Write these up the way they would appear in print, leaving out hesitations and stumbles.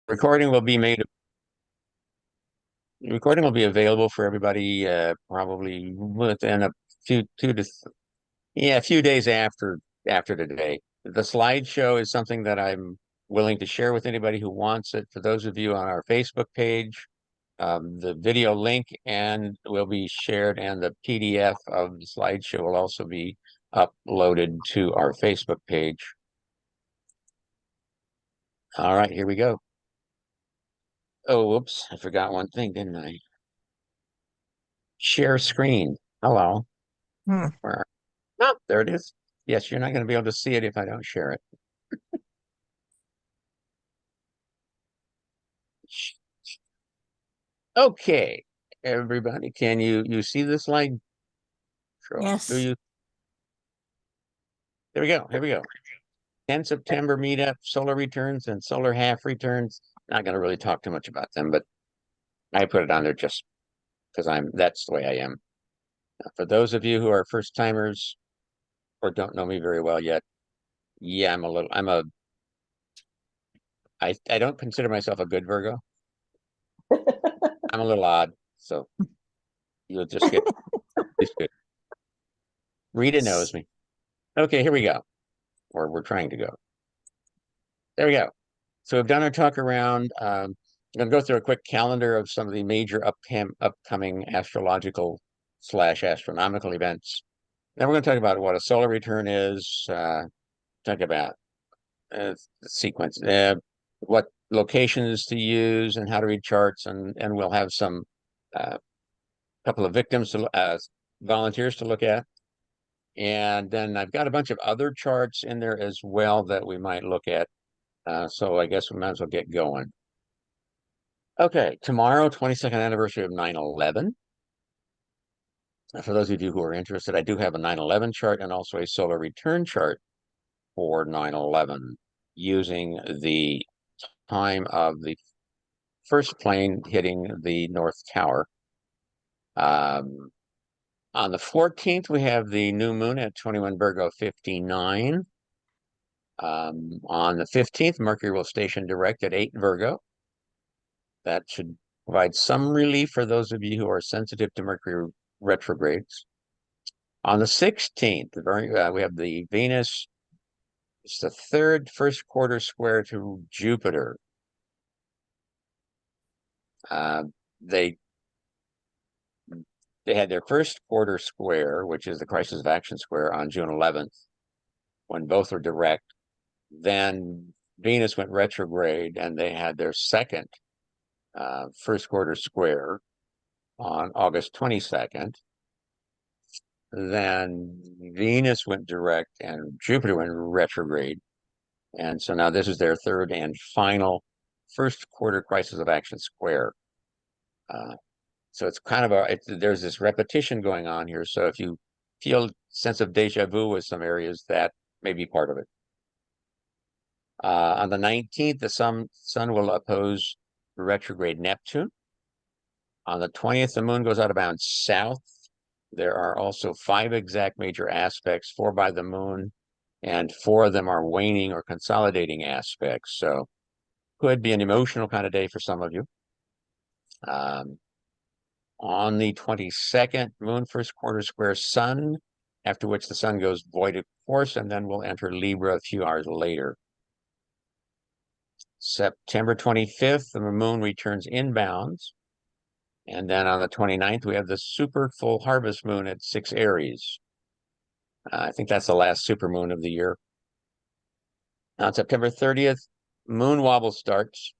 recording will be made. The recording will be available for everybody probably within a few days after today. The slideshow is something that I'm willing to share with anybody who wants it. For those of you on our Facebook page, the video link and will be shared, and the PDF of the slideshow will also be uploaded to our Facebook page. All right, here we go. Oh, whoops, I forgot one thing, didn't I? Share screen. Hello. Hmm. Where? Oh, there it is. Yes, you're not going to be able to see it if I don't share it. Okay, everybody, can you see the slide? Do Yes. you? There we go. Here we go. 10 September meetup, solar returns and solar half returns. Not going to really talk too much about them, but I put it on there just because that's the way I am. For those of you who are first timers or don't know me very well yet, yeah, I don't consider myself a good Virgo. I'm a little odd, so you'll just get used to it. Rita knows me. Okay, here we go. Or we're trying to go. There we go. So we've done our talk around. I'm going to go through a quick calendar of some of the major upcoming astrological / astronomical events. Then we're going to talk about what a solar return is, talk about the sequence, what locations to use and how to read charts, and we'll have some couple of volunteers to look at. And then I've got a bunch of other charts in there as well that we might look at. So I guess we might as well get going. Okay, tomorrow, 22nd anniversary of 9/11. For those of you who are interested, I do have a 9/11 chart and also a solar return chart for 9/11 using the time of the first plane hitting the North Tower. On the 14th, we have the new moon at 21 Virgo 59. On the 15th, Mercury will station direct at 8 Virgo. That should provide some relief for those of you who are sensitive to Mercury retrogrades. On the 16th, we have the Venus. It's the third first quarter square to Jupiter. Uh, they they had their first quarter square, which is the crisis of action square, on June 11th, when both were direct. Then Venus went retrograde, and they had their second first quarter square on August 22nd. Then Venus went direct and Jupiter went retrograde. And so now this is their third and final first quarter crisis of action square. So it's kind of there's this repetition going on here. So if you feel sense of deja vu with some areas, that may be part of it. On the 19th, the sun will oppose retrograde Neptune. On the 20th, the moon goes out of bounds south. There are also 5 exact major aspects, 4 by the moon, and 4 of them are waning or consolidating aspects. So could be an emotional kind of day for some of you. On the 22nd, moon first quarter square sun, after which the sun goes void of course, and then we'll enter Libra a few hours later. September 25th, the moon returns inbounds. And then on the 29th, we have the super full harvest moon at 6 Aries. I think that's the last super moon of the year. On September 30th, moon wobble starts.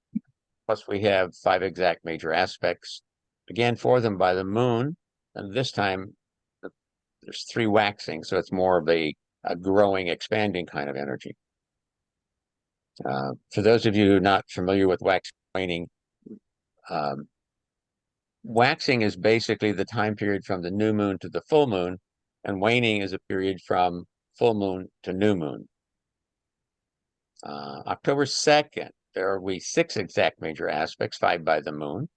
Plus, we have 5 exact major aspects. Again, 4 of them by the moon. And this time, there's 3 waxing. So it's more of a growing, expanding kind of energy. For those of you who are not familiar with wax waning, waxing is basically the time period from the new moon to the full moon, and waning is a period from full moon to new moon. October 2nd, there will be 6 exact major aspects, 5 by the moon,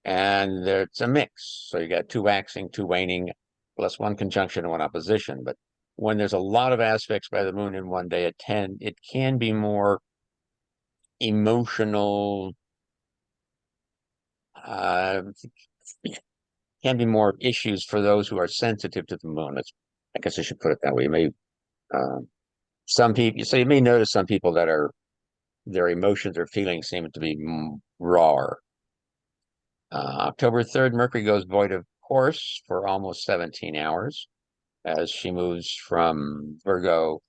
and it's a mix. So you got 2 waxing, 2 waning, plus 1 conjunction and 1 opposition. But when there's a lot of aspects by the moon in one day, it can be more emotional, can be more issues for those who are sensitive to the moon. I guess I should put it that way. Um, some people, so you may notice some people that are their emotions or feelings seem to be raw. October 3rd, Mercury goes void of course for almost 17 hours as she moves from Virgo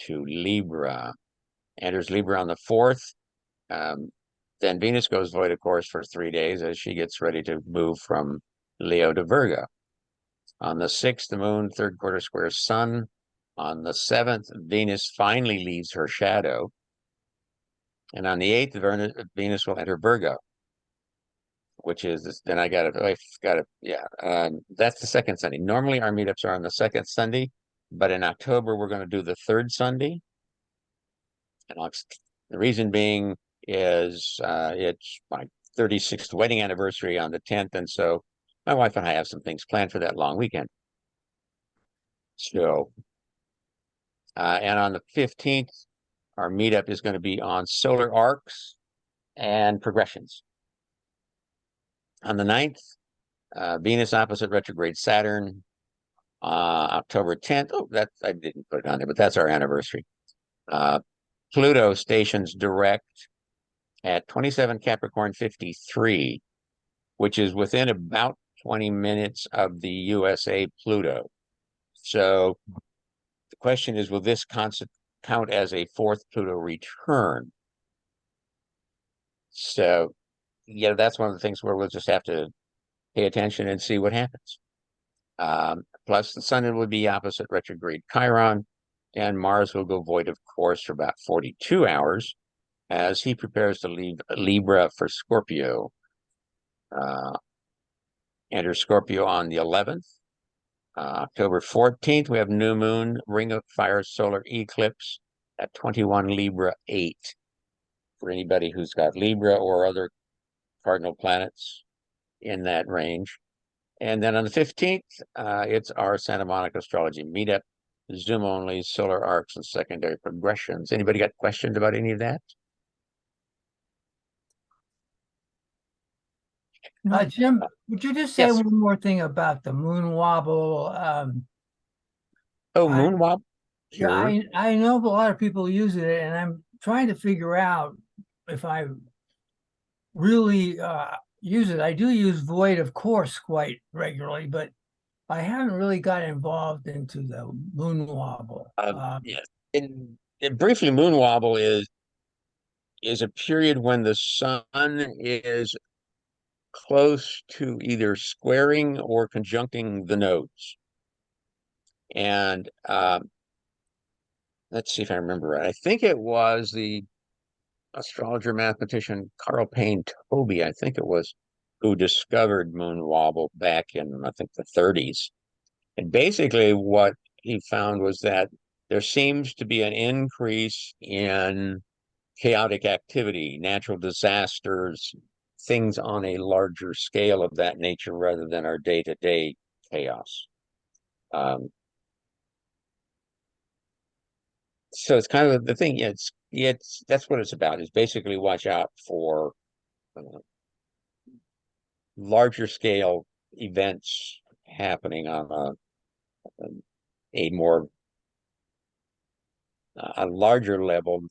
to Libra. Enters Libra on the 4th. Um, then Venus goes void of course for 3 days as she gets ready to move from Leo to Virgo. On the 6th, the moon, third quarter square sun. On the 7th, Venus finally leaves her shadow. And on the 8th, Venus will enter Virgo, which is this, then yeah. That's the second Sunday. Normally our meetups are on the second Sunday, but in October we're going to do the third Sunday. And the reason being is it's my 36th wedding anniversary on the 10th, and so my wife and I have some things planned for that long weekend. So, and on the 15th, our meetup is going to be on solar arcs and progressions. On the 9th, Venus opposite retrograde Saturn. October 10th. Oh, that I didn't put it on there, but that's our anniversary. Pluto stations direct at 27 Capricorn 53, which is within about 20 minutes of the USA Pluto. So the question is, will this count as a fourth Pluto return? So, yeah, that's one of the things where we'll just have to pay attention and see what happens. Plus, the Sun will be opposite retrograde Chiron, and Mars will go void of course for about 42 hours as he prepares to leave Libra for Scorpio. Enter Scorpio on the 11th. October 14th, we have new moon, ring of fire solar eclipse at 21 Libra 8. For anybody who's got Libra or other cardinal planets in that range. And then on the 15th, it's our Santa Monica astrology meetup, Zoom only, solar arcs, and secondary progressions. Anybody got questions about any of that? Jim, would you just say Yes. one more thing about the moon wobble? Oh, I, moon wobble? yeah, Sure. I know a lot of people use it, and I'm trying to figure out if I really use it. I do use void, of course, quite regularly, but I haven't really got involved into the moon wobble. Yes. And briefly, moon wobble is a period when the sun is close to either squaring or conjuncting the nodes. And let's see if I remember right. I think it was the astrologer mathematician Carl Payne Toby, I think it was, who discovered moon wobble back in, I think, the 30s. And basically, what he found was that there seems to be an increase in chaotic activity, natural disasters, things on a larger scale of that nature rather than our day-to-day chaos. So it's kind of the thing. It's that's what it's about. Is basically watch out for uh, larger scale events happening on a more a larger level,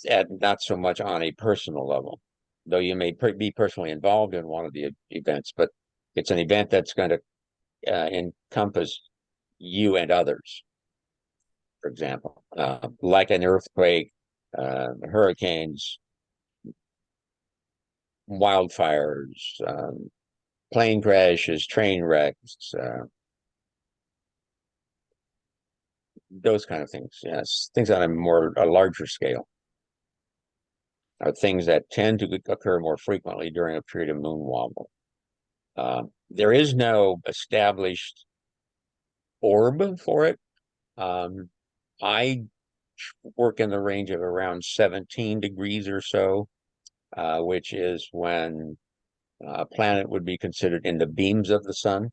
at not so much on a personal level, though you may be personally involved in one of the events, but it's an event that's going to encompass you and others. For example, like an earthquake, hurricanes, wildfires, plane crashes, train wrecks, those kind of things. Yes, things on a larger scale are things that tend to occur more frequently during a period of moon wobble. There is no established orb for it. I work in the range of around 17 degrees or so, which is when a planet would be considered in the beams of the sun.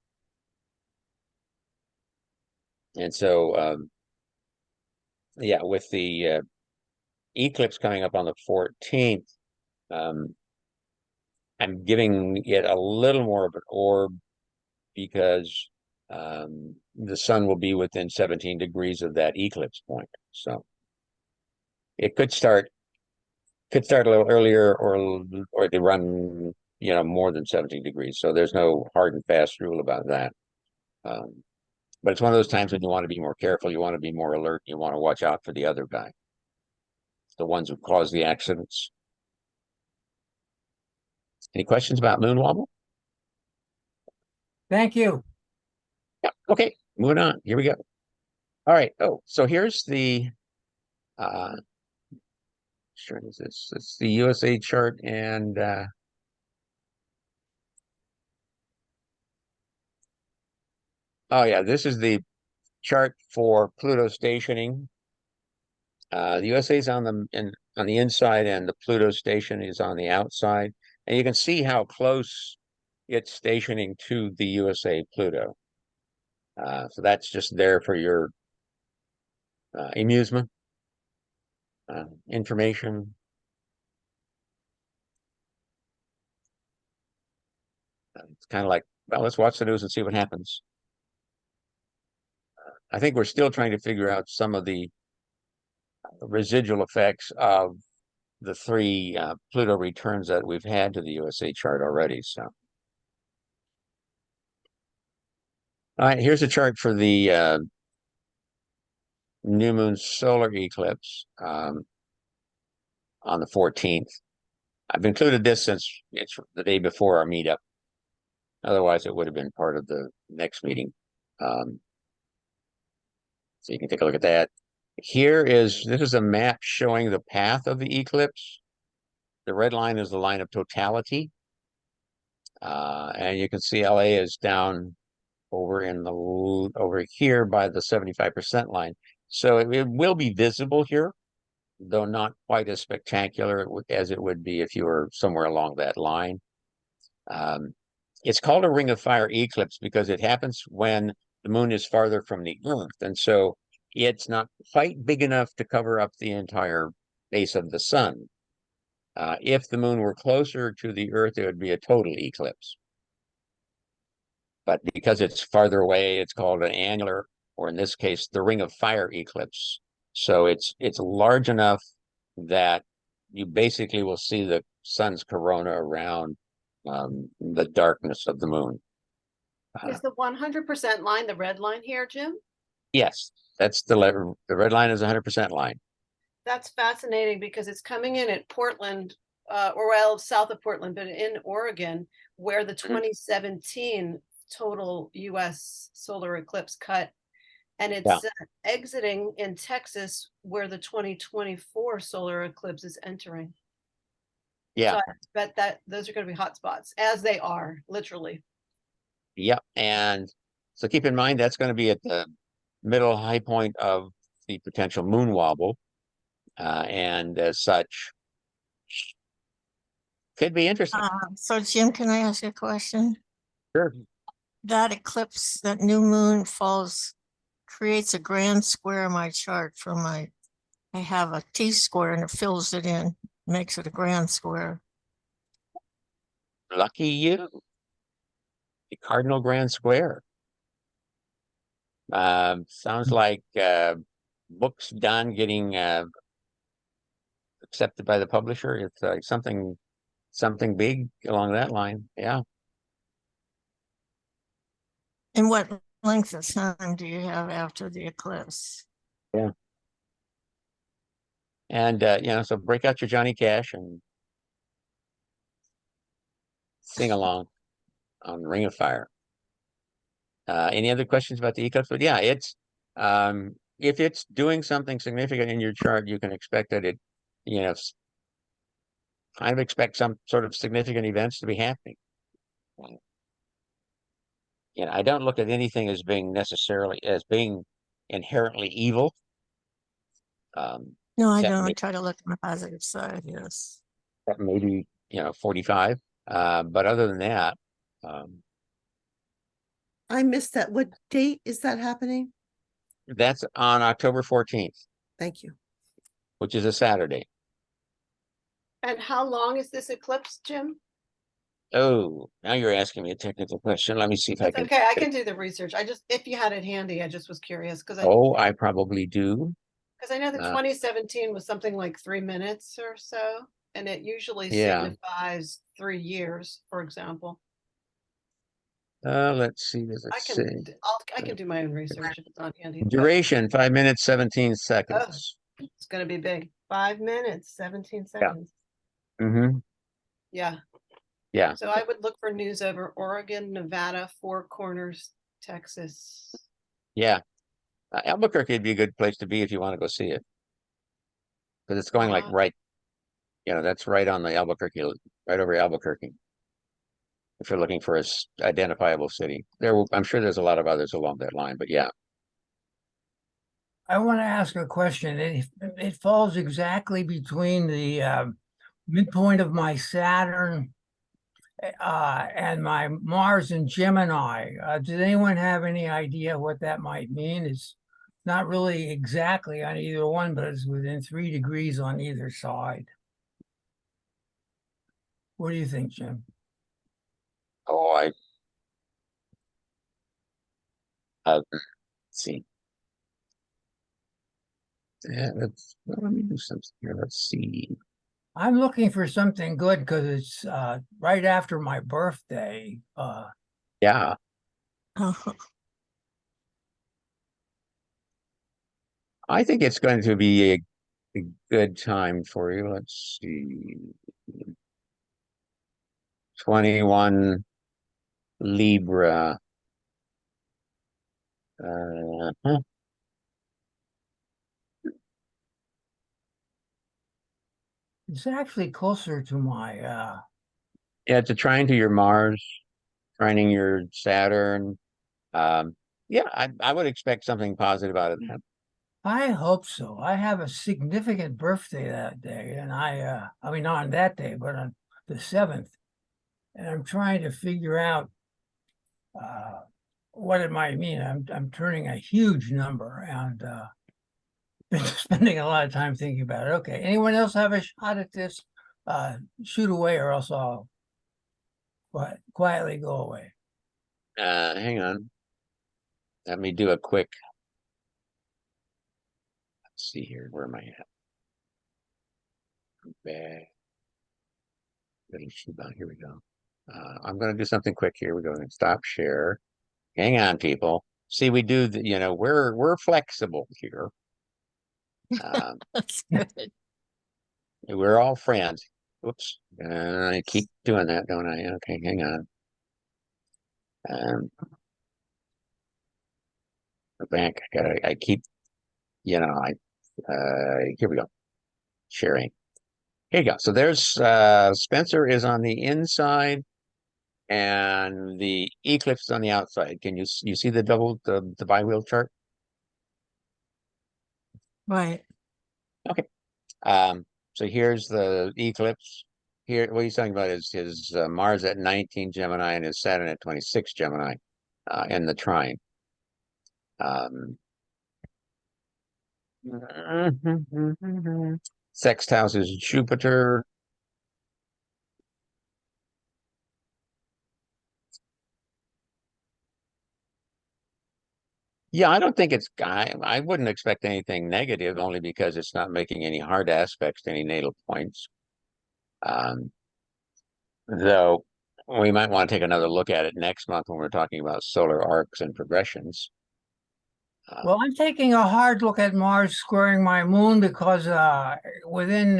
And so, yeah, with the eclipse coming up on the 14th, I'm giving it a little more of an orb because the sun will be within 17 degrees of that eclipse point. So it could start a little earlier, or they run, more than 17 degrees. So there's no hard and fast rule about that. But it's one of those times when you want to be more careful, you want to be more alert, you want to watch out for the other guy, the ones who cause the accidents. Any questions about moon wobble? Thank you. Yeah. Okay, moving on. Here we go. All right. Oh, so here's the sure is this. It's the USA chart, and oh yeah, this is the chart for Pluto stationing. The USA is on the inside, and the Pluto station is on the outside, and you can see how close it's stationing to the USA Pluto. So that's just there for your amusement, information. It's kind of like, well, let's watch the news and see what happens. I think we're still trying to figure out some of the residual effects of the three Pluto returns that we've had to the USA chart already. So, all right, here's a chart for the new moon solar eclipse on the 14th. I've included this since it's the day before our meetup. Otherwise, it would have been part of the next meeting. So you can take a look at that. This is a map showing the path of the eclipse. The red line is the line of totality. And you can see LA is down over here by the 75% line. So it will be visible here, though not quite as spectacular as it would be if you were somewhere along that line. It's called a ring of fire eclipse because it happens when the moon is farther from the Earth. And so it's not quite big enough to cover up the entire base of the sun. If the moon were closer to the Earth, it would be a total eclipse. But because it's farther away, it's called an annular, or in this case, the ring of fire eclipse. So it's large enough that you basically will see the sun's corona around the darkness of the moon. Is the 100% line the red line here, Jim? Yes, that's the red line is 100% line. That's fascinating because it's coming in at Portland, or well, south of Portland, but in Oregon, where the 2017 total US solar eclipse cut, and it's exiting in Texas, where the 2024 solar eclipse is entering. Yeah. So I bet that those are going to be hot spots, as they are, literally. Yep. And so keep in mind that's going to be at the middle high point of the potential moon wobble. And as such, could be interesting. So Jim, can I ask you a question? Sure. That eclipse, that new moon creates a grand square in my chart I have a T-square and it fills it in, makes it a grand square. Lucky you. The cardinal grand square. Sounds like books done getting accepted by the publisher. It's like something big along that line. Yeah. And what length of time do you have after the eclipse? Yeah. And so break out your Johnny Cash and sing along on Ring of Fire. Any other questions about the eclipse? But yeah, it's if it's doing something significant in your chart, you can expect that it, kind of expect some sort of significant events to be happening. I don't look at anything as being inherently evil. No, I don't. I try to look on the positive side, yes. Maybe, 45. But other than that, I missed that. What date is that happening? that's on October 14th. Thank you. which is a Saturday. And how long is this eclipse, Jim? Oh, now you're asking me a technical question. Let me see if I It's can. okay, I can do the research. I just, if you had it handy, I just was curious because Oh, I probably do. I know that Uh, 2017 was something like 3 minutes or so, and it usually yeah. signifies 3 years, for example. Let's see. Does it say I can do my own research if it's not handy. But duration? 5 minutes, 17 oh, seconds. it's gonna be big. 5 minutes, 17 Yeah. seconds. Mm-hmm. Yeah. Yeah. So I would look for news over Oregon, Nevada, Four Corners, Texas. Yeah. Albuquerque would be a good place to be if you want to go see it. Because it's going like Wow. right, that's right on the Albuquerque, right over Albuquerque. If you're looking for a identifiable city. I'm sure there's a lot of others along that line, but yeah. I want to ask a question. It falls exactly between the midpoint of my Saturn and my Mars and Gemini. Does anyone have any idea what that might mean? It's not really exactly on either one, but it's within 3 degrees on either side. What do you think, Jim? Oh, let's see. Yeah, let me do something here. Let's see. I'm looking for something good because it's right after my birthday. Yeah. I think it's going to be a good time for you. Let's see. 21 Libra. Huh. It's actually closer to my Yeah, it's a trine to your Mars, trining your Saturn. Um, yeah, I would expect something positive out of that. I hope so. I have a significant birthday that day, and I mean, not on that day, but on the 7th. And I'm trying to figure out what it might mean. I'm turning a huge number and been spending a lot of time thinking about it. Okay, anyone else have a shot at this? Shoot away, or else I'll quietly go away. Hang on. Let me do a quick. Let's see here. Where am I at? Back. Little shoebox. Here we go. I'm going to do something quick here. We're going to stop share. Hang on, people. See, we do, we're flexible here. That's good. We're all friends. Oops. I keep doing that, don't I? Okay, hang on. The bank. I keep, here we go. Sharing. Here you go. So there's, Spencer is on the inside and the eclipse is on the outside. Can you see the bi-wheel chart? Right. Okay. So here's the eclipse. Here, what he's talking about is his Mars at 19 Gemini and his Saturn at 26 Gemini in the trine. Sext house is Jupiter. Yeah, I don't think I wouldn't expect anything negative only because it's not making any hard aspects to any natal points. Um, though we might want to take another look at it next month when we're talking about solar arcs and progressions. Well, I'm taking a hard look at Mars squaring my moon because within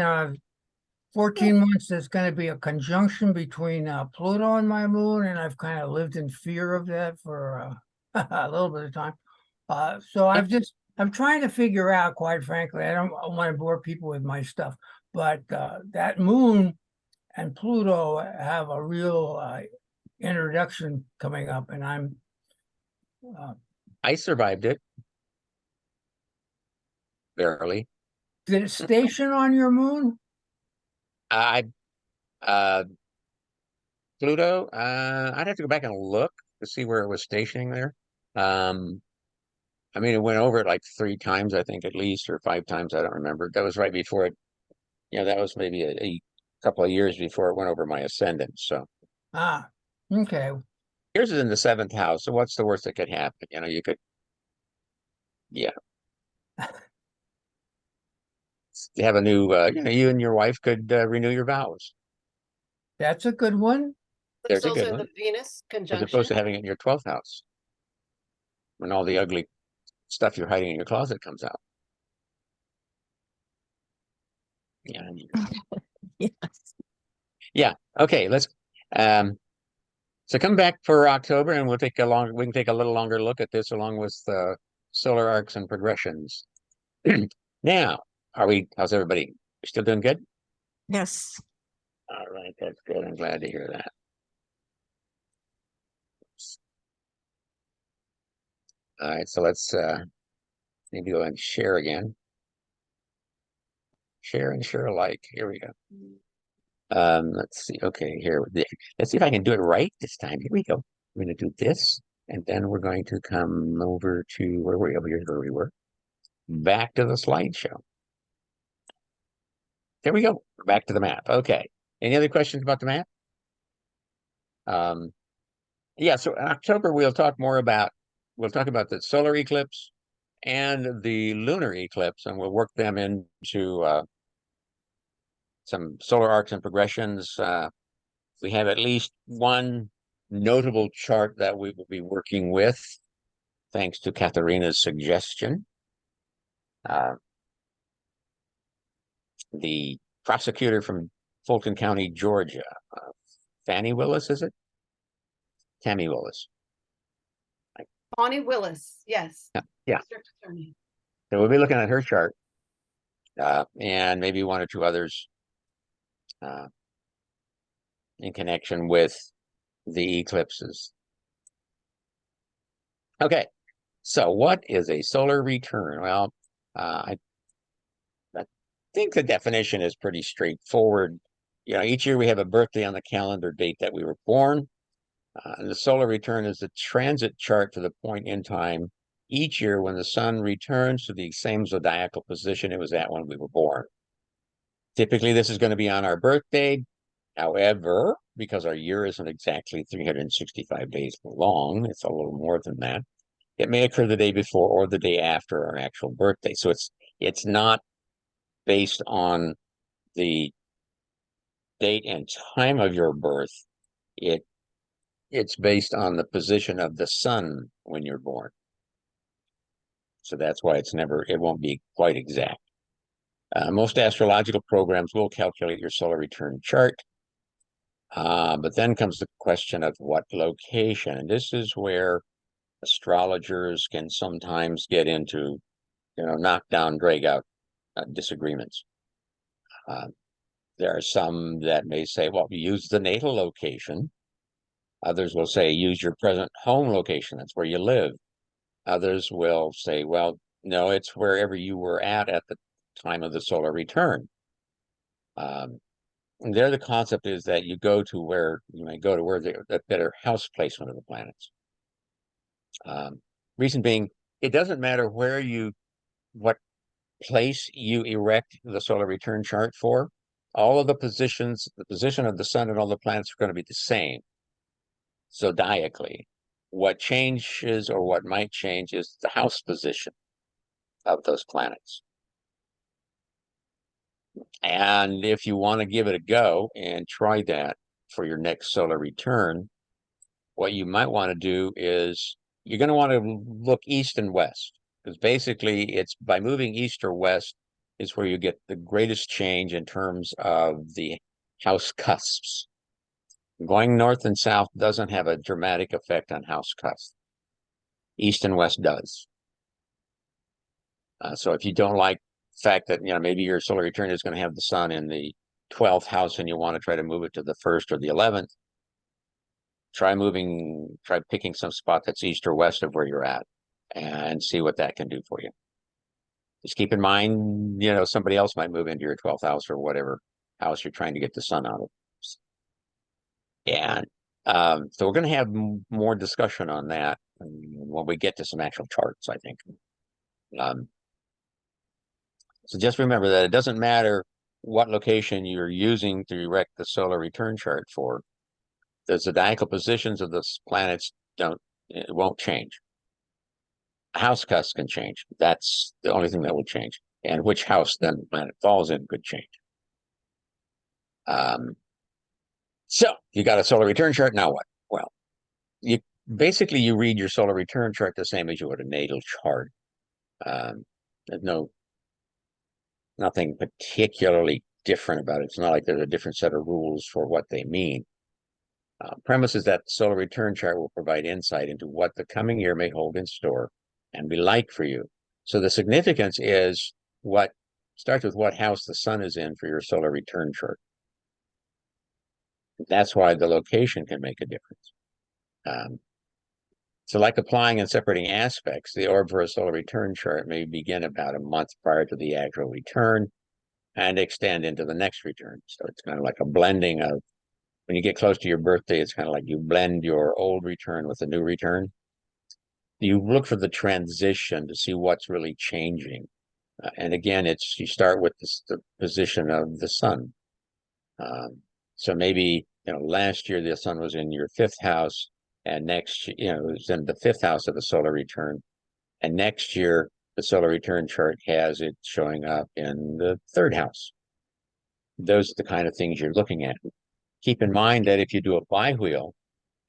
14 months, there's going to be a conjunction between Pluto and my moon, and I've kind of lived in fear of that for a little bit of time. So I'm trying to figure out, quite frankly, I don't want to bore people with my stuff, but that moon and Pluto have a real introduction coming up, and I survived it barely. did it station on your moon? I uh Pluto, I'd have to go back and look to see where it was stationing there. Um I mean, it went over it like 3 times, I think, at least, or 5 times. I don't remember. That was right before it. That was maybe a couple of years before it went over my ascendant. So Ah, okay. yours is in the 7th house. So what's the worst that could happen? You could, yeah, have a new, you and your wife could renew your vows. That's a good one. There's There's a good also one, the Venus as opposed conjunction. to having it in your 12th house when all the ugly stuff you're hiding in your closet comes out. Yeah. Yes. Yeah. Okay. So come back for October and we can take a little longer look at this along with solar arcs and progressions. Now, how's everybody? Still doing good? Yes. All right. That's good. I'm glad to hear that. All right. So let's maybe go ahead and share again. Share and share alike. Here we go. Let's see. Okay, here. Let's see if I can do it right this time. Here we go. We're going to do this, and then we're going to come over to where were we? Over here, where we were. Back to the slideshow. There we go. We're back to the map. Okay. Any other questions about the map? Yeah. So in October we'll talk about the solar eclipse and the lunar eclipse, and we'll work them into some solar arcs and progressions. We have at least one notable chart that we will be working with, thanks to Katharina's suggestion. The prosecutor from Fulton County, Georgia, Fannie Willis, is it? Tammy Willis. Bonnie Willis, yes. Yeah. District Attorney. So we'll be looking at her chart, and maybe one or two others in connection with the eclipses. Okay, so what is a solar return? Well, I think the definition is pretty straightforward. Each year we have a birthday on the calendar date that we were born. And the solar return is the transit chart to the point in time each year when the sun returns to the same zodiacal position it was at when we were born. Typically, this is going to be on our birthday. However, because our year isn't exactly 365 days long, it's a little more than that. It may occur the day before or the day after our actual birthday. So it's not based on the date and time of your birth. It's based on the position of the sun when you're born. So that's why it won't be quite exact. Most astrological programs will calculate your solar return chart. But then comes the question of what location. And this is where astrologers can sometimes get into, knock down, drag out disagreements. There are some that may say, well, use the natal location. Others will say, use your present home location. That's where you live. Others will say, well, no, it's wherever you were at the time of the solar return. And there, the concept is that you may go to where the better house placement of the planets. Reason being, it doesn't matter what place you erect the solar return chart for. All of the position of the sun and all the planets are going to be the same zodiacally. What changes or what might change is the house position of those planets. And if you want to give it a go and try that for your next solar return, what you might want to do is you're going to want to look east and west, because basically it's by moving east or west is where you get the greatest change in terms of the house cusps. Going north and south doesn't have a dramatic effect on house cusps. East and west does. So if you don't like the fact that maybe your solar return is going to have the sun in the 12th house and you want to try to move it to the 1st or the 11th, try picking some spot that's east or west of where you're at and see what that can do for you. Just keep in mind, somebody else might move into your 12th house or whatever house you're trying to get the sun out of. And So we're going to have more discussion on that when we get to some actual charts, I think. So just remember that it doesn't matter what location you're using to erect the solar return chart for. The zodiacal positions of the planets it won't change. House cusps can change. That's the only thing that will change. And which house then the planet falls in could change. So you got a solar return chart. Now what? Well, you read your solar return chart the same as you would a natal chart. There's nothing particularly different about it. It's not like there's a different set of rules for what they mean. Premise is that the solar return chart will provide insight into what the coming year may hold in store and be like for you. So the significance is what starts with what house the sun is in for your solar return chart. That's why the location can make a difference. So like applying and separating aspects, the orb for a solar return chart may begin about a month prior to the actual return and extend into the next return. So it's kind of like a blending of, when you get close to your birthday, it's kind of like you blend your old return with the new return. You look for the transition to see what's really changing. And again, you start with the position of the sun. So maybe, last year the sun was in your fifth house, and next, it was in the fifth house of the solar return. And next year, the solar return chart has it showing up in the third house. Those are the kind of things you're looking at. Keep in mind that if you do a bi-wheel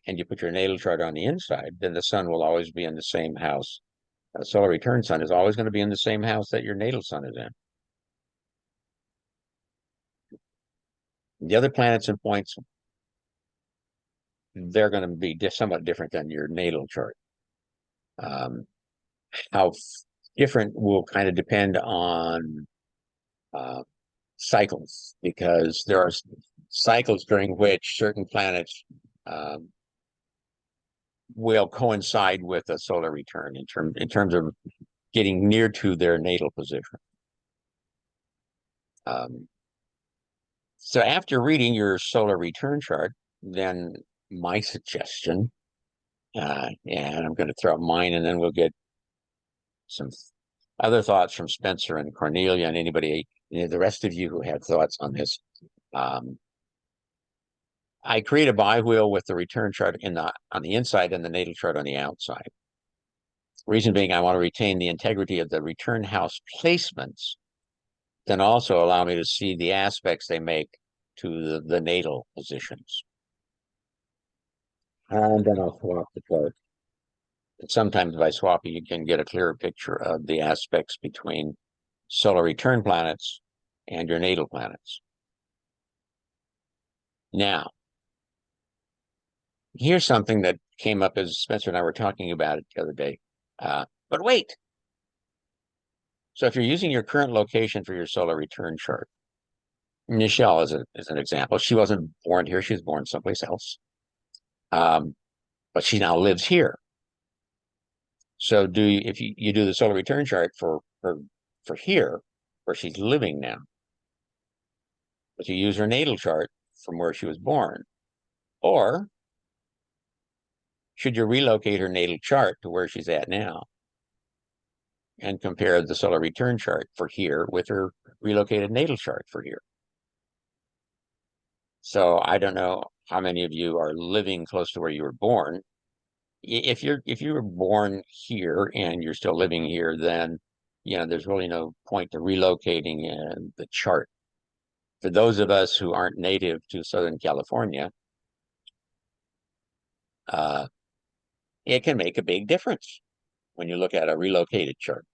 and you put your natal chart on the inside, then the sun will always be in the same house. A solar return sun is always going to be in the same house that your natal sun is in. The other planets and points, they're going to be somewhat different than your natal chart. How different will kind of depend on cycles, because there are cycles during which certain planets will coincide with a solar return in terms of getting near to their natal position. So after reading your solar return chart, then my suggestion, and I'm going to throw out mine, and then we'll get some other thoughts from Spencer and Cornelia and anybody, the rest of you who have thoughts on this. I create a bi-wheel with the return chart on the inside and the natal chart on the outside. Reason being, I want to retain the integrity of the return house placements, then also allow me to see the aspects they make to the natal positions. And then I'll swap the chart. And sometimes by swapping, you can get a clearer picture of the aspects between solar return planets and your natal planets. Now, here's something that came up as Spencer and I were talking about it the other day. But wait. So if you're using your current location for your solar return chart, Michelle is an example. She wasn't born here. She was born someplace else. But she now lives here. So if you do the solar return chart for here, where she's living now, but you use her natal chart from where she was born, or should you relocate her natal chart to where she's at now and compare the solar return chart for here with her relocated natal chart for here? So I don't know how many of you are living close to where you were born. If you were born here and you're still living here, then there's really no point to relocating the chart. For those of us who aren't native to Southern California, it can make a big difference when you look at a relocated chart.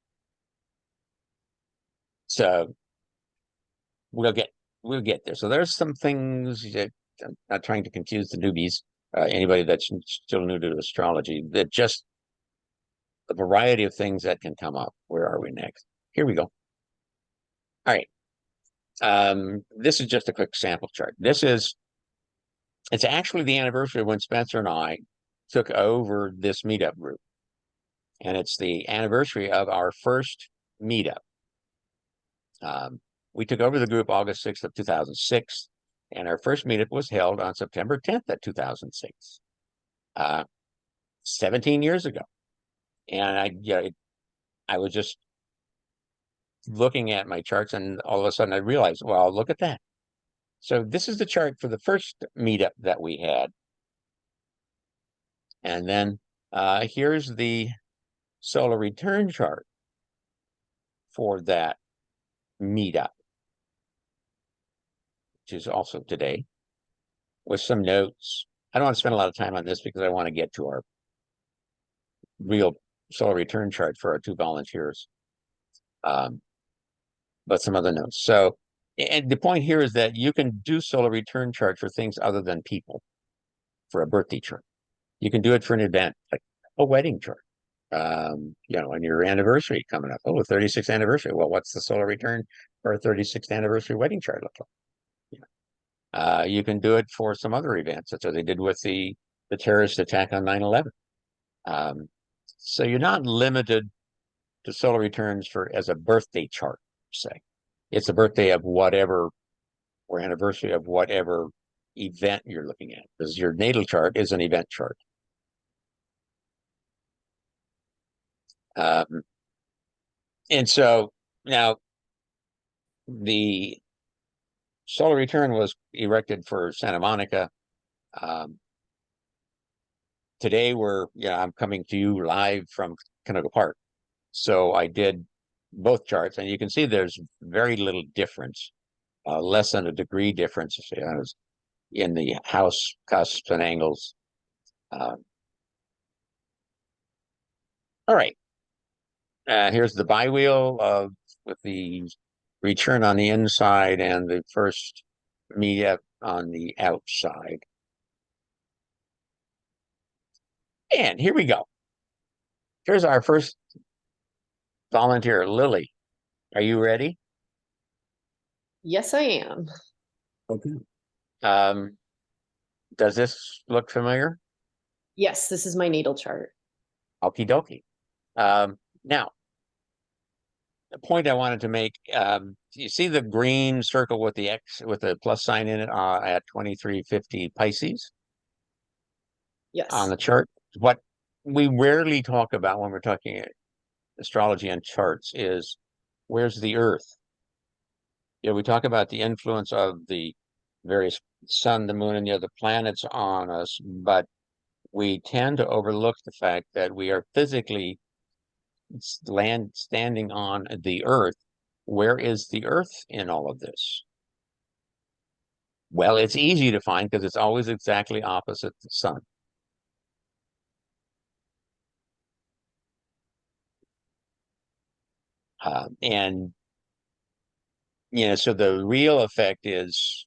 So we'll get there. So there's some things that I'm not trying to confuse the newbies, anybody that's still new to astrology, that just the variety of things that can come up. Where are we next? Here we go. All right. This is just a quick sample chart. It's actually the anniversary of when Spencer and I took over this meetup group. And it's the anniversary of our first meetup. We took over the group August 6th of 2006. And our first meetup was held on September 10th of 2006, 17 years ago. And I was just looking at my charts, and all of a sudden I realized, well, look at that. So this is the chart for the first meetup that we had. And then here's the solar return chart for that meetup, which is also today, with some notes. I don't want to spend a lot of time on this because I want to get to our real solar return chart for our 2 volunteers. But some other notes. So, and the point here is that you can do solar return chart for things other than people, for a birthday chart. You can do it for an event, like a wedding chart. You know, on your anniversary coming up. Oh, 36th anniversary. Well, what's the solar return for a 36th anniversary wedding chart look like? You can do it for some other events, such as they did with the terrorist attack on 9/11. So you're not limited to solar returns for as a birthday chart, say. It's a birthday of whatever or anniversary of whatever event you're looking at, because your natal chart is an event chart. And so now the solar return was erected for Santa Monica. Today I'm coming to you live from Canoga Park. So I did both charts, and you can see there's very little difference, less than a degree difference in the house cusps and angles. All right. Here's the biwheel with the return on the inside and the first meetup on the outside. And here we go. Here's our first volunteer, Lily. Are you ready? Yes, I am. Okay. Does this look familiar? Yes, this is my natal chart. Okie dokie. Now, the point I wanted to make, you see the green circle with the X with the plus sign in it at 2350 Pisces Yes. on the chart? What we rarely talk about when we're talking astrology and charts is where's the Earth? You know, we talk about the influence of the various sun, the moon, and the other planets on us, but we tend to overlook the fact that we are physically standing on the Earth. Where is the Earth in all of this? Well, it's easy to find because it's always exactly opposite the sun. And so the real effect is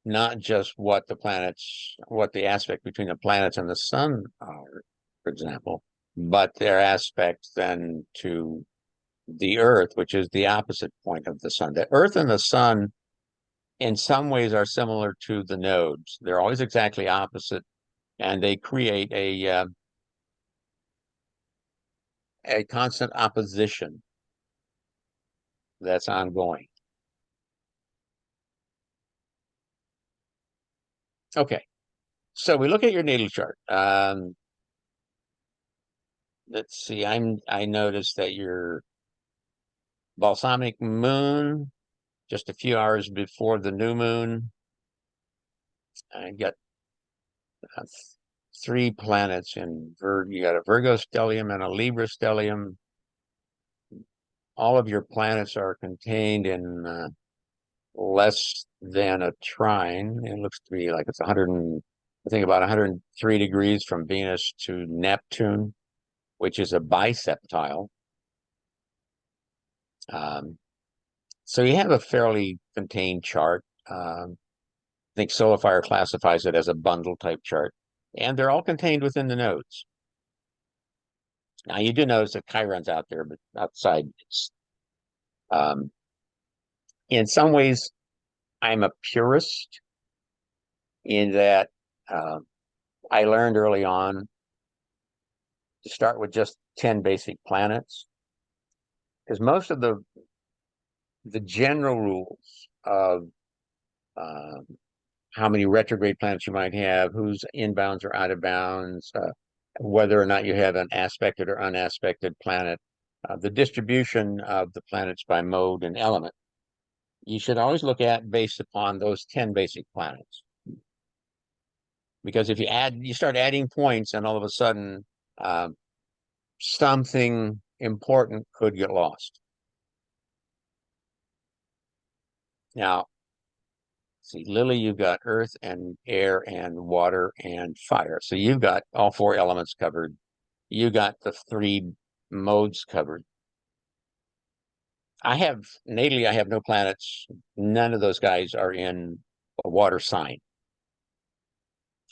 not just what the aspect between the planets and the sun are, for example, but their aspects then to the Earth, which is the opposite point of the sun. The Earth and the sun, in some ways, are similar to the nodes. They're always exactly opposite, and they create a constant opposition that's ongoing. Okay, so we look at your natal chart. Let's see. I noticed that your balsamic moon, just a few hours before the new moon, I got 3 planets in Virgo. You got a Virgo stellium and a Libra stellium. All of your planets are contained in less than a trine. It looks to be like it's 100 and I think about 103 degrees from Venus to Neptune, which is a biseptile. So you have a fairly contained chart. I think SolarFire classifies it as a bundle type chart, and they're all contained within the nodes. Now you do notice that Chiron's out there, but outside, in some ways, I'm a purist in that I learned early on to start with just 10 basic planets, because most of the general rules of how many retrograde planets you might have, who's inbounds or out of bounds, whether or not you have an aspected or unaspected planet, the distribution of the planets by mode and element. You should always look at based upon those 10 basic planets. Because if you start adding points, and all of a sudden something important could get lost. Now, see, Lily, you've got earth and air and water and fire. So you've got all 4 elements covered. You got the 3 modes covered. Natally, I have no planets. None of those guys are in a water sign.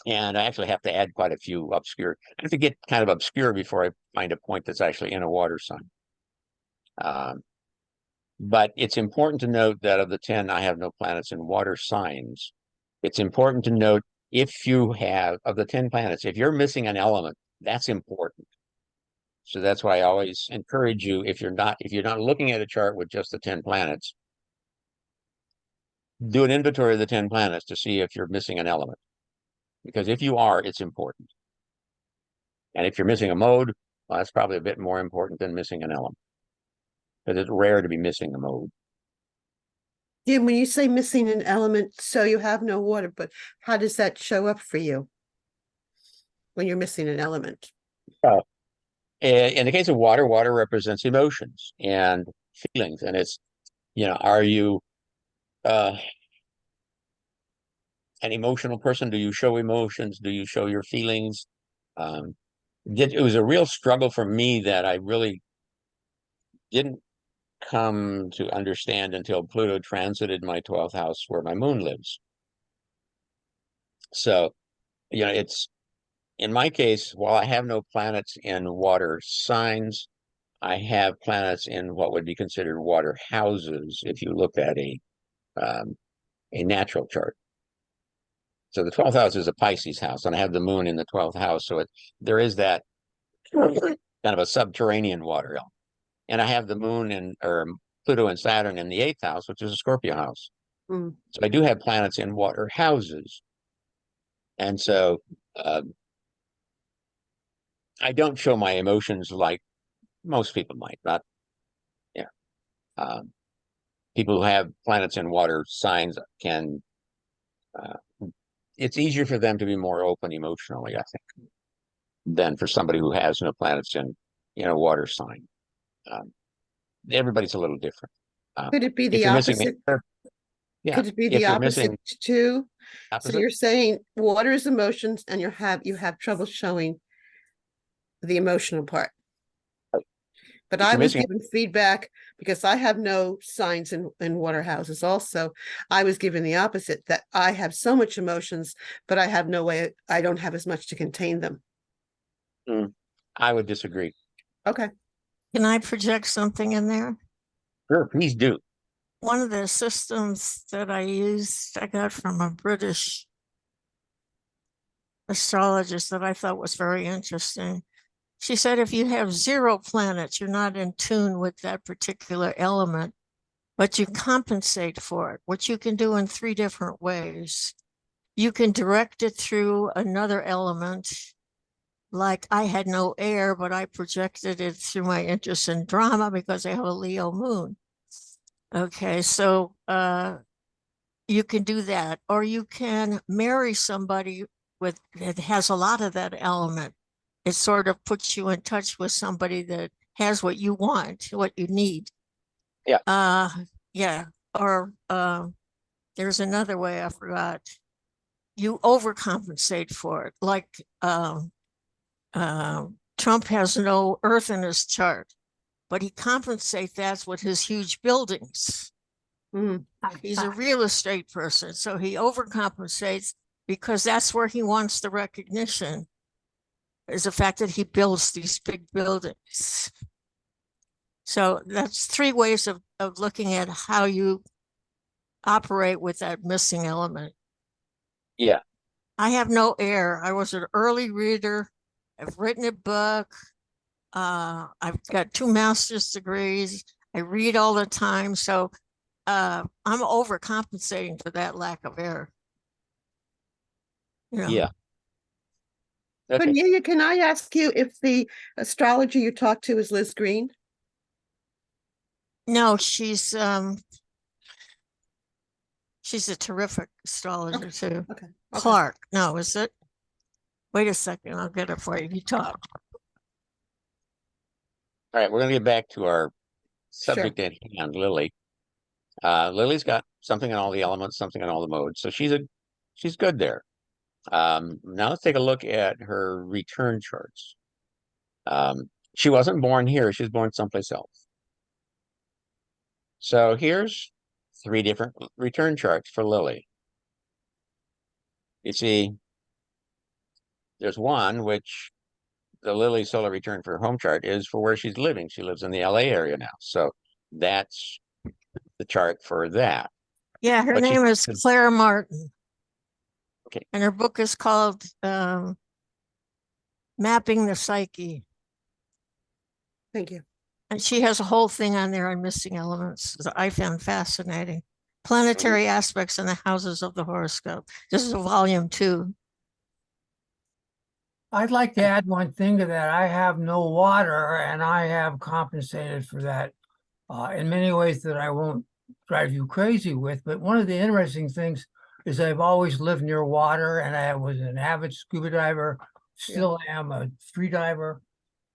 And I actually have to add quite a few obscure. I have to get kind of obscure before I find a point that's actually in a water sign. But it's important to note that of the 10, I have no planets in water signs. It's important to note if you have, of the 10 planets, if you're missing an element, that's important. So that's why I always encourage you, if you're not looking at a chart with just the 10 planets, do an inventory of the 10 planets to see if you're missing an element. Because if you are, it's important. And if you're missing a mode, well, that's probably a bit more important than missing an element. Because it's rare to be missing a mode. Yeah, when you say missing an element, so you have no water, but how does that show up for you? When you're missing an element? In the case of water, water represents emotions and feelings. And it's, are you an emotional person? Do you show emotions? Do you show your feelings? It was a real struggle for me that I really didn't come to understand until Pluto transited my 12th house where my moon lives. So, it's, in my case, while I have no planets in water signs, I have planets in what would be considered water houses if you looked at a natural chart. So the 12th house is a Pisces house, and I have the moon in the 12th house. So there is that kind of a subterranean water element. And I have the moon or Pluto and Saturn in the 8th house, which is a Scorpio house. Mm. So I do have planets in water houses. And so I don't show my emotions like most people might. Not, people who have planets in water signs can, it's easier for them to be more open emotionally, I think, than for somebody who has no planets in a water sign. Everybody's a little different. Could it be If the you're missing opposite? yeah, Could it be if the you're opposite missing too? So opposite, you're saying water is emotions and you have trouble showing the emotional part. But if I you're was missing given feedback because I have no signs in water houses also. I was given the opposite, that I have so much emotions, but I have no way, I don't have as much to contain them. I would disagree. Okay. Can I project something in there? Sure, please do. One of the systems that I used, I got from a British astrologist that I thought was very interesting. She said, if you have 0 planets, you're not in tune with that particular element, but you compensate for it, which you can do in 3 different ways. You can direct it through another element. Like I had no air, but I projected it through my interest in drama because I have a Leo moon. Okay, so you can do that, or you can marry somebody that has a lot of that element. It sort of puts you in touch with somebody that has what you want, what you need. Yeah. Yeah. Or there's another way I forgot. You overcompensate for it. Like Trump has no earth in his chart, but he compensates that with his huge buildings. Mm. He's a real estate person, so he overcompensates because that's where he wants the recognition, is the fact that he builds these big buildings. So that's 3 ways of looking at how you operate with that missing element. Yeah. I have no air. I was an early reader. I've written a book. I've got 2 master's degrees. I read all the time. So I'm overcompensating for that lack of air. you know. Yeah. Okay. Cornelia, can I ask you if the astrologer you talked to is Liz Green? No, she's a terrific astrologer too. Okay. Clark, no, is it? Wait a second, I'll get it for you. You talk. All right, we're gonna get back to our Sure. subject at hand, Lily. Lily's got something on all the elements, something on all the modes, so she's good there. Now let's take a look at her return charts. She wasn't born here, she was born someplace else. So here's 3 different return charts for Lily. You see, there's one which the Lily solar return for her home chart is for where she's living. She lives in the LA area now. So that's the chart for that. Yeah, her But she- name is Claire Martin. Okay. And her book is called Mapping the Psyche. Thank you. And she has a whole thing on there on missing elements that I found fascinating. Planetary aspects in the houses of the horoscope. This is a volume 2. I'd like to add one thing to that. I have no water and I have compensated for that in many ways that I won't drive you crazy with. But one of the interesting things is I've always lived near water and I was an avid scuba diver, still am a free diver.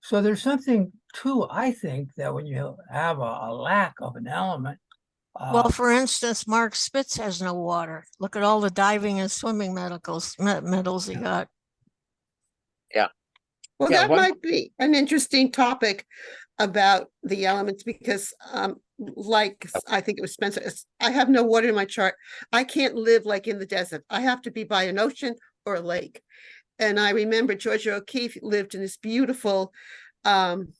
So there's something too, I think, that when you have a lack of an element. Well, for instance, Mark Spitz has no water. Look at all the diving and swimming medals he got. Well, Yeah, that might be an interesting topic about the elements because, like I think it was Spencer, I have no water in my chart. I can't live like in the desert. I have to be by an ocean or a lake. And I remember Georgia O'Keeffe lived in this beautiful, in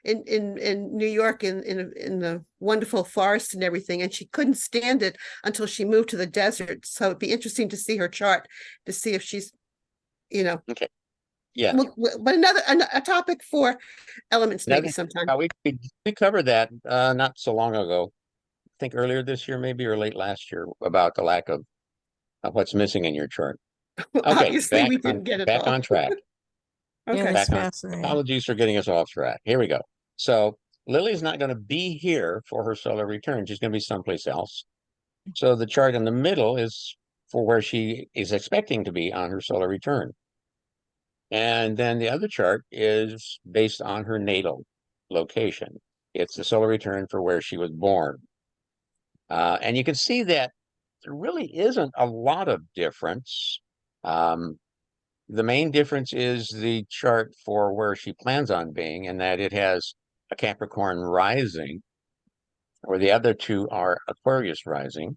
New York in the wonderful forest and everything, and she couldn't stand it until she moved to the desert. So it'd be interesting to see her chart to see if she's, Okay. Yeah. but a topic for elements maybe sometime. We covered that not so long ago. I think earlier this year, maybe, or late last year, about the lack of what's missing in your chart. Okay, Obviously, we didn't get it back all. on track. Yeah, Okay. it's Back on. fascinating. Apologies for getting us off track. Here we go. So Lily's not going to be here for her solar return. She's going to be someplace else. So the chart in the middle is for where she is expecting to be on her solar return. And then the other chart is based on her natal location. It's the solar return for where she was born. And you can see that there really isn't a lot of difference. The main difference is the chart for where she plans on being, and that it has a Capricorn rising, where the other 2 are Aquarius rising,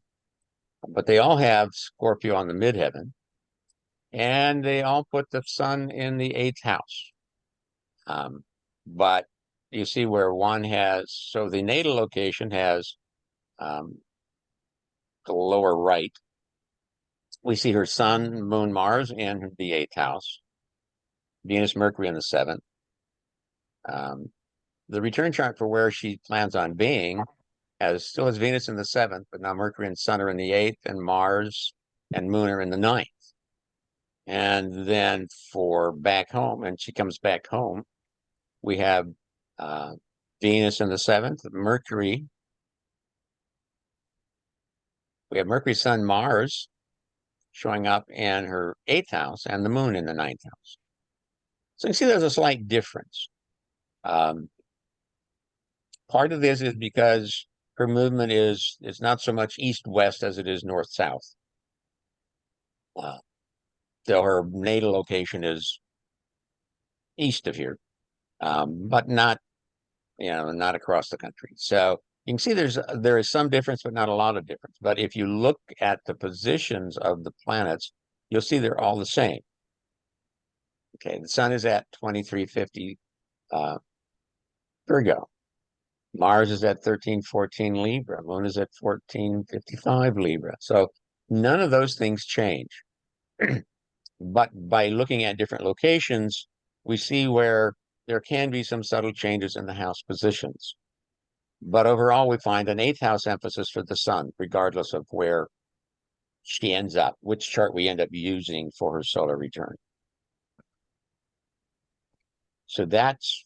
but they all have Scorpio on the midheaven, and they all put the sun in the 8th house. But you see where one has, so the natal location has the lower right. We see her sun, moon, Mars in the 8th house, Venus, Mercury in the 7th. The return chart for where she plans on being still has Venus in the 7th, but now Mercury and Sun are in the 8th, and Mars and Moon are in the 9th. And then for back home, and she comes back home, we have Venus in the 7th, Mercury. We have Mercury, Sun, Mars showing up in her 8th house, and the Moon in the 9th house. So you can see there's a slight difference. Part of this is because her movement is not so much east-west as it is north-south. So her natal location is east of here, but not, not across the country. So you can see there is some difference, but not a lot of difference. But if you look at the positions of the planets, you'll see they're all the same. Okay, the sun is at 2350 Virgo. Mars is at 1314 Libra. Moon is at 1455 Libra. So none of those things change. But by looking at different locations, we see where there can be some subtle changes in the house positions. But overall, we find an 8th house emphasis for the sun, regardless of where she ends up, which chart we end up using for her solar return. So that's,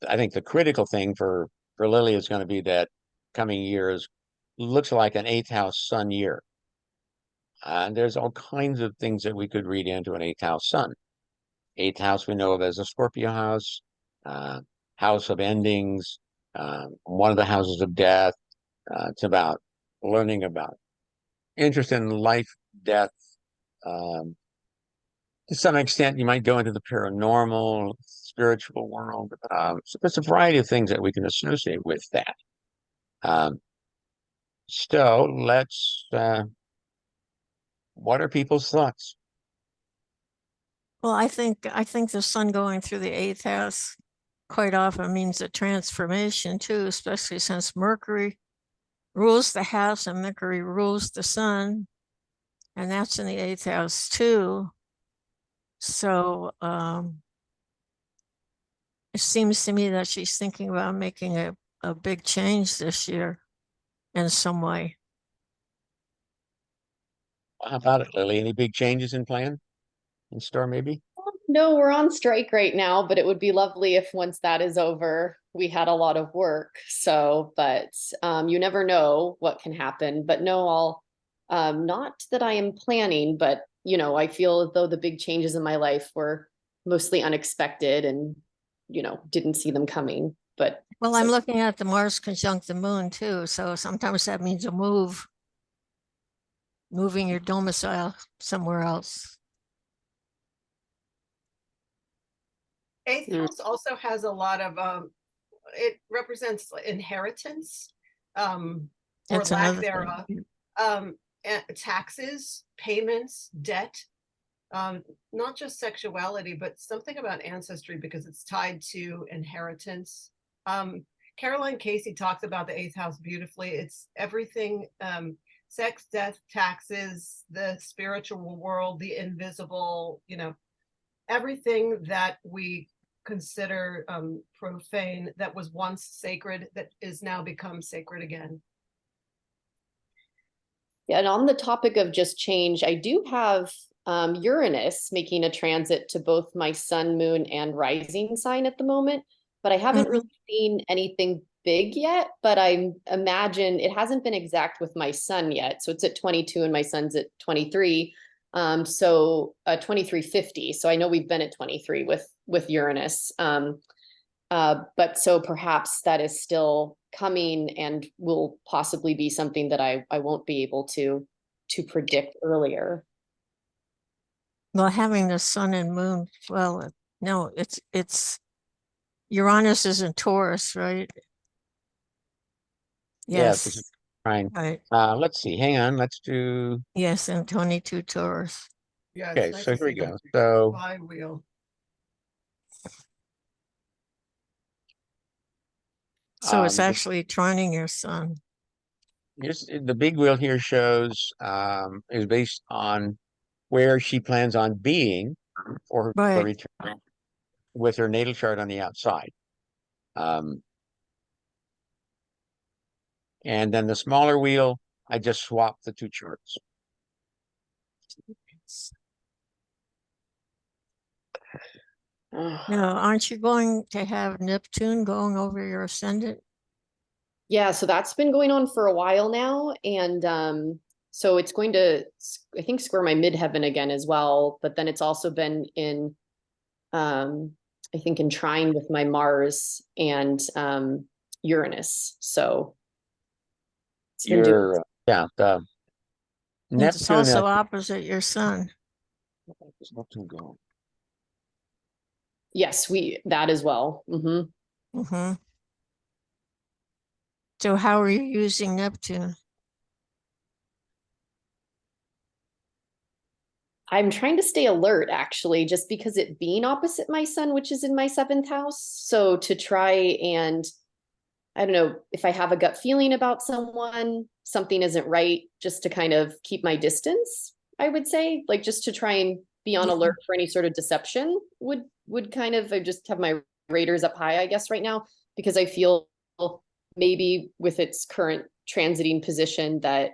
I think the critical thing for Lily is going to be that coming year is looks like an 8th house sun year. And there's all kinds of things that we could read into an 8th house sun. 8th house we know of as a Scorpio house, house of endings, one of the houses of death. It's about learning about interest in life, death. To some extent, you might go into the paranormal, spiritual world. So there's a variety of things that we can associate with that. So let's, what are people's thoughts? Well, I think the sun going through the 8th house quite often means a transformation too, especially since Mercury rules the house and Mercury rules the sun, and that's in the 8th house too. So it seems to me that she's thinking about making a big change this year in some way. How about it, Lily? Any big changes in store, maybe? No, we're on strike right now, but it would be lovely if once that is over, we had a lot of work. So, but you never know what can happen. But no, not that I am planning, but you know, I feel as though the big changes in my life were mostly unexpected and, you know, didn't see them coming. But Well, I'm looking at the Mars conjunct the moon too. So sometimes that means a moving your domicile somewhere else. 8th house also has a lot of it represents inheritance, or That's lack another thereof, thing. taxes, payments, debt, not just sexuality, but something about ancestry because it's tied to inheritance. Caroline Casey talks about the 8th house beautifully. It's everything, sex, death, taxes, the spiritual world, the invisible, you know, everything that we consider profane that was once sacred that is now become sacred again. yeah, and on the topic of just change, I do have Uranus making a transit to both my sun, moon, and rising sign at the moment, but I haven't really seen anything big yet. But I imagine it hasn't been exact with my sun yet. So it's at 22 and my sun's at 23. So 2350. So I know we've been at 23 with Uranus. But so perhaps that is still coming and will possibly be something that I won't be able to predict earlier. Well, having the sun and moon, well, no, it's Uranus is in Taurus, right? Yes, it's Yes, fine. right. Let's see. Hang on. Let's do. Yes, and 22 Taurus. Yeah, Okay, it's nice so to here we see go. the So flywheel. So it's the- actually trining your sun. here's the big wheel here shows is based on where she plans on being for her Right. return with her natal chart on the outside. And then the smaller wheel, I just swapped the two charts. Now, aren't you going to have Neptune going over your ascendant? Yeah, so that's been going on for a while now. And so it's going to, I think, square my midheaven again as well. But then it's also been in, I think, in trine with my Mars and Uranus. So it's been doing. Yeah, the It's Neptune. also opposite your sun. Where's Neptune going? Yes, that as well. Mm-hmm. So how are you using Neptune? I'm trying to stay alert, actually, just because it being opposite my sun, which is in my 7th house. So to try and, I don't know, if I have a gut feeling about someone, something isn't right, just to kind of keep my distance, I would say, like just to try and be on alert for any sort of deception would kind of, I just have my radars up high, I guess, right now, because I feel maybe with its current transiting position that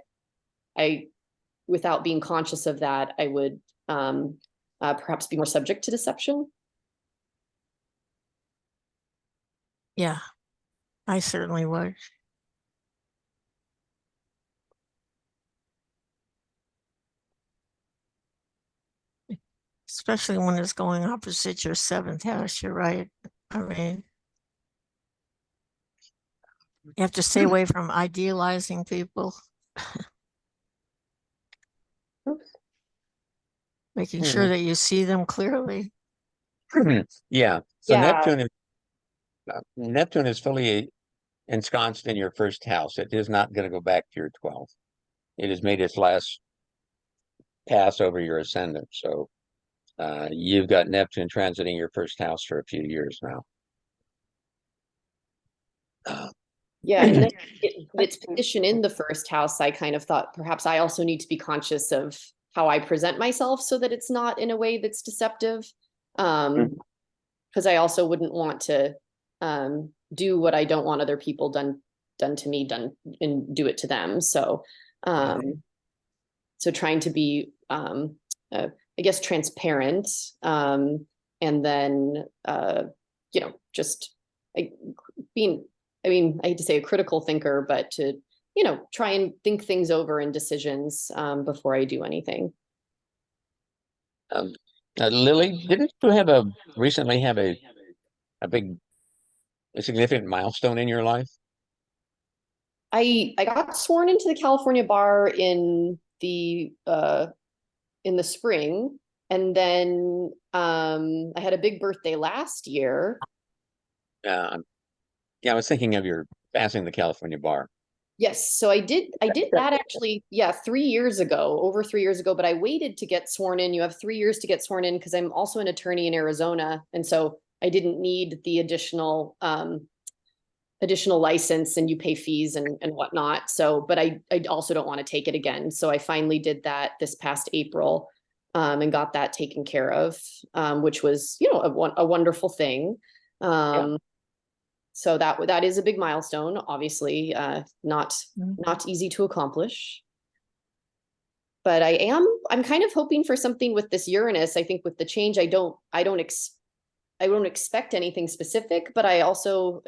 I without being conscious of that, I would perhaps be more subject to deception. Yeah, I certainly would. Especially when it's going opposite your 7th house, you're right. I mean, you have to stay away from idealizing people. Making sure that you see them clearly. Yeah. So Yeah. Neptune is fully ensconced in your first house. It is not going to go back to your 12th. It has made its last pass over your ascendant. So you've got Neptune transiting your first house for a few years now. Yeah, and then its position in the first house, I kind of thought perhaps I also need to be conscious of how I present myself so that it's not in a way that's deceptive. Because I also wouldn't want to do what I don't want other people done to me, and do it to them. So so trying to be I guess transparent, and then just being, I mean, I hate to say a critical thinker, but to, try and think things over in decisions before I do anything. Lily, didn't you recently have a significant milestone in your life? I got sworn into the California bar in the spring, and then I had a big birthday last year. Yeah, I was thinking of your passing the California bar. Yes, so I did that actually, yeah, 3 years ago, over 3 years ago, but I waited to get sworn in. You have 3 years to get sworn in because I'm also an attorney in Arizona, and so I didn't need the additional license, and you pay fees and whatnot. So, but I also don't want to take it again. So I finally did that this past April, and got that taken care of, which was, a wonderful thing. So that is a big milestone, obviously, not easy to accomplish. But I'm kind of hoping for something with this Uranus. I think with the change, I don't expect anything specific, but I also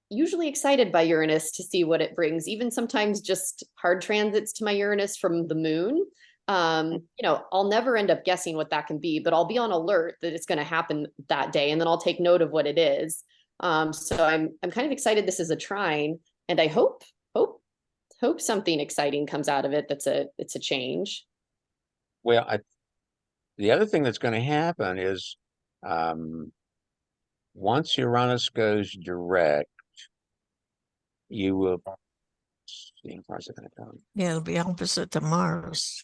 usually excited by Uranus to see what it brings, even sometimes just hard transits to my Uranus from the moon. I'll never end up guessing what that can be, but I'll be on alert that it's going to happen that day, and then I'll take note of what it is. So I'm kind of excited this is a trine, and I hope something exciting comes out of it. It's a change. Well, the other thing that's going to happen is once Uranus goes direct, you will see how far is it going to go. Yeah, it'll be opposite to Mars.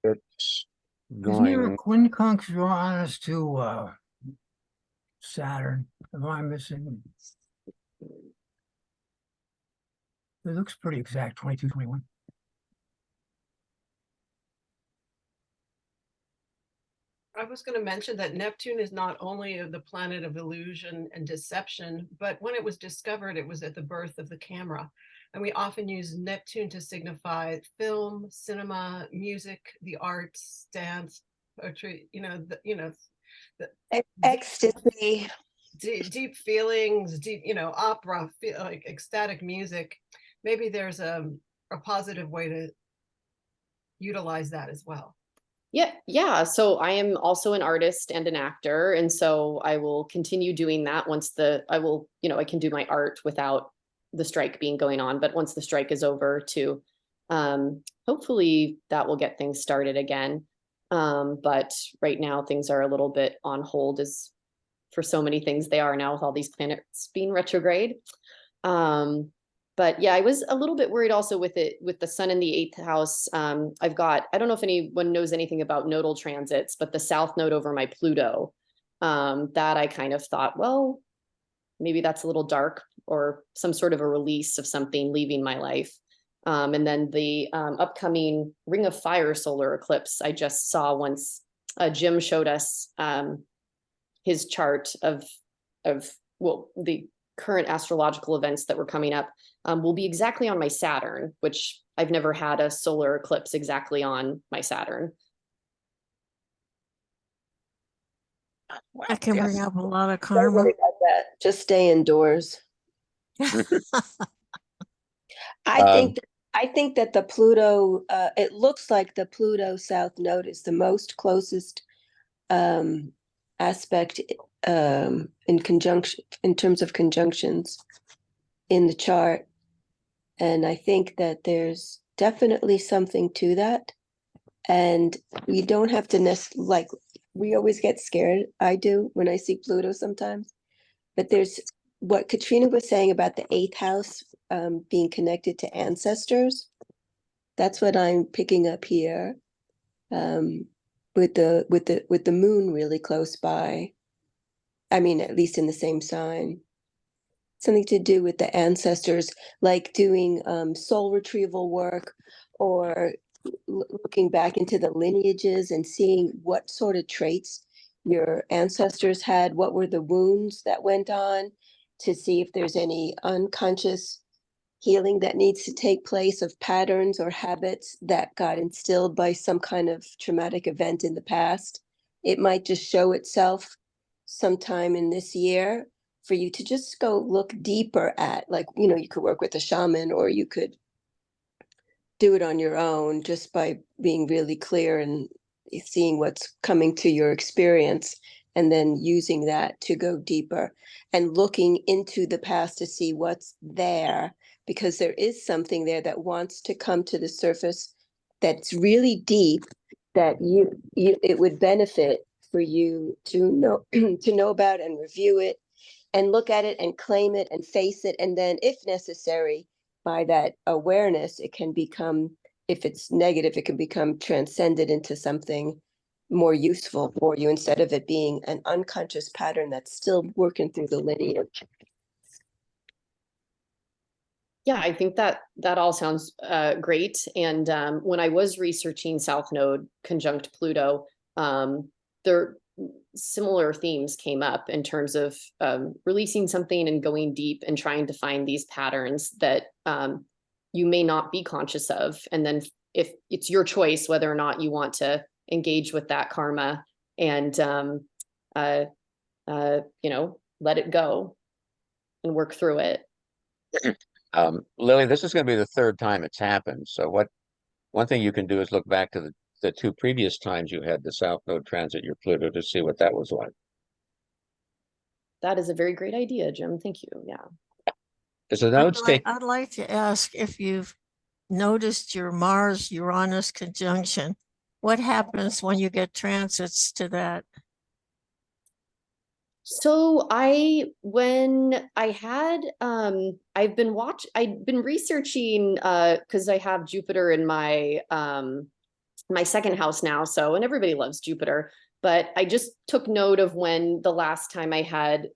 It's Isn't there a going. quincunx Uranus to Saturn? Am I missing? It looks pretty exact, 22, 21. I was going to mention that Neptune is not only the planet of illusion and deception, but when it was discovered, it was at the birth of the camera. And we often use Neptune to signify film, cinema, music, the arts, dance, poetry, ecstasy. Deep feelings, deep, opera, like ecstatic music. Maybe there's a positive way to utilize that as well. Yeah. So I am also an artist and an actor, and so I will continue doing that I can do my art without the strike being going on, but once the strike is over too, hopefully that will get things started again. But right now things are a little bit on hold, as for so many things they are now with all these planets being retrograde. But yeah, I was a little bit worried also with the sun in the 8th house. I don't know if anyone knows anything about nodal transits, but the south node over my Pluto, that I kind of thought, well, maybe that's a little dark, or some sort of a release of something leaving my life. And then the upcoming Ring of Fire solar eclipse I just saw once. Jim showed us his chart of the current astrological events that were coming up, will be exactly on my Saturn, which I've never had a solar eclipse exactly on my Saturn. That can Yeah. bring up a lot of Don't worry karma. about that. Just stay indoors. I Um, think I think that the Pluto, it looks like the Pluto South Node is the most closest um, aspect in conjunction in terms of conjunctions in the chart, and I think that there's definitely something to that, and you don't have to like we always get scared. I do when I see Pluto sometimes, but there's what Katrina was saying about the eighth house being connected to ancestors. That's what I'm picking up here, with the moon really close by. I mean, at least in the same sign. Something to do with the ancestors, like doing soul retrieval work, or looking back into the lineages and seeing what sort of traits your ancestors had, what were the wounds that went on, to see if there's any unconscious healing that needs to take place of patterns or habits that got instilled by some kind of traumatic event in the past. It might just show itself sometime in this year for you to just go look deeper at, like, you could work with a shaman, or you could do it on your own just by being really clear and seeing what's coming to your experience, and then using that to go deeper and looking into the past to see what's there, because there is something there that wants to come to the surface that's really deep, that you it would benefit for you to know to know about and review it and look at it and claim it and face it, and then if necessary, by that awareness, it can become, if it's negative, it can become transcended into something more useful for you, instead of it being an unconscious pattern that's still working through the lineage. Yeah, I think that all sounds great. And when I was researching South Node conjunct Pluto, there similar themes came up in terms of releasing something and going deep and trying to find these patterns that you may not be conscious of. And then if it's your choice whether or not you want to engage with that karma and let it go and work through it. Lily, this is going to be the third time it's happened. So one thing you can do is look back to the two previous times you had the South Node transit your Pluto to see what that was like. That is a very great idea, Jim. Thank you. Yeah. Because the nodes take, I'd like to ask if you've noticed your Mars-Uranus conjunction. What happens when you get transits to that? So I've been researching because I have Jupiter in my my second house now. So, and everybody loves Jupiter, but I just took note of when the last time I had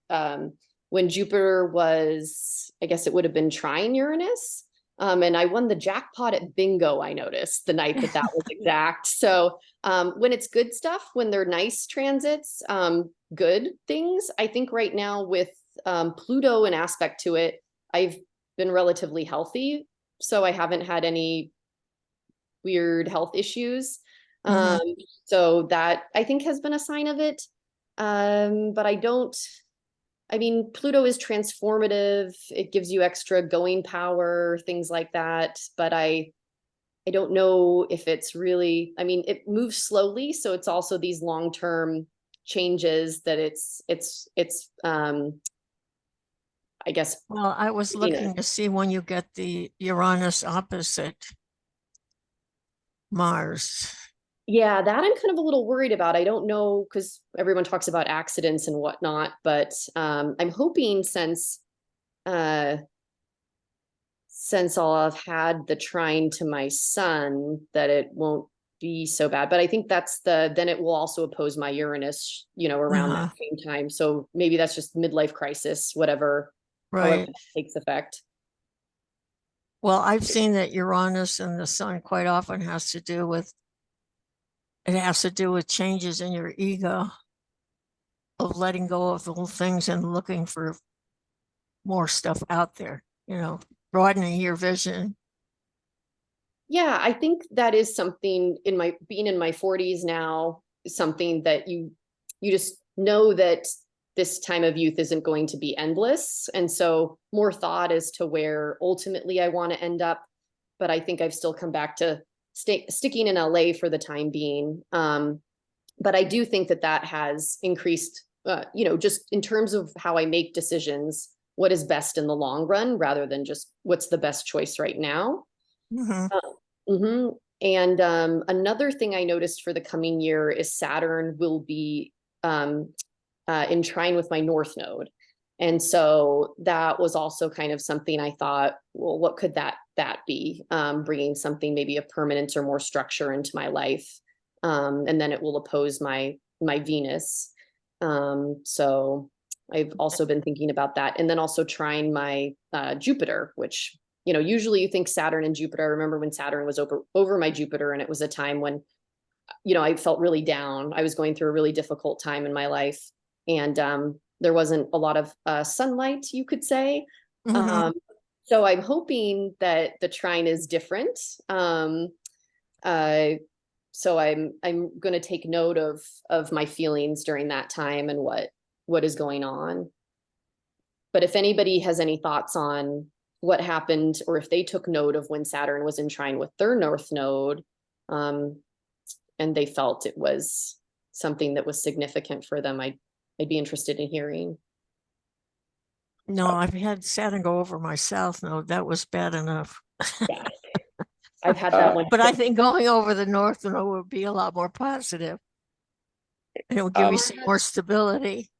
when Jupiter was, I guess it would have been trine Uranus. And I won the jackpot at bingo, I noticed the night that was exact. So when it's good stuff, when they're nice transits, good things, I think right now with Pluto an aspect to it, I've been relatively healthy. So I haven't had any weird health issues. So that I think has been a sign of it. But I mean, Pluto is transformative. It gives you extra going power, things like that. But I don't know if it's really, I mean, it moves slowly. So it's also these long-term changes that it's I guess. Well, I was looking to see when you get the Uranus opposite Mars. Yeah, that I'm kind of a little worried about. I don't know, because everyone talks about accidents and whatnot, but I'm hoping since I'll have had the trine to my sun that it won't be so bad. But I think then it will also oppose my Uranus, around that same time. So maybe that's just midlife crisis, however that takes effect. Well, I've seen that Uranus and the sun quite often has to do with changes in your ego, of letting go of little things and looking for more stuff out there, broadening your vision. Yeah, I think that is something in my being in my 40s now, something that you just know that this time of youth isn't going to be endless. And so more thought as to where ultimately I want to end up. But I think I've still come back to sticking in LA for the time being. But I do think that that has increased, just in terms of how I make decisions, what is best in the long run rather than just what's the best choice right now. Mhm. And another thing I noticed for the coming year is Saturn will be in trine with my North Node. And so that was also kind of something I thought, well, what could that be? Bringing something maybe of permanence or more structure into my life. And then it will oppose my Venus. So I've also been thinking about that. And then also trying my Jupiter, which, usually you think Saturn and Jupiter. I remember when Saturn was over my Jupiter, and it was a time when, I felt really down. I was going through a really difficult time in my life. And there wasn't a lot of sunlight, you could say. Mhm. So I'm hoping that the trine is different. So I'm going to take note of my feelings during that time and what is going on. But if anybody has any thoughts on what happened, or if they took note of when Saturn was in trine with their North Node, and they felt it was something that was significant for them, I'd be interested in hearing. No, I've had Saturn go over my South Node. That was bad enough. Yeah, I've had that one. But I think going over the North Node would be a lot more positive. And it will give you some more stability.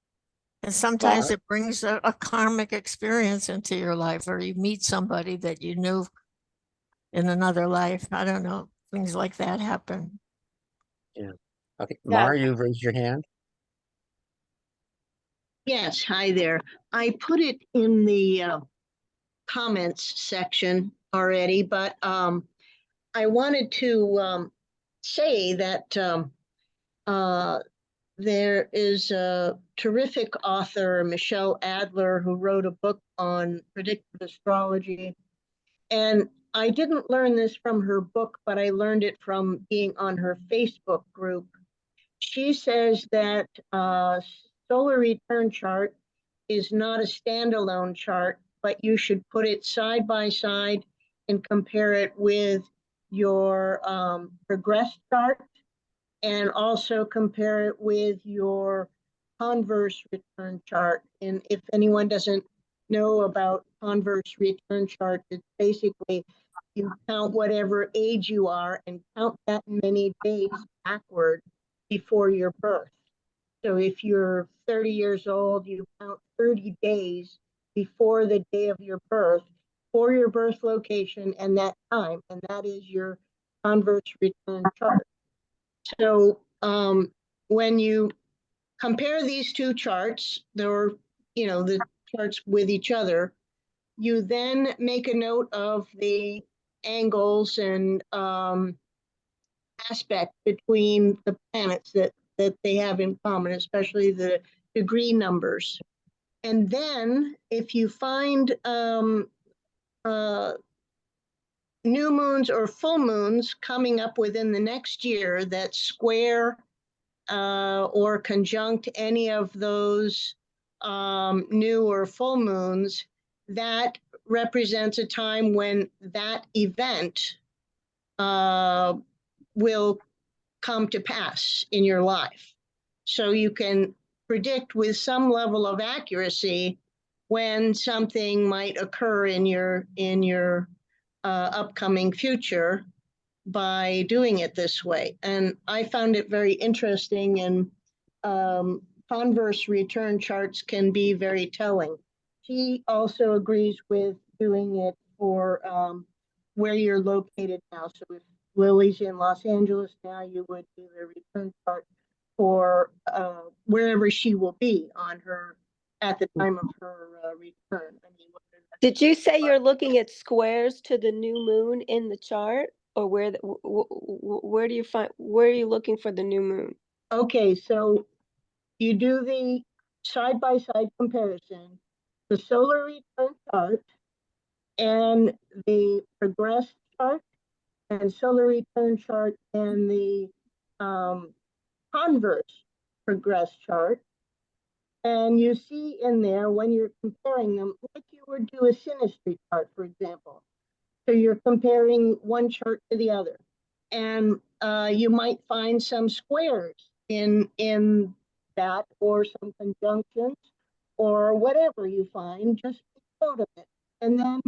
And sometimes Well, it brings a karmic experience into your life, or you meet somebody that you knew in another life. I don't know. Things like that happen. yeah. Okay, Yeah. Mara, you've raised your hand. Yes, hi there. I put it in the comments section already, but I wanted to say that there is a terrific author, Michelle Adler, who wrote a book on predictive astrology. And I didn't learn this from her book, but I learned it from being on her Facebook group. She says that solar return chart is not a standalone chart, but you should put it side by side and compare it with your progress chart, and also compare it with your converse return chart. And if anyone doesn't know about converse return chart, it's basically you count whatever age you are and count that many days backward before your birth. So if you're 30 years old, you count 30 days before the day of your birth for your birth location and that time, and that is your converse return chart. So when you compare these two charts, the charts with each other, you then make a note of the angles and aspect between the planets that they have in common, especially the degree numbers. And then if you find new moons or full moons coming up within the next year that square or conjunct any of those new or full moons, that represents a time when that event will come to pass in your life. So you can predict with some level of accuracy when something might occur in your upcoming future by doing it this way. And I found it very interesting, and converse return charts can be very telling. She also agrees with doing it for where you're located now. So if Lily's in Los Angeles now, you would do the return chart for wherever she will be on her at the time of her return. I mean, Did you say you're looking at squares to the new moon in the chart, or where do you where are you looking for the new moon? okay, so you do the side-by-side comparison, the solar return chart and the progress chart, and solar return chart and the converse progress chart. And you see in there when you're comparing them, like you would do a synastry chart, for example. So you're comparing one chart to the other. And you might find some squares in that, or some conjunctions, or whatever you find, just take note of it. And then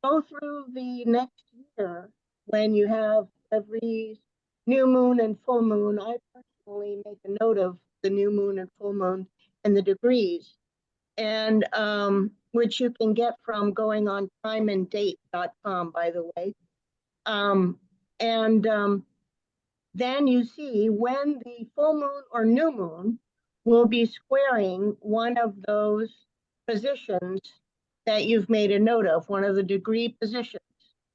go through the next year when you have every new moon and full moon. I personally make a note of the new moon and full moon and the degrees, and which you can get from going on timeanddate.com, by the way. Then you see when the full moon or new moon will be squaring one of those positions that you've made a note of, one of the degree positions.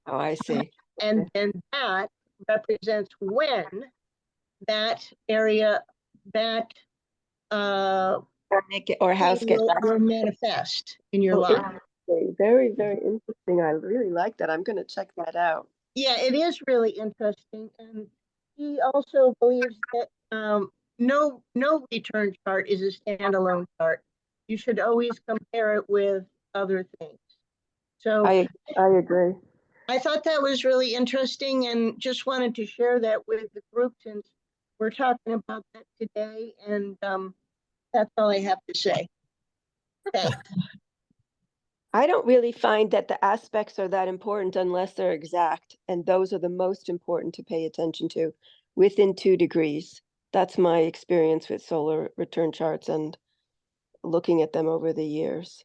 Oh, I see. And then that represents when that area, that Or house get back. will manifest in your life. Interesting. Very, very interesting. I really like that. I'm going to check that out. Yeah, it is really interesting. And he also believes that no return chart is a standalone chart. You should always compare it with other things. So I agree. I thought that was really interesting, and just wanted to share that with the group since we're talking about that today. And that's all I have to say. Thanks. I don't really find that the aspects are that important unless they're exact, and those are the most important to pay attention to within 2 degrees. That's my experience with solar return charts and looking at them over the years.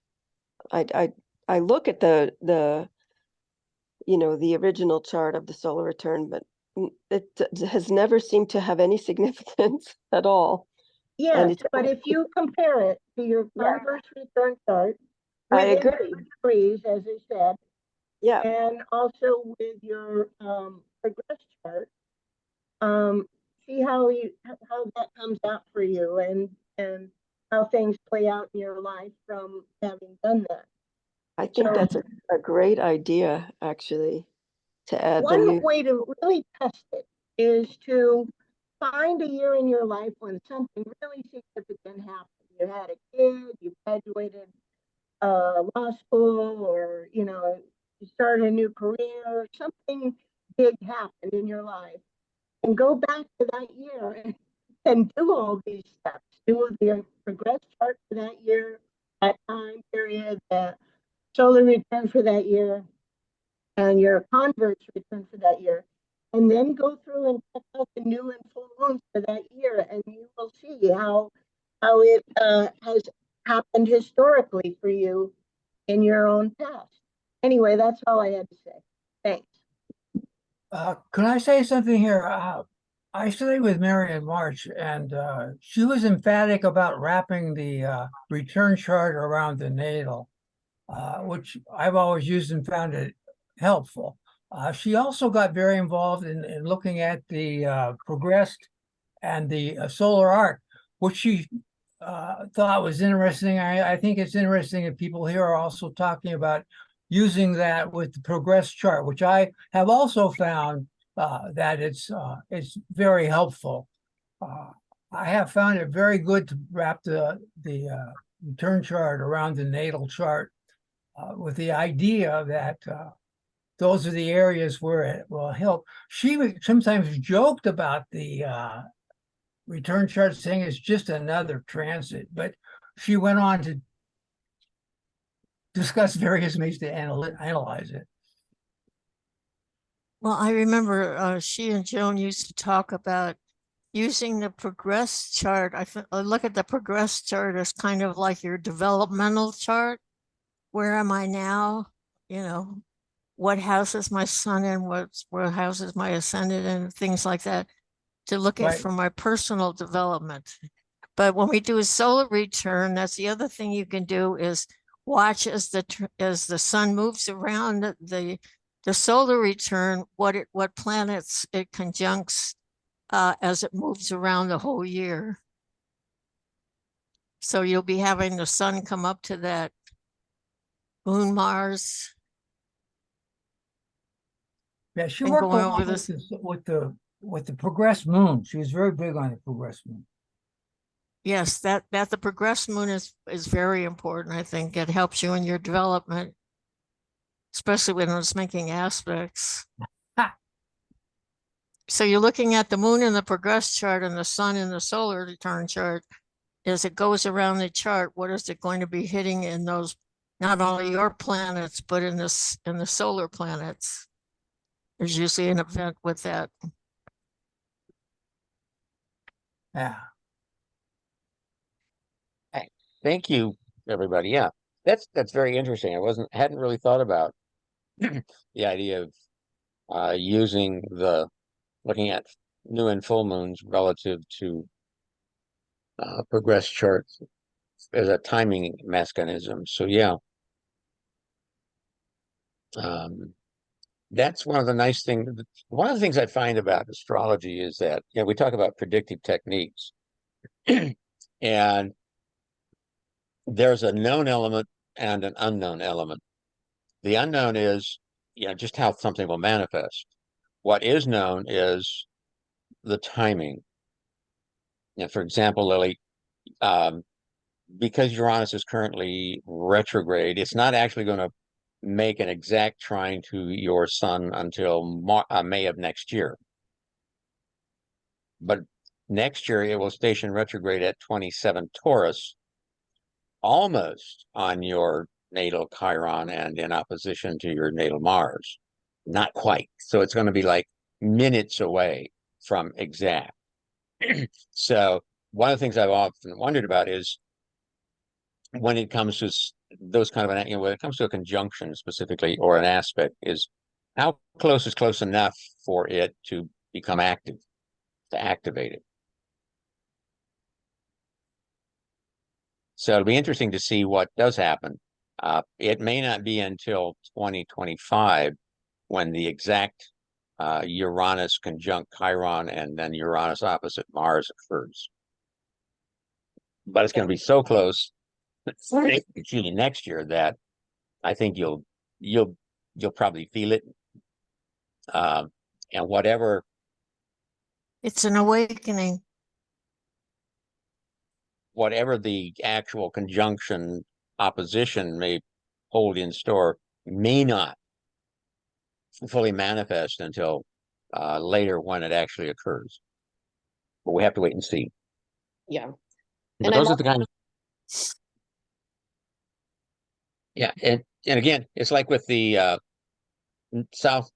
I look at the the original chart of the solar return, but it has never seemed to have any significance at all. Yes, but if you compare it to your converse return chart, I within agree. 2 degrees, as I said, Yeah, and also with your progress chart, see how that comes out for you, and how things play out in your life from having done that. I think So that's a great idea, actually, to add the one new. way to really test it is to find a year in your life when something really significant happened. You had a kid, you graduated law school, or you started a new career, something big happened in your life, and go back to that year and do all these steps. Do the progress chart for that year, that time period, the solar return for that year, and your converse return for that year. And then go through and check out the new and full moons for that year, and you will see how it has happened historically for you in your own past. Anyway, that's all I had to say. Thanks. Can I say something here? I studied with Mary in March, and she was emphatic about wrapping the return chart around the natal, which I've always used and found it helpful. She also got very involved in looking at the progressed and the solar arc, which she thought was interesting. I think it's interesting that people here are also talking about using that with the progress chart, which I have also found that it's very helpful. I have found it very good to wrap the return chart around the natal chart with the idea that those are the areas where it will help. She sometimes joked about the return chart, saying it's just another transit, but she went on to discuss various ways to analyze it. Well, I remember she and Joan used to talk about using the progress chart. I look at the progress chart as kind of like your developmental chart. Where am I now? What house is my son in? What house is my ascendant in? Things like that, to look at for my personal development. But when we do a solar return, that's the other thing you can do, is watch as the sun moves around the solar return, what planets it conjuncts as it moves around the whole year. So you'll be having the sun come up to that moon Mars Yeah, she And worked a going lot over with this, with the progressed moon. She was very big on the progressed moon. yes, that the progressed moon is very important. I think it helps you in your development, especially when it's making aspects. Ha! So you're looking at the moon in the progressed chart and the sun in the solar return chart. As it goes around the chart, what is it going to be hitting in those, not only your planets, but in the solar planets? There's usually an event with that. Yeah. Thank you, everybody. Yeah, that's very interesting. I hadn't really thought about the idea of using looking at new and full moons relative to progress charts as a timing mechanism. So yeah, um, that's one of the nice things. One of the things I find about astrology is that, we talk about predictive techniques, and there's a known element and an unknown element. The unknown is, just how something will manifest. What is known is the timing. For example, Lily, um, because Uranus is currently retrograde, it's not actually going to make an exact trine to your sun until May of next year. But next year it will station retrograde at 27 Taurus, almost on your natal Chiron and in opposition to your natal Mars. Not quite. So it's going to be like minutes away from exact. So one of the things I've often wondered about is when it comes to those kind of when it comes to a conjunction specifically or an aspect, is how close is close enough for it to become active, to activate it. So it'll be interesting to see what does happen. It may not be until 2025 when the exact Uranus conjunct Chiron and then Uranus opposite Mars occurs. But it's going to be so close, excuse me, next year that I think you'll probably feel it. And whatever It's an awakening. the actual conjunction opposition may hold in store may not fully manifest until later when it actually occurs. But we have to wait and see. Yeah. But And those are the kind of and again, it's like with the south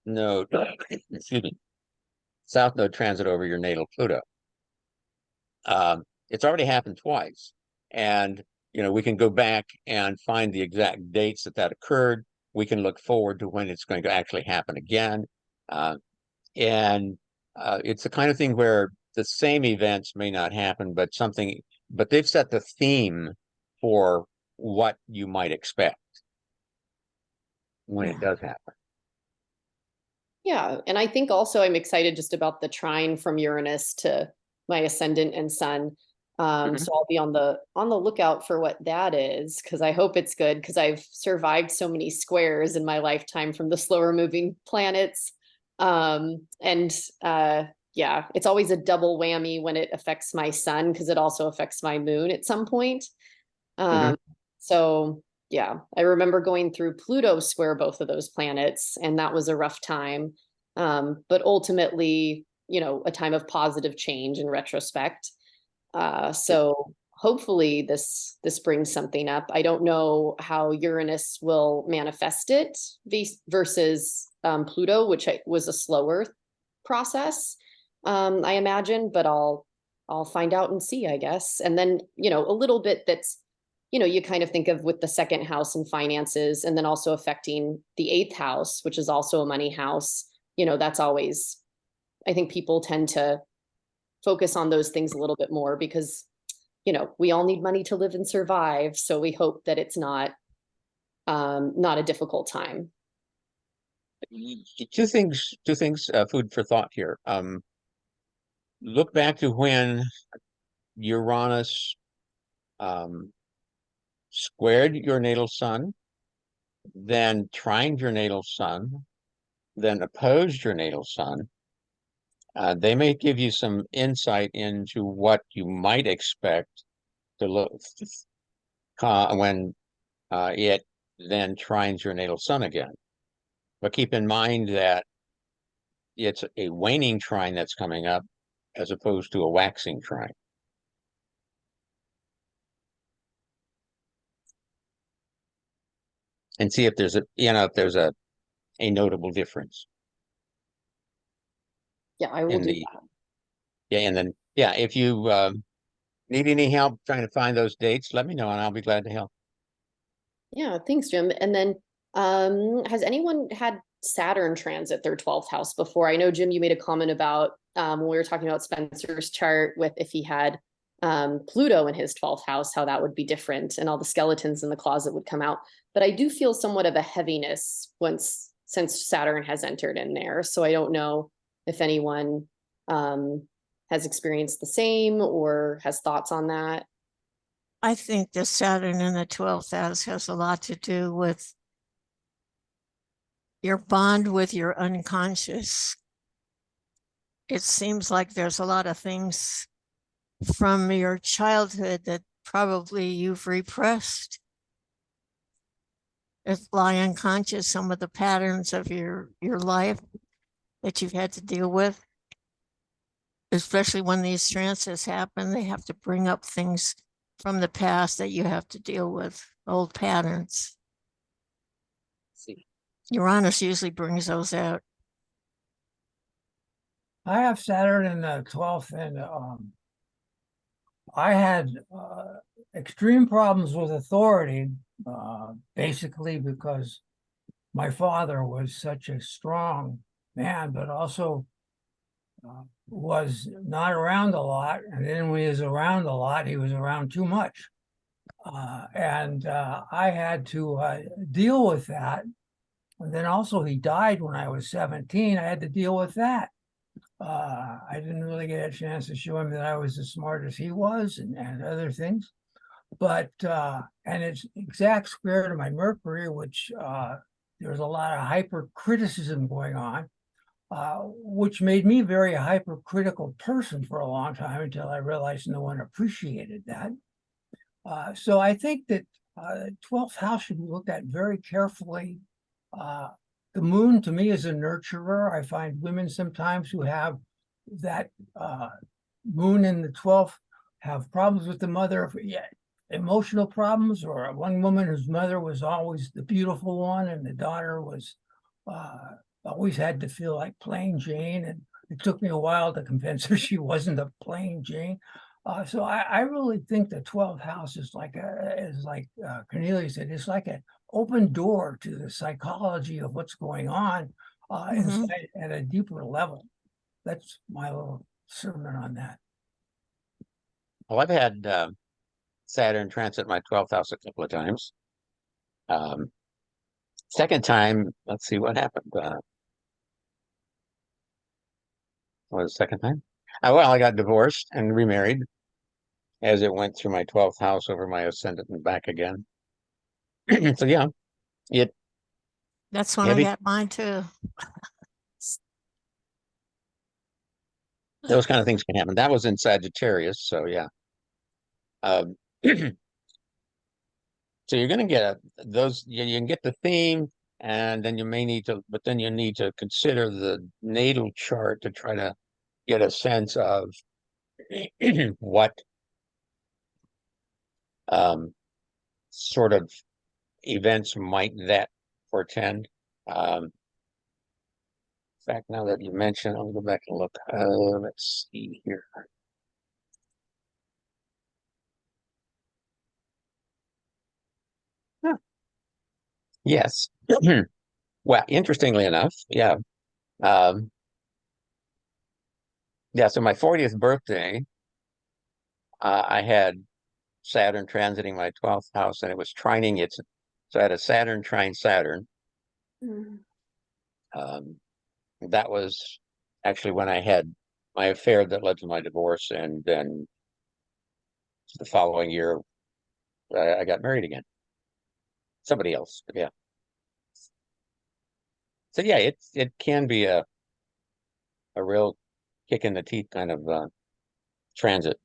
node, excuse me, south node transit over your natal Pluto. It's already happened twice, and we can go back and find the exact dates that occurred. We can look forward to when it's going to actually happen again, and it's the kind of thing where the same events may not happen, but they've set the theme for what you might expect when it does happen. Yeah, and I think also I'm excited just about the trine from Uranus to my ascendant and sun. So I'll be on the lookout for what that is, because I hope it's good, because I've survived so many squares in my lifetime from the slower moving planets. Yeah, it's always a double whammy when it affects my sun, because it also affects my moon at some point. So yeah, I remember going through Pluto square both of those planets, and that was a rough time. But ultimately, a time of positive change in retrospect. So hopefully this brings something up. I don't know how Uranus will manifest it versus Pluto, which was a slower process, I imagine, but I'll find out and see, I guess. And then, a little bit that's, you kind of think of with the second house and finances, and then also affecting the eighth house, which is also a money house. That's always, I think people tend to focus on those things a little bit more because, we all need money to live and survive. So we hope that it's not a difficult time. Two things, food for thought here. Look back to when Uranus squared your natal sun, then trined your natal sun, then opposed your natal sun, they may give you some insight into what you might expect to look when it then trines your natal sun again. But keep in mind that it's a waning trine that's coming up as opposed to a waxing trine. And see if there's a notable difference Yeah, I will in do the that. and then if you need any help trying to find those dates, let me know and I'll be glad to help. Yeah, thanks, Jim. And then has anyone had Saturn transit their 12th house before? I know, Jim, you made a comment about when we were talking about Spencer's chart with if he had Pluto in his 12th house, how that would be different and all the skeletons in the closet would come out. But I do feel somewhat of a heaviness since Saturn has entered in there. So I don't know if anyone has experienced the same or has thoughts on that. I think the Saturn in the 12th house has a lot to do with your bond with your unconscious. It seems like there's a lot of things from your childhood that probably you've repressed. It's lie unconscious, some of the patterns of your life that you've had to deal with. Especially when these transits happen, they have to bring up things from the past that you have to deal with, old patterns. See. Uranus usually brings those out. I have Saturn in the 12th, and I had extreme problems with authority, basically because my father was such a strong man, but also was not around a lot. And then when he was around a lot, he was around too much. And I had to deal with that. And then also he died when I was 17. I had to deal with that. I didn't really get a chance to show him that I was as smart as he was and other things. But, and it's exact square to my Mercury, which there's a lot of hypercriticism going on, which made me a very hypercritical person for a long time until I realized no one appreciated that. So I think that 12th house should be looked at very carefully. The moon to me is a nurturer. I find women sometimes who have that moon in the 12th have problems with the mother, emotional problems, or one woman whose mother was always the beautiful one and the daughter was always had to feel like plain Jane. And it took me a while to convince her she wasn't a plain Jane. So I really think the 12th house is like Cornelia said, it's like an open door to the psychology of what's going on inside at a deeper level. That's my little sermon on that. Well, I've had Saturn transit my 12th house a couple of times. Second time, let's see what happened. What was the second time? Well, I got divorced and remarried as it went through my 12th house over my ascendant and back again. So yeah, That's when heavy. I got mine too. Those kind of things can happen. That was in Sagittarius, so yeah. So you're going to get those. You can get the theme, and then you may need to, but then you need to consider the natal chart to try to get a sense of what sort of events might that portend. In fact, now that you mentioned, I'll go back and look. Let's see here. Huh. Yes. Well, interestingly enough, yeah. Yeah, so my 40th birthday, I had Saturn transiting my 12th house, and it was trining its. So I had a Saturn trine Saturn. That was actually when I had my affair that led to my divorce, and then the following year I got married again. Somebody else, yeah. So yeah, it can be a real kick in the teeth kind of transit.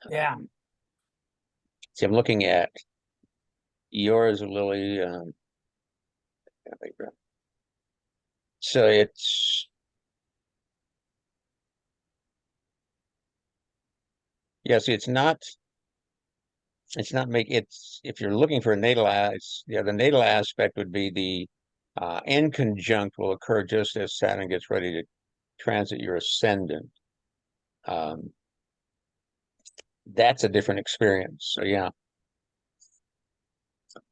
Yeah. See, I'm looking at yours, Lily. So see, it's not if you're looking for a natal the natal aspect would be the in conjunct will occur just as Saturn gets ready to transit your ascendant. That's a different experience. So yeah.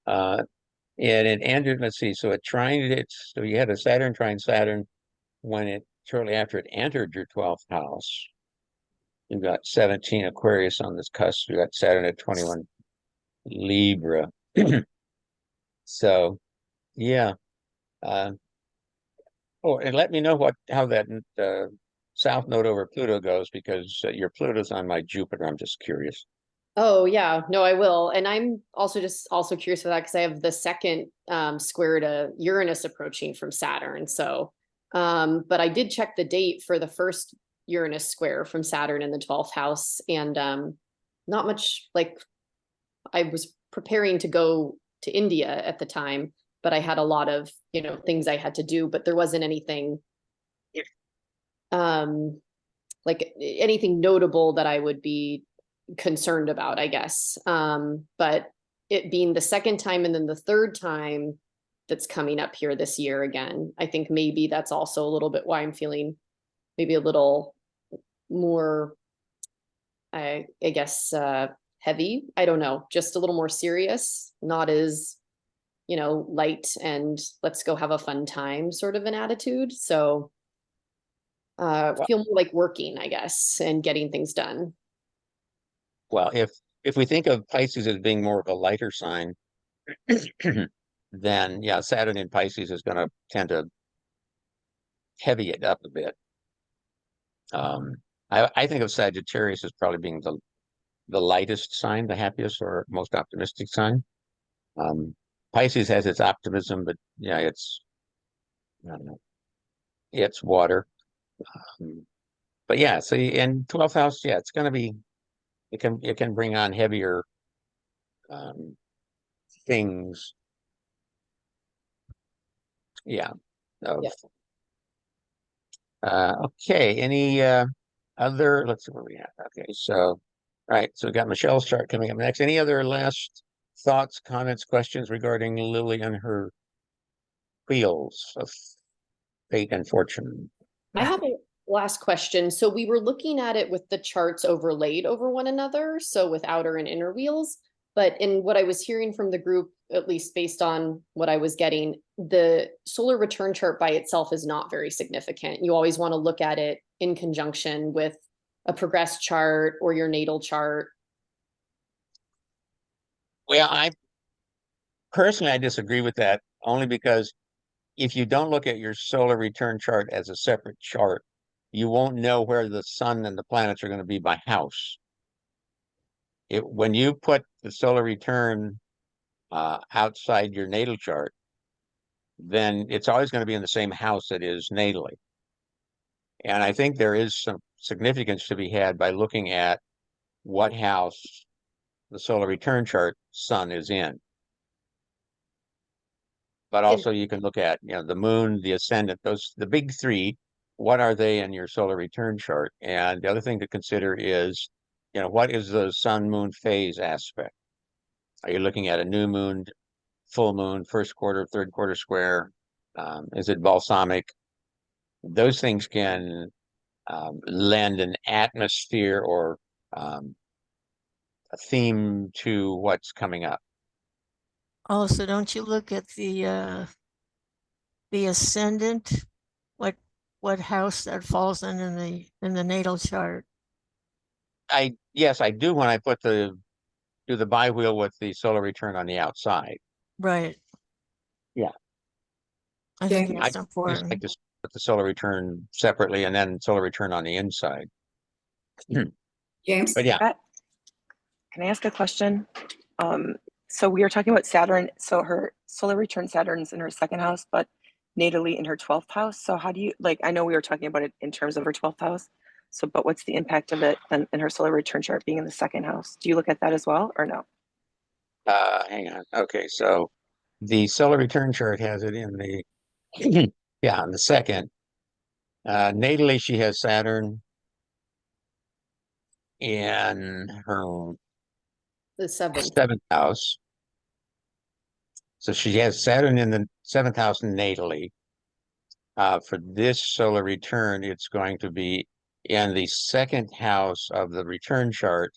And it ended, let's see, so it trined it, so you had a Saturn trine Saturn when it shortly after it entered your 12th house. You've got 17 Aquarius on this cusp. You got Saturn at 21 Libra. So yeah. Oh, and let me know how that south node over Pluto goes, because your Pluto's on my Jupiter. I'm just curious. Oh yeah, no, I will. And I'm also curious for that because I have the second square to Uranus approaching from Saturn. So, but I did check the date for the first Uranus square from Saturn in the 12th house, and not much. Like, I was preparing to go to India at the time, but I had a lot of things I had to do, but there wasn't anything like anything notable that I would be concerned about, I guess. But it being the second time and then the third time that's coming up here this year again, I think maybe that's also a little bit why I'm feeling maybe a little more, I guess, heavy. I don't know, just a little more serious, not as, light and let's go have a fun time sort of an attitude. So feel more like working, I guess, and getting things done. Well, if we think of Pisces as being more of a lighter sign, then yeah, Saturn in Pisces is going to tend to heavy it up a bit. I think of Sagittarius as probably being the lightest sign, the happiest or most optimistic sign. Pisces has its optimism, but yeah, I don't know, it's water. But yeah, so in 12th house, yeah, it's going to be, it can bring on heavier things. Yeah. Of, okay. Any other? Let's see where we at. Okay, so all right. So we got Michelle's chart coming up next. Any other last thoughts, comments, questions regarding Lily and her wheels of fate and fortune? I have a last question. So we were looking at it with the charts overlaid over one another, so with outer and inner wheels. But in what I was hearing from the group, at least based on what I was getting, the solar return chart by itself is not very significant. You always want to look at it in conjunction with a progress chart or your natal chart. Well, I disagree with that, only because if you don't look at your solar return chart as a separate chart, you won't know where the sun and the planets are going to be by house. When you put the solar return outside your natal chart, then it's always going to be in the same house it is natally. And I think there is some significance to be had by looking at what house the solar return chart sun is in. But also you can look at, the moon, the ascendant, the big three, what are they in your solar return chart? And the other thing to consider is, what is the sun moon phase aspect? Are you looking at a new moon, full moon, first quarter, third quarter square? Is it balsamic? Those things can lend an atmosphere or a theme to what's coming up. Also, don't you look at the ascendant, what house that falls in the natal chart? Yes, I do when I do the bi-wheel with the solar return on the outside. Right. Yeah. I think I that's just important. like to put the solar return separately and then solar return on the inside. James, But yeah. can I ask a question? So we are talking about Saturn. So her solar return Saturn's in her second house, but natally in her 12th house. So how do you, like, I know we were talking about it in terms of her 12th house. So, but what's the impact of it then in her solar return chart being in the second house? Do you look at that as well or no? Hang on. Okay, so the solar return chart has it in the yeah, in the second. Natally, she has Saturn in her The seventh. seventh house. So she has Saturn in the seventh house natally. For this solar return, it's going to be in the second house of the return chart,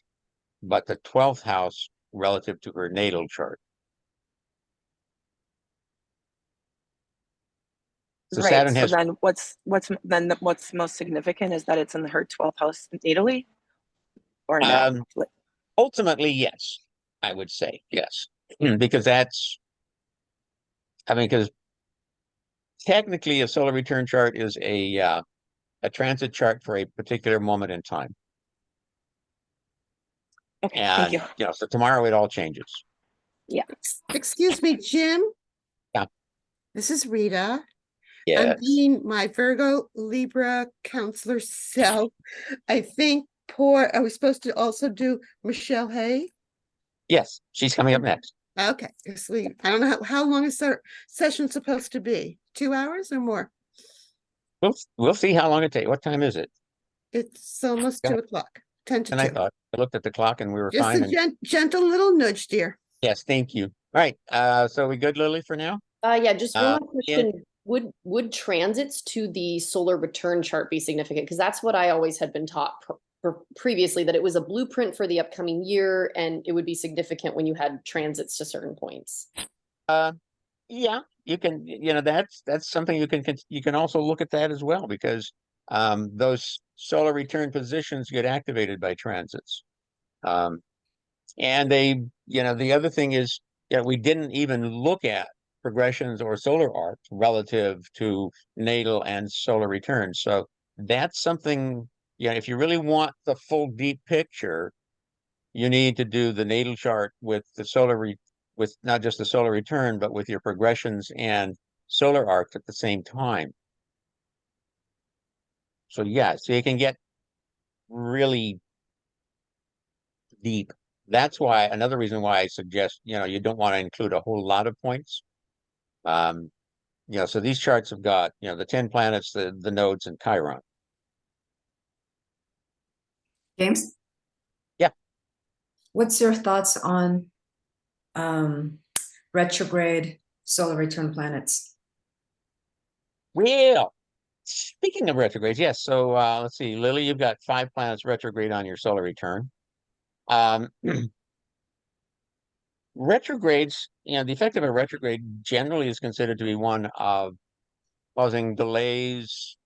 but the 12th house relative to her natal chart. So Right. Saturn So has, then what's most significant is that it's in her 12th house natally or no? ultimately, yes, I would say yes, because that's, I mean, because technically a solar return chart is a transit chart for a particular moment in time. Okay, thank And, you. so tomorrow it all changes. Yeah. Excuse me, Jim. Yeah. This is Rita. I'm Yes. being my Virgo Libra counselor self. I think I was supposed to also do Michelle Hay. Yes, she's coming up next. Okay, I don't know how long is our session supposed to be? 2 hours or more? We'll see how long it takes. What time is it? It's almost Yeah. 2 o'clock, 10 to And I 2. thought, I looked at the clock and we were Just fine. a And gentle little nudge, dear. yes, thank you. All right. So we good, Lily, for now? Yeah, just one more yeah. question. Would transits to the solar return chart be significant? Because that's what I always had been taught previously, that it was a blueprint for the upcoming year and it would be significant when you had transits to certain points. Yeah, you can, that's something you can also look at that as well, because those solar return positions get activated by transits. And the other thing is, we didn't even look at progressions or solar arcs relative to natal and solar returns. So that's something, if you really want the full deep picture, you need to do the natal chart with with not just the solar return, but with your progressions and solar arcs at the same time. So yeah, so you can get really deep. That's why another reason why I suggest, you don't want to include a whole lot of points. So these charts have got, the 10 planets, the nodes, and Chiron. James? Yeah. What's your thoughts on retrograde solar return planets? Well, speaking of retrogrades, yes. So let's see, Lily, you've got 5 planets retrograde on your solar return. Retrogrades, the effect of a retrograde generally is considered to be one of causing delays,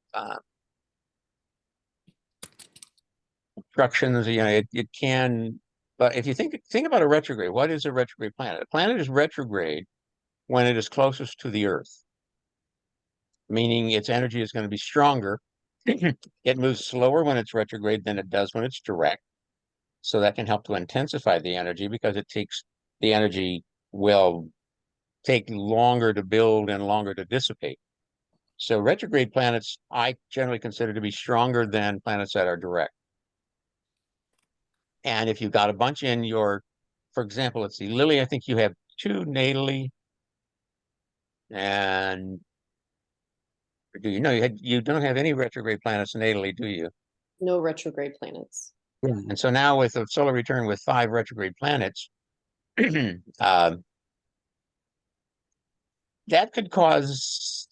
obstructions. It can, but if you think about a retrograde, what is a retrograde planet? A planet is retrograde when it is closest to the Earth, meaning its energy is going to be stronger. It moves slower when it's retrograde than it does when it's direct. So that can help to intensify the energy, because the energy will take longer to build and longer to dissipate. So retrograde planets, I generally consider to be stronger than planets that are direct. And if you've got a bunch in for example, let's see, Lily, I think you have 2 natally, and do you don't have any retrograde planets natally, do you? No retrograde planets. Yeah. And so now with a solar return with 5 retrograde planets, that could cause,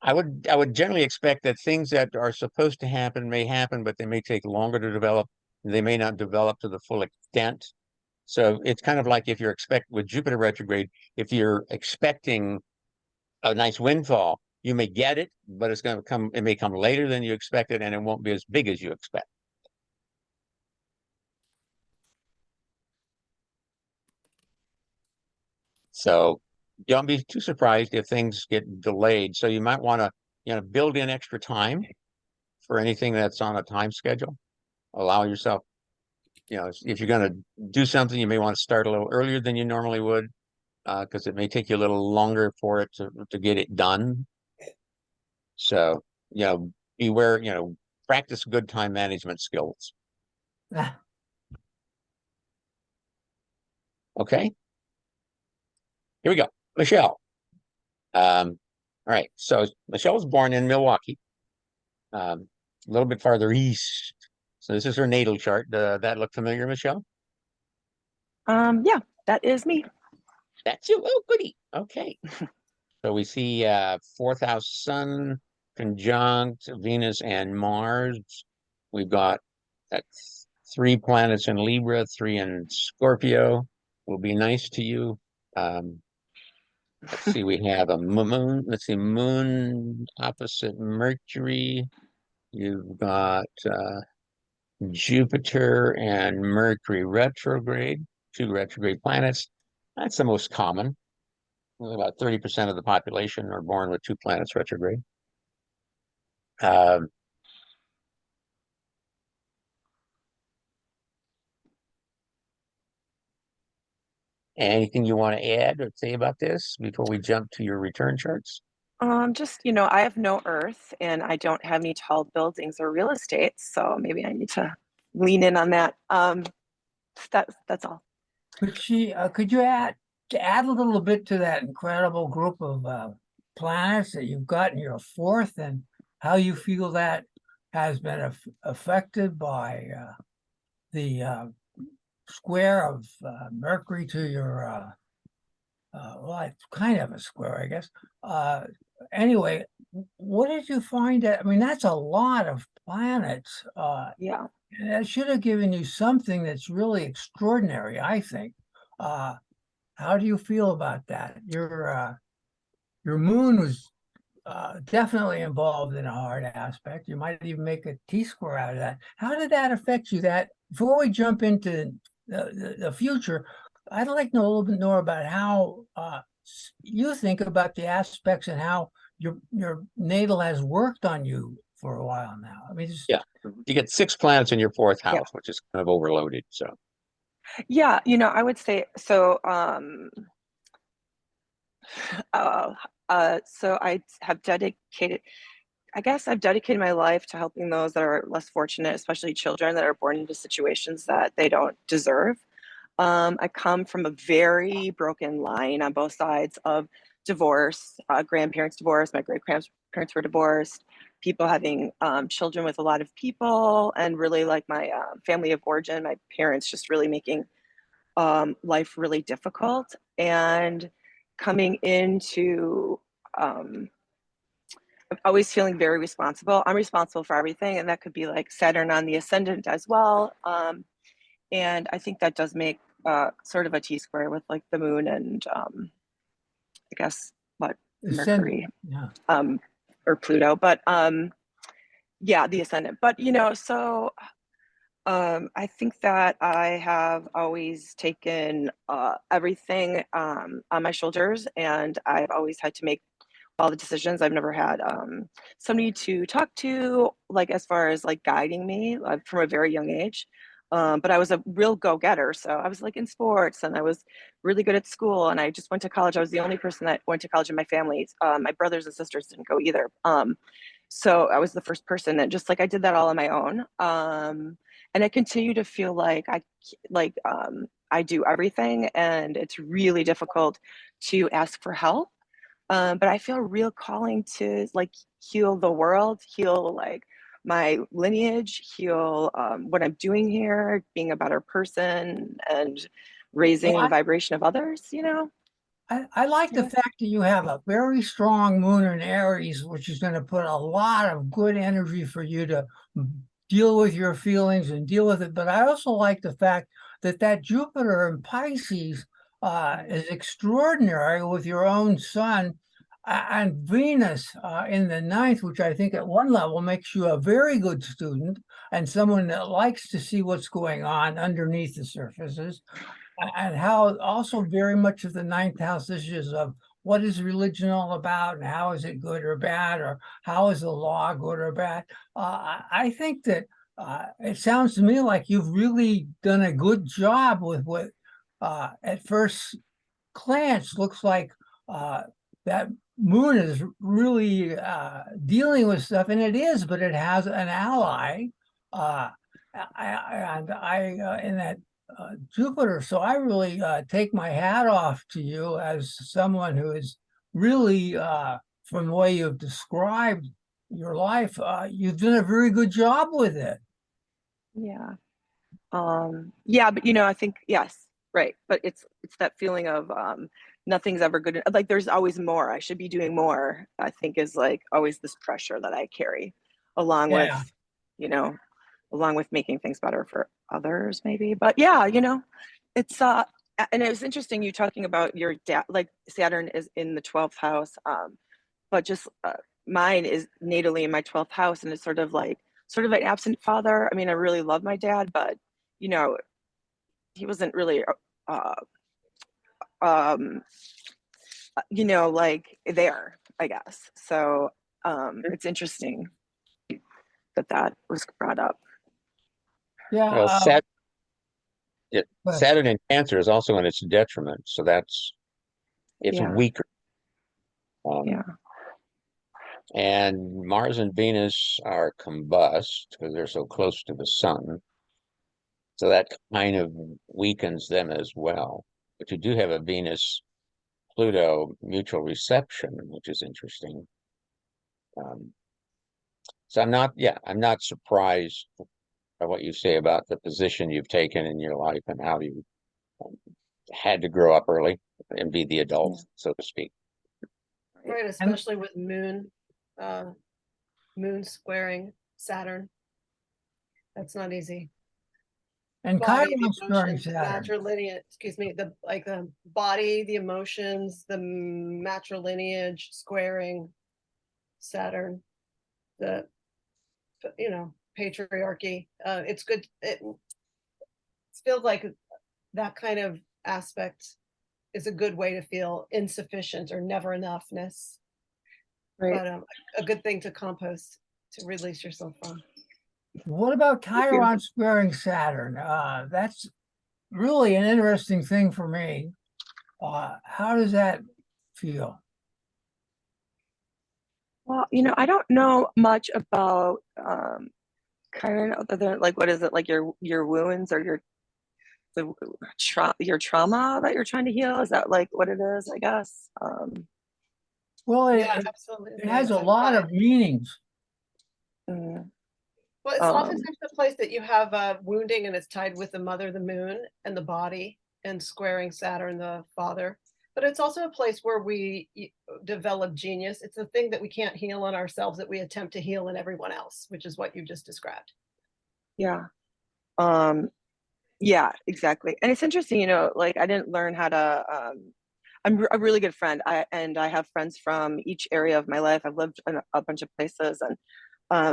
I would generally expect that things that are supposed to happen may happen, but they may take longer to develop. They may not develop to the full extent. So it's kind of like if you're with Jupiter retrograde, if you're expecting a nice windfall, you may get it, but it may come later than you expected, and it won't be as big as you expect. So don't be too surprised if things get delayed. So you might want to, build in extra time for anything that's on a time schedule. Allow yourself you know, if you're going to do something, you may want to start a little earlier than you normally would, because it may take you a little longer for it to get it done. So, you know, beware, you know, practice good time management skills. Ah, Okay. Here we go. Michelle. All right. So Michelle was born in Milwaukee, a little bit farther east. So this is her natal chart. That look familiar, Michelle? Yeah, that is me. That's you. Oh, goody. Okay. So we see fourth house Sun conjunct Venus and Mars. We've got that's 3 planets in Libra, 3 in Scorpio. Will be nice to you. Let's see, we have a moon. Let's see, moon opposite Mercury. You've got Jupiter and Mercury retrograde, 2 retrograde planets. That's the most common. About 30% of the population are born with 2 planets retrograde. Um, Anything you want to add or say about this before we jump to your return charts? Just, you know, I have no earth and I don't have any tall buildings or real estate, so maybe I need to lean in on that. That's all. could you add a little bit to that incredible group of planets that you've got in your fourth, and how you feel that has been affected by the square of Mercury to your well, it's kind of a square, I guess. Anyway, what did you find that, I mean, that's a lot of planets. Yeah. And that should have given you something that's really extraordinary, I think. How do you feel about that? Your moon was definitely involved in a hard aspect. You might even make a T-square out of that. How did that affect you? That before we jump into the future, I'd like to know a little bit more about how you think about the aspects and how your natal has worked on you for a while now. I mean, Yeah, you get 6 planets in your 4th house, Yeah. which is kind of overloaded. So Yeah, you know, I would say so. So I have dedicated, I guess I've dedicated my life to helping those that are less fortunate, especially children that are born into situations that they don't deserve. I come from a very broken line on both sides of divorce, grandparents divorced, my great grandparents were divorced, people having children with a lot of people, and really like my family of origin, my parents just really making life really difficult. And coming into always feeling very responsible. I'm responsible for everything, and that could be like Saturn on the ascendant as well. And I think that does make sort of a T-square with like the moon and I guess what Mercury yeah. Or Pluto, but yeah, the ascendant. But you know, so I think that I have always taken everything on my shoulders, and I've always had to make all the decisions. I've never had somebody to talk to, like as far as like guiding me from a very young age. But I was a real go-getter. So I was like in sports and I was really good at school, and I just went to college. I was the only person that went to college in my family. My brothers and sisters didn't go either. So I was the first person, and just like I did that all on my own. And I continue to feel like I do everything, and it's really difficult to ask for help. But I feel a real calling to like heal the world, heal like my lineage, heal what I'm doing here, being a better person, and raising the vibration of others, you know? I like the Yeah. fact that you have a very strong moon in Aries, which is going to put a lot of good energy for you to deal with your feelings and deal with it. But I also like the fact that that Jupiter in Pisces is extraordinary with your own sun and Venus in the 9th, which I think at one level makes you a very good student and someone that likes to see what's going on underneath the surfaces. And how also very much of the 9th house issues of what is religion all about and how is it good or bad, or how is the law good or bad. I think that it sounds to me like you've really done a good job with what, at first glance looks like that moon is really dealing with stuff, and it is, but it has an ally. In that Jupiter. So I really take my hat off to you as someone who is really, from the way you've described your life, you've done a very good job with it. Yeah. Yeah, but you know, I think yes, right. But it's that feeling of nothing's ever good. Like there's always more. I should be doing more, I think is like always this pressure that I carry along with, Yeah. you know, along with making things better for others, maybe. But yeah, you know, it's and it was interesting you talking about your dad, like Saturn is in the 12th house. But just mine is natally in my 12th house, and it's sort of an absent father. I mean, I really love my dad, but you know, he wasn't really uh um you know, like there, I guess. So it's interesting that that was brought up. Yeah. Well, But Saturn in Cancer is also in its detriment, so it's Yeah, weaker. Um, yeah, and Mars and Venus are combust because they're so close to the sun. So that kind of weakens them as well. But you do have a Venus Pluto mutual reception, which is interesting. Um, so I'm not surprised by what you say about the position you've taken in your life and how you um, had to grow up early and be the adult, so to speak. Right, especially with uh, moon squaring Saturn. That's not easy. and Body, the Chiron squaring emotions, the Saturn. matrilineage, excuse me, the body, the emotions, the matrilineage squaring Saturn, the patriarchy. It's good. It feels like that kind of aspect is a good way to feel insufficient or never enoughness, right. but a good thing to compost to release yourself from. What about Thank you. Chiron squaring Saturn? That's really an interesting thing for me. How does that feel? Well, you know, I don't know much about Chiron other than like what is it like your wounds or your trauma that you're trying to heal? Is that like what it is? I guess. Well, Yeah, absolutely. it has a lot of meanings. Mm, Well, it's um, oftentimes the place that you have wounding and it's tied with the mother, the moon, and the body, and squaring Saturn, the father. But it's also a place where we develop genius. It's the thing that we can't heal in ourselves that we attempt to heal in everyone else, which is what you just described. yeah. Um, yeah, exactly. And it's interesting, you know, like I didn't learn how to I'm a really good friend. I have friends from each area of my life. I've lived in a bunch of places, and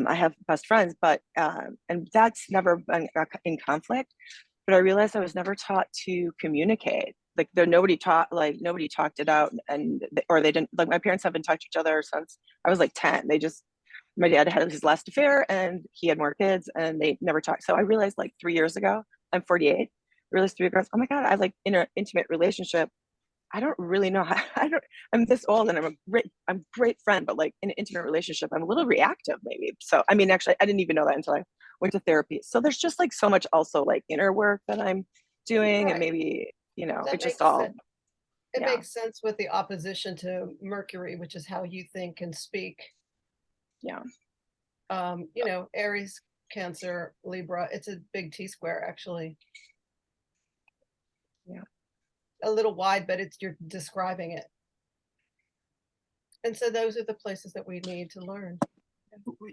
I have best friends, but and that's never been in conflict. But I realized I was never taught to communicate. Like nobody talked it out, or they didn't. Like my parents haven't talked to each other since I was like 10. My dad had his last affair, and he had more kids, and they never talked. So I realized like 3 years ago, I'm 48. I realized 3 years ago, oh my god, I like in an intimate relationship. I don't really know how. I'm this old, and I'm a great friend, but like in an intimate relationship, I'm a little reactive, maybe. So I mean, actually, I didn't even know that until I went to therapy. So there's just like so much also like inner work that I'm doing, and Right. maybe That it just makes all sense. It yeah, makes sense with the opposition to Mercury, which is how you think and speak. yeah, Aries, Cancer, Libra. It's a big T square, actually. yeah. A little wide, but you're describing it. And so those are the places that we need to learn.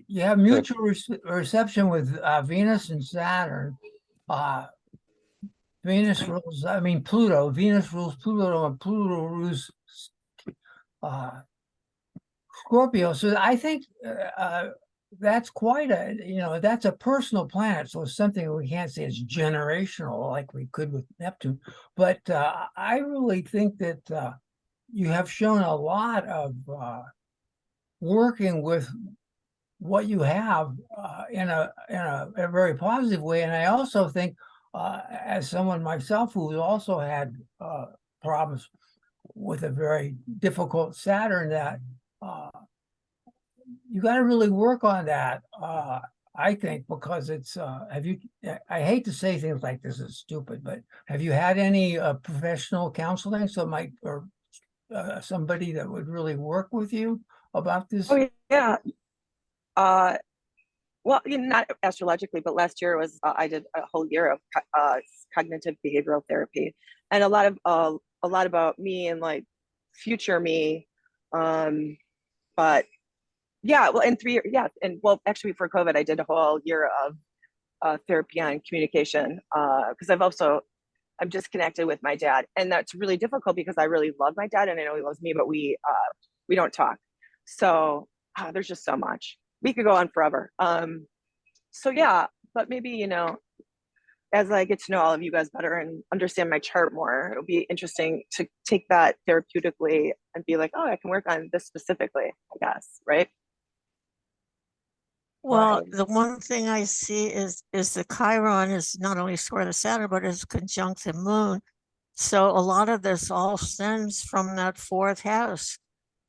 You have mutual reception with Venus and Saturn. Venus rules, I mean, Pluto. Venus rules Pluto, and Pluto rules Scorpio. So I think that's quite that's a personal planet. So it's something we can't say is generational like we could with Neptune. But I really think that you have shown a lot of working with what you have in a very positive way. And I also think, as someone myself who also had problems with a very difficult Saturn, that you got to really work on that. I think, because it's I hate to say things like this is stupid, but have you had any professional counseling, or somebody that would really work with you about this? Oh yeah. Well, not astrologically, but last year was I did a whole year of cognitive behavioral therapy, and a lot about me and like future me. But yeah, well, in 3 years, yeah, and well, actually, for COVID, I did a whole year of therapy on communication because I'm disconnected with my dad, and that's really difficult because I really love my dad and I know he loves me, but we don't talk. So there's just so much. We could go on forever. So yeah, but maybe, as I get to know all of you guys better and understand my chart more, it'll be interesting to take that therapeutically and be like, oh, I can work on this specifically, I guess, right? Well, the one thing I see is the Chiron is not only square the Saturn, but it's conjunct the moon. So a lot of this all stems from that fourth house,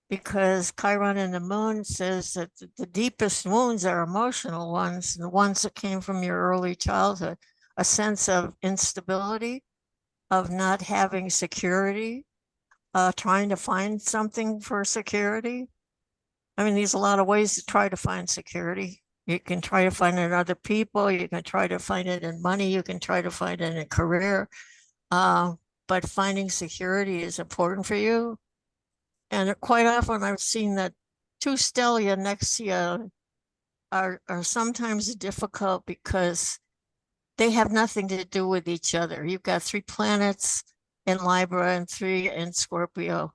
because Chiron and the moon says that the deepest wounds are emotional ones, the ones that came from your early childhood, a sense of instability, of not having security, trying to find something for security. I mean, there's a lot of ways to try to find security. You can try to find it in other people. You can try to find it in money. You can try to find it in a career. But finding security is important for you. And quite often I've seen that two stellia next to you are sometimes difficult because they have nothing to do with each other. You've got 3 planets in Libra and 3 in Scorpio.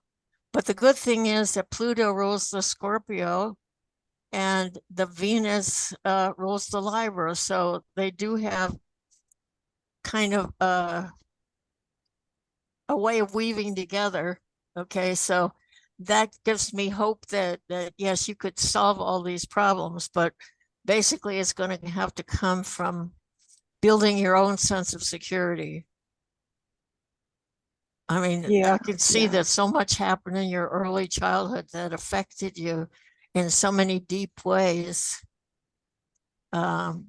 But the good thing is that Pluto rules the Scorpio and the Venus rules the Libra. So they do have kind of a way of weaving together. Okay, so that gives me hope that yes, you could solve all these problems, but basically it's going to have to come from building your own sense of security. I mean, Yeah, I can see yeah. that so much happened in your early childhood that affected you in so many deep ways. And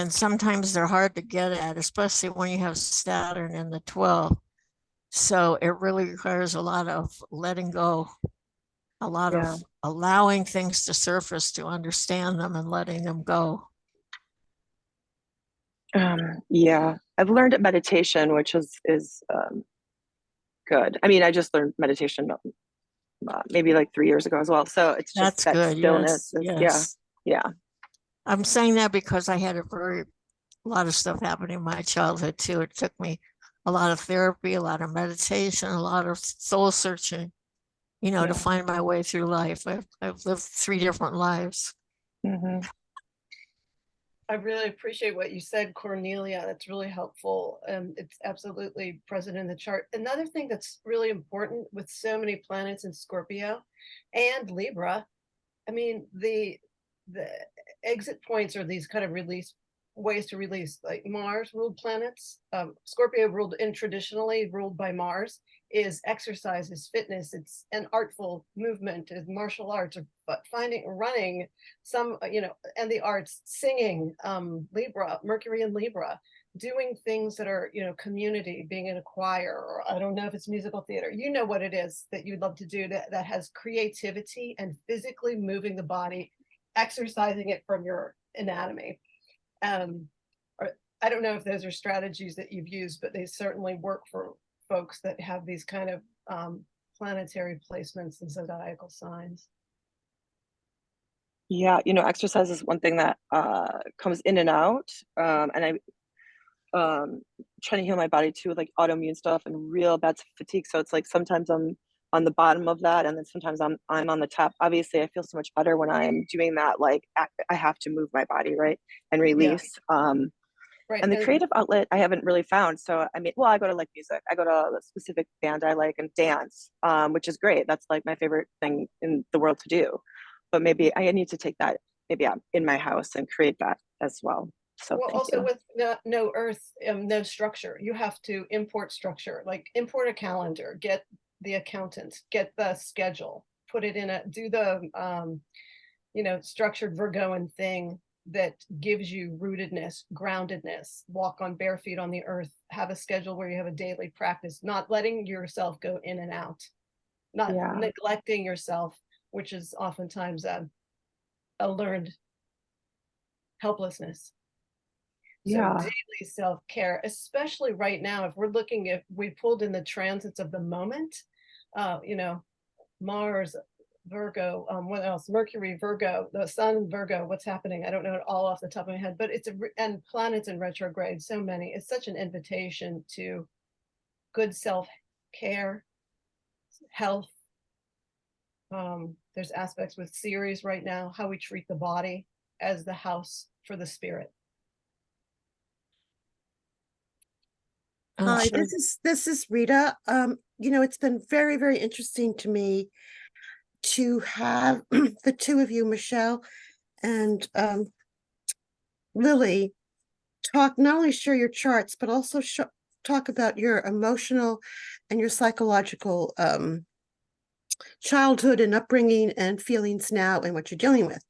sometimes they're hard to get at, especially when you have Saturn in the 12th. So it really requires a lot of letting go, a lot Yeah. of allowing things to surface, to understand them and letting them go. Yeah, I've learned meditation, which is good. I mean, I just learned meditation maybe like 3 years ago as well. So it's just That's that good. stillness. Yes, Yeah, yes. yeah. I'm saying that because I had a lot of stuff happen in my childhood too. It took me a lot of therapy, a lot of meditation, a lot of soul searching, Yeah. to find my way through life. I've lived 3 different lives. Hmm. I really appreciate what you said, Cornelia. That's really helpful. It's absolutely present in the chart. Another thing that's really important with so many planets in Scorpio and Libra, I mean, the exit points are these kind of ways to release, like Mars ruled planets. Scorpio traditionally ruled by Mars is exercise, is fitness, it's an artful movement, is martial arts, but running, and the arts, singing, Libra, Mercury and Libra, doing things that are, community, being in a choir, or I don't know if it's musical theater, what it is that you'd love to do that has creativity and physically moving the body, exercising it from your anatomy. Or I don't know if those are strategies that you've used, but they certainly work for folks that have these kind of planetary placements and zodiacal signs. Yeah, exercise is one thing that comes in and out. And I trying to heal my body too with like autoimmune stuff and real bad fatigue. So it's like sometimes I'm on the bottom of that, and then sometimes I'm on the top. Obviously, I feel so much better when I'm doing that. Like I have to move my body, right, and release. Right. And the creative outlet I haven't really found. So I mean, well, I go to like music. I go to a specific band I like and dance, which is great. That's like my favorite thing in the world to do. But maybe I need to take that maybe in my house and create that as well. So Well, thank also you. with no earth, no structure, you have to import structure, like import a calendar, get the accountant, get the schedule, put it in do the, structured Virgoan thing that gives you rootedness, groundedness, walk on bare feet on the earth, have a schedule where you have a daily practice, not letting yourself go in and out, not neglecting yourself, which is oftentimes a learned helplessness. So daily self-care, especially right now, if we're looking, if we pulled in the transits of the moment, Mars, Virgo, what else? Mercury, Virgo, the Sun, Virgo, what's happening? I don't know it all off the top of my head, but and planets in retrograde, so many. It's such an invitation to good self-care, health. There's aspects with Ceres right now, how we treat the body as the house for the spirit. Hi, this is Rita. It's been very, very interesting to me to have the two of you, Michelle and Lily, talk, not only share your charts, but also talk about your emotional and your psychological childhood and upbringing and feelings now and what you're dealing with.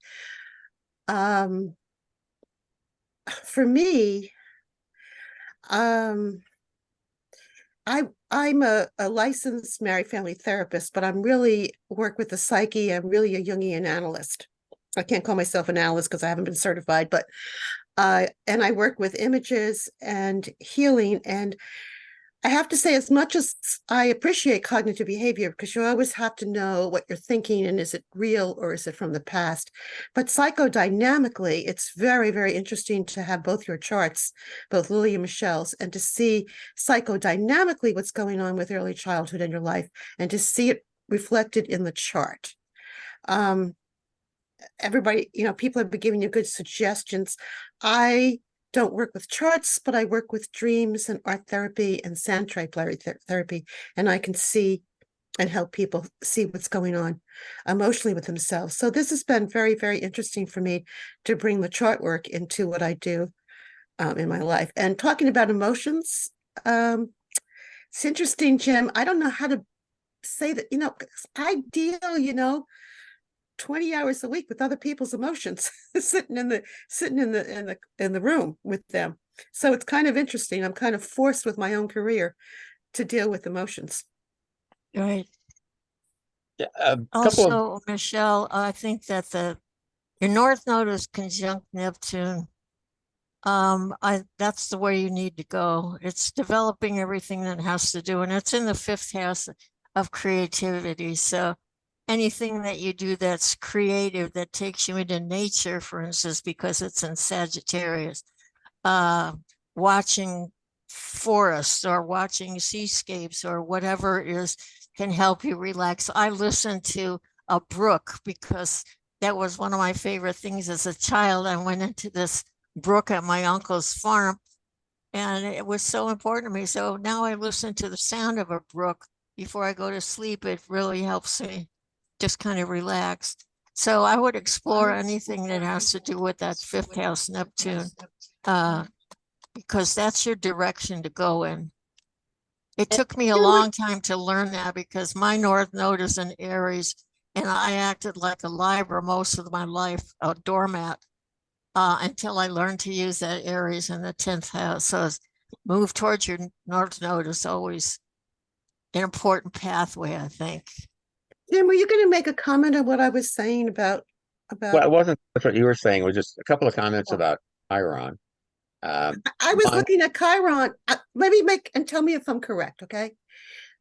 For me, I'm a licensed married family therapist, but I'm really work with the psyche. I'm really a Jungian analyst. I can't call myself an analyst because I haven't been certified, but and I work with images and healing. And I have to say, as much as I appreciate cognitive behavior, because you always have to know what you're thinking and is it real or is it from the past? But psychodynamically, it's very, very interesting to have both your charts, both Lily and Michelle's, and to see psychodynamically what's going on with early childhood in your life and to see it reflected in the chart. Everybody, people have been giving you good suggestions. I don't work with charts, but I work with dreams and art therapy and sand triplery therapy, and I can see and help people see what's going on emotionally with themselves. So this has been very, very interesting for me to bring the chart work into what I do in my life. And talking about emotions, it's interesting, Jim. I don't know how to say that, I deal, 20 hours a week with other people's emotions sitting in the room with them. So it's kind of interesting. I'm kind of forced with my own career to deal with emotions. Right. Yeah, a couple Also, Michelle, I think that your North Node is conjunct Neptune. That's the way you need to go. It's developing everything that has to do, and it's in the 5th house of creativity. So anything that you do that's creative, that takes you into nature, for instance, because it's in Sagittarius, watching forests or watching seascapes or whatever it is can help you relax. I listen to a brook because that was one of my favorite things as a child. I went into this brook at my uncle's farm and it was so important to me. So now I listen to the sound of a brook before I go to sleep. It really helps me just kind of relax. So I would explore anything that has to do with that 5th house Neptune, because that's your direction to go in. It took me a long time to learn that because my North Node is in Aries and I acted like a Libra most of my life, a doormat, until I learned to use that Aries in the 10th house. So move towards your North Node is always an important pathway, I think. Jim, were you going to make a comment on what I was saying about? Well, it wasn't what you were saying. It was just a couple of comments about Chiron. I was looking at Chiron. Let me and tell me if I'm correct, okay?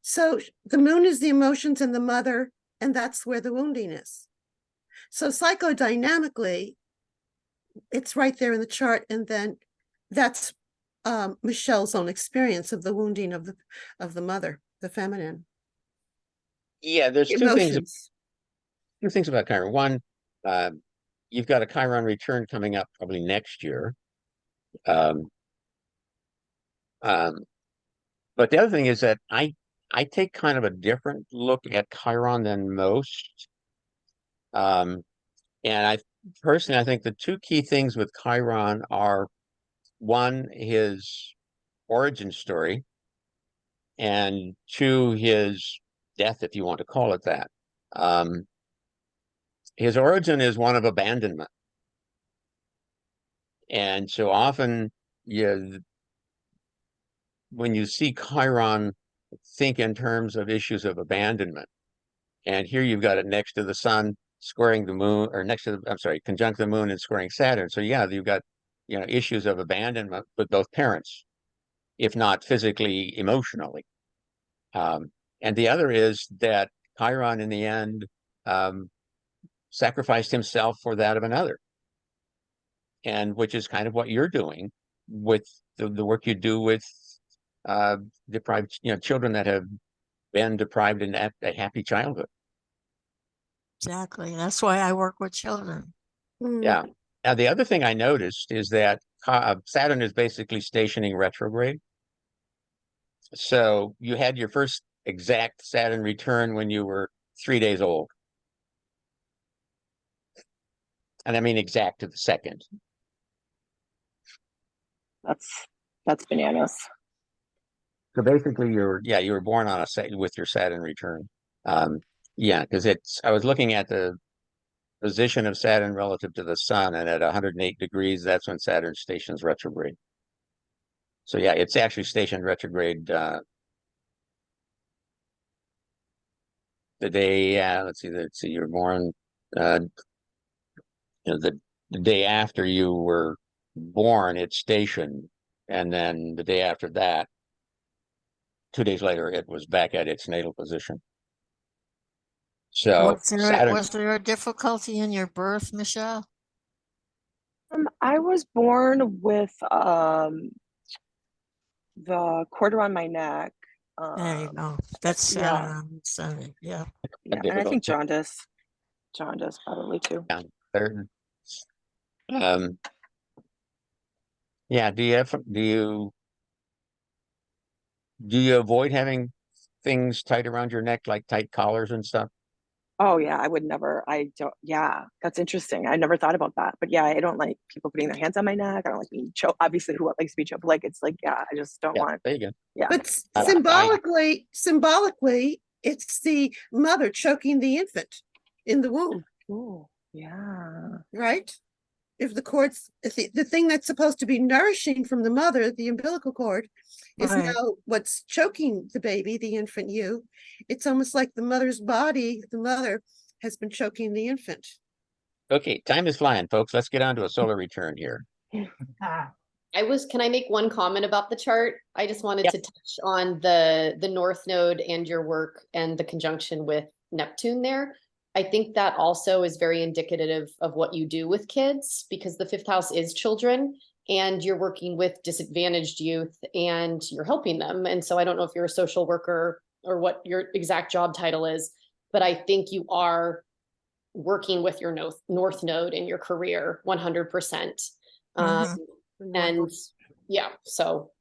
So the moon is the emotions and the mother, and that's where the wounding is. So psychodynamically, it's right there in the chart, and then that's Michelle's own experience of the wounding of the mother, the feminine. Yeah, there's emotions. Two things about Chiron. One, you've got a Chiron return coming up probably next year. But the other thing is that I take kind of a different look at Chiron than most. And personally, I think the two key things with Chiron are one, his origin story, and two, his death, if you want to call it that. His origin is one of abandonment. And so often when you see Chiron, think in terms of issues of abandonment. And here you've got it next to the sun, squaring the moon, or next to the, I'm sorry, conjunct the moon and squaring Saturn. So yeah, you've got, issues of abandonment with both parents, if not physically, emotionally. And the other is that Chiron in the end sacrificed himself for that of another. And which is kind of what you're doing with the work you do with deprived, children that have been deprived in a happy childhood. Exactly. That's why I work with children. Yeah. Now, the other thing I noticed is that Saturn is basically stationing retrograde. So you had your first exact Saturn return when you were 3 days old. And I mean exact to the second. That's bananas. So basically you were born on with your Saturn return. Yeah, because I was looking at the position of Saturn relative to the sun, and at 108 degrees, that's when Saturn stations retrograde. So yeah, it's actually stationed retrograde the day, let's see, you were born the day after you were born, it's stationed, and then the day after that, 2 days later, it was back at its natal position. So Saturn, Was there a difficulty in your birth, Michelle? I was born with the cord around my neck. There you go. That's yeah. Saturn on Sunday. Yeah. Yeah, and I think jaundice probably too. Yeah. Do you avoid having things tight around your neck, like tight collars and stuff? Oh yeah, I would never. I don't. Yeah, that's interesting. I never thought about that. But yeah, I don't like people putting their hands on my neck. I don't like being choked. Obviously, who likes to be choked? Like it's like, yeah, I just don't want. There you go. Yeah. But symbolically, it's the mother choking the infant in the womb. Oh, yeah. Right? If the thing that's supposed to be nourishing from the mother, the umbilical cord, is Right. now what's choking the baby, the infant you. It's almost like the mother's body, the mother has been choking the infant. Okay, time is flying, folks. Let's get on to a solar return here. Can I make one comment about the chart? I just wanted to touch on the North Node and your work and the conjunction with Neptune there. I think that also is very indicative of what you do with kids, because the 5th house is children and you're working with disadvantaged youth and you're helping them. And so I don't know if you're a social worker or what your exact job title is, but I think you are working with your North Node in your career 100%. And yeah, so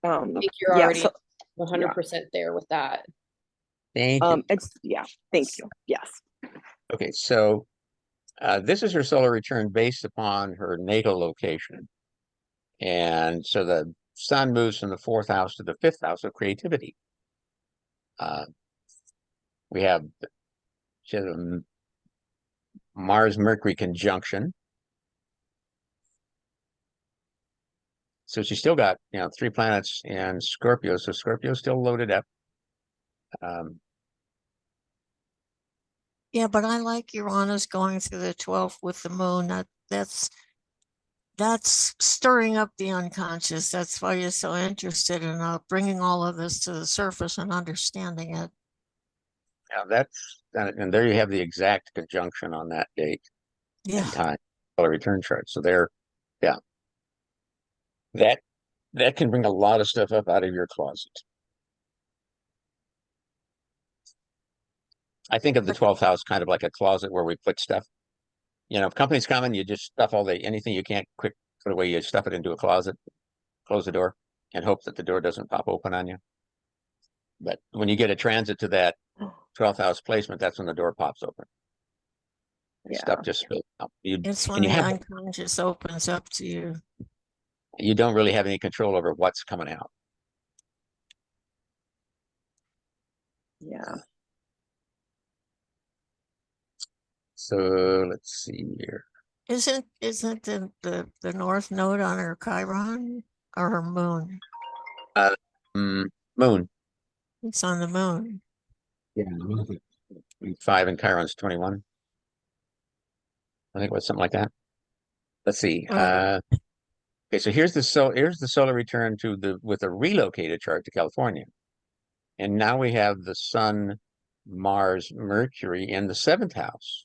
I think you're already 100% there with that. Thank you. Thank you. Yes. Okay, so this is her solar return based upon her natal location. And so the sun moves from the 4th house to the 5th house of creativity. She has a Mars-Mercury conjunction. So she's still got, 3 planets in Scorpio. So Scorpio's still loaded up. Yeah, but I like Uranus going through the 12th with the moon. That's stirring up the unconscious. That's why you're so interested in bringing all of this to the surface and understanding it. Yeah, and there you have the exact conjunction on that date and time, solar return chart. So that can bring a lot of stuff up out of your closet. I think of the 12th house kind of like a closet where we put stuff. If companies come and you just stuff anything you can't quick put away, you stuff it into a closet, close the door, and hope that the door doesn't pop open on you. But when you get a transit to that 12th house placement, that's when the door pops open. Stuff Yeah. just spills out. It's And when you the have, unconscious opens up to you. you don't really have any control over what's coming out. Yeah. So let's see here. Isn't the north node on her Chiron or her moon? Moon. It's on the moon. Yeah. 5 and Chiron's 21. I think it was something like that. Let's see. Right. Okay, so here's the solar return to the with a relocated chart to California. And now we have the Sun, Mars, Mercury in the 7th house.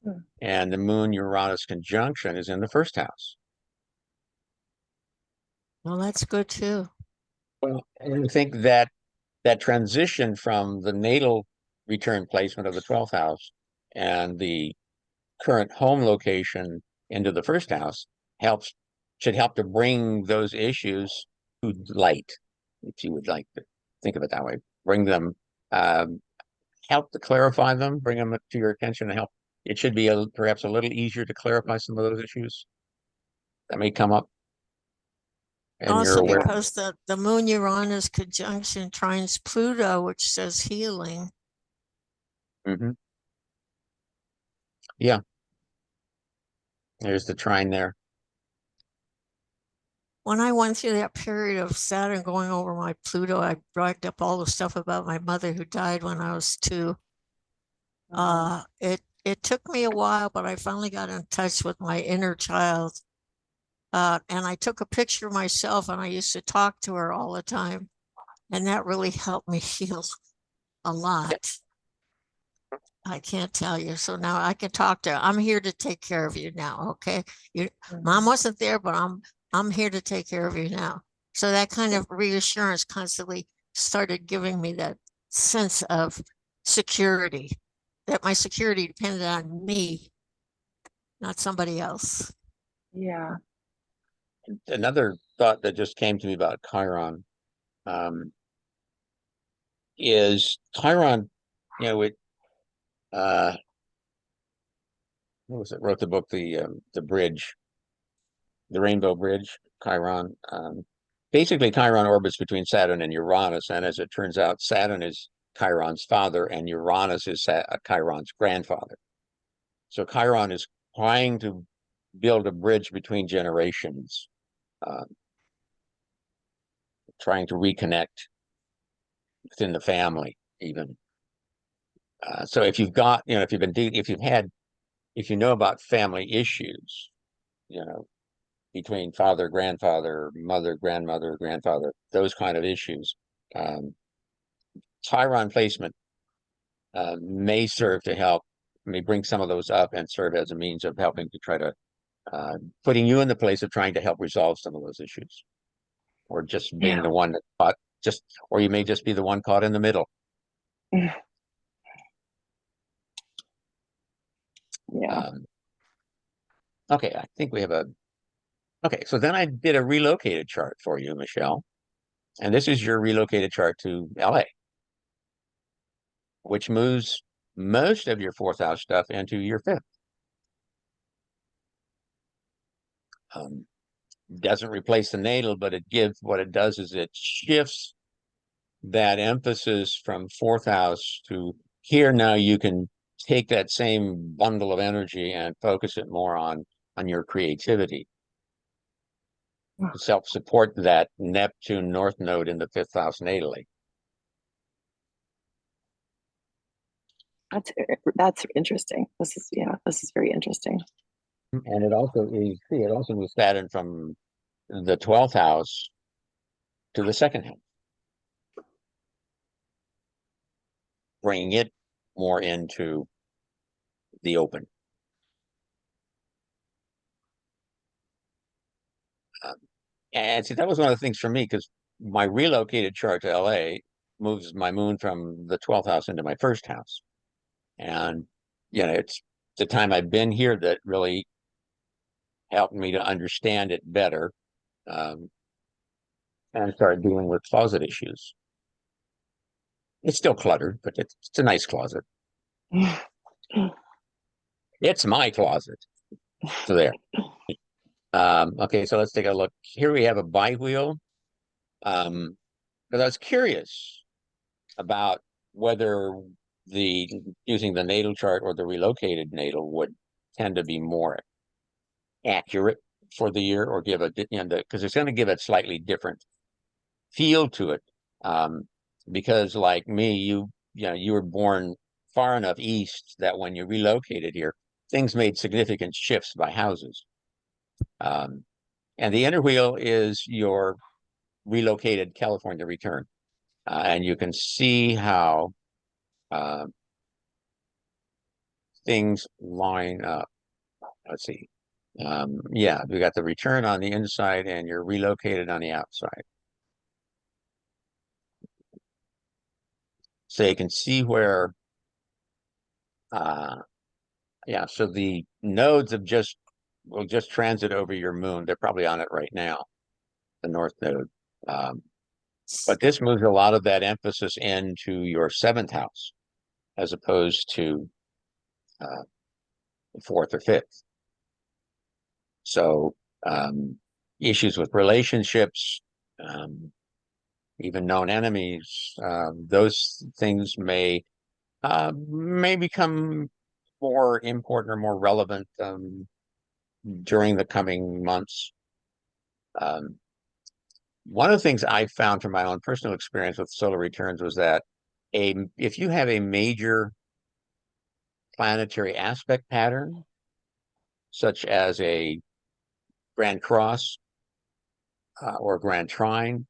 Hmm. And the Moon Uranus conjunction is in the 1st house. Well, that's good too. Well, and I think that that transition from the natal return placement of the 12th house and the current home location into the 1st house should help to bring those issues to light, if you would like to think of it that way. Bring them, help to clarify them, bring them to your attention and help. It should be perhaps a little easier to clarify some of those issues that may come up. And you're Also, aware. because the moon Uranus conjunction trines Pluto, which says healing. Mhm. Yeah. There's the trine there. When I went through that period of Saturn going over my Pluto, I brought up all the stuff about my mother who died when I was 2. It took me a while, but I finally got in touch with my inner child. And I took a picture of myself and I used to talk to her all the time. And that really helped me heal a lot. I can't tell you. So now I can talk to her. I'm here to take care of you now. Okay. Mom wasn't there, but I'm here to take care of you now. So that kind of reassurance constantly started giving me that sense of security, that my security depended on me, not somebody else. Yeah. Another thought that just came to me about Chiron is Chiron, it what was it? Wrote the book, the bridge, the Rainbow Bridge, Chiron. Basically, Chiron orbits between Saturn and Uranus, and as it turns out, Saturn is Chiron's father, and Uranus is Chiron's grandfather. So Chiron is trying to build a bridge between generations, trying to reconnect within the family, even. So if you've got, if you know about family issues, between father, grandfather, mother, grandmother, grandfather, those kind of issues, Chiron placement may serve to help, may bring some of those up and serve as a means of helping to try to putting you in the place of trying to help resolve some of those issues, or just being the one that caught, or you may just be the one caught in the middle. Yeah. Okay, I think we have okay, so then I did a relocated chart for you, Michelle. And this is your relocated chart to LA, which moves most of your 4th house stuff into your 5th. Doesn't replace the natal, but what it does is it shifts that emphasis from 4th house to here. Now you can take that same bundle of energy and focus it more on your creativity. To help support that Neptune North node in the 5th house natally. That's interesting. This is very interesting. And it also moves Saturn from the 12th house to the 2nd house, bringing it more into the open. And see, that was one of the things for me, because my relocated chart to LA moves my moon from the 12th house into my 1st house. And, it's the time I've been here that really helped me to understand it better, and start dealing with closet issues. It's still cluttered, but it's a nice closet. It's my closet. So there. Okay, so let's take a look. Here we have a bi-wheel. Because I was curious about whether using the natal chart or the relocated natal would tend to be more accurate for the year, or give because it's going to give a slightly different feel to it. Because like me, you were born far enough east that when you relocated here, things made significant shifts by houses. And the inner wheel is your relocated California return. And you can see how things line up. Let's see. Yeah, we got the return on the inside and you're relocated on the outside. So you can see where, yeah, so the nodes will just transit over your moon. They're probably on it right now, the north node. But this moves a lot of that emphasis into your 7th house, as opposed to the 4th or 5th. So issues with relationships, even known enemies, those things may become more important or more relevant during the coming months. One of the things I found from my own personal experience with solar returns was that if you have a major planetary aspect pattern, such as a Grand Cross or Grand Trine,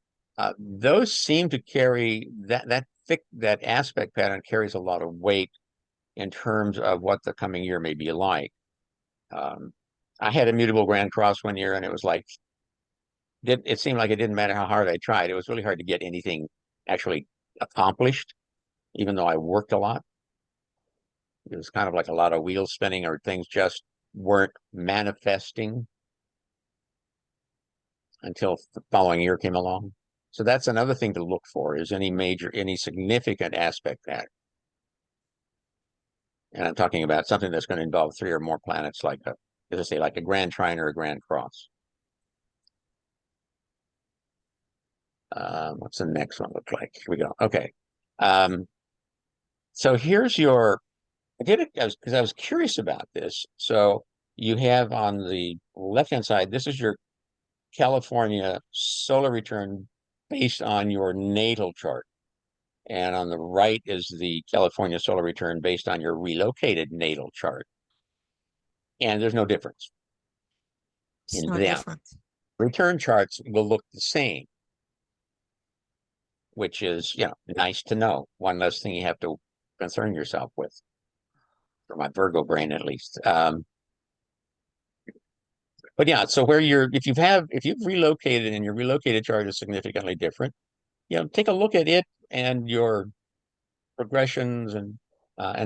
those seem to carry that aspect pattern carries a lot of weight in terms of what the coming year may be like. I had a mutable Grand Cross one year, and it was like it seemed like it didn't matter how hard I tried. It was really hard to get anything actually accomplished, even though I worked a lot. It was kind of like a lot of wheels spinning, or things just weren't manifesting until the following year came along. So that's another thing to look for, is any significant aspect pattern. And I'm talking about something that's going to involve 3 or more planets, like as I say, like a Grand Trine or a Grand Cross. What's the next one look like? Here we go. Okay. So here's I did it because I was curious about this. So you have on the left-hand side, this is your California solar return based on your natal chart. And on the right is the California solar return based on your relocated natal chart. And there's no difference It's in no them. different. Return charts will look the same, which is, nice to know. One less thing you have to concern yourself with, for my Virgo brain at least. But yeah, so if you've relocated and your relocated chart is significantly different, take a look at it and your progressions and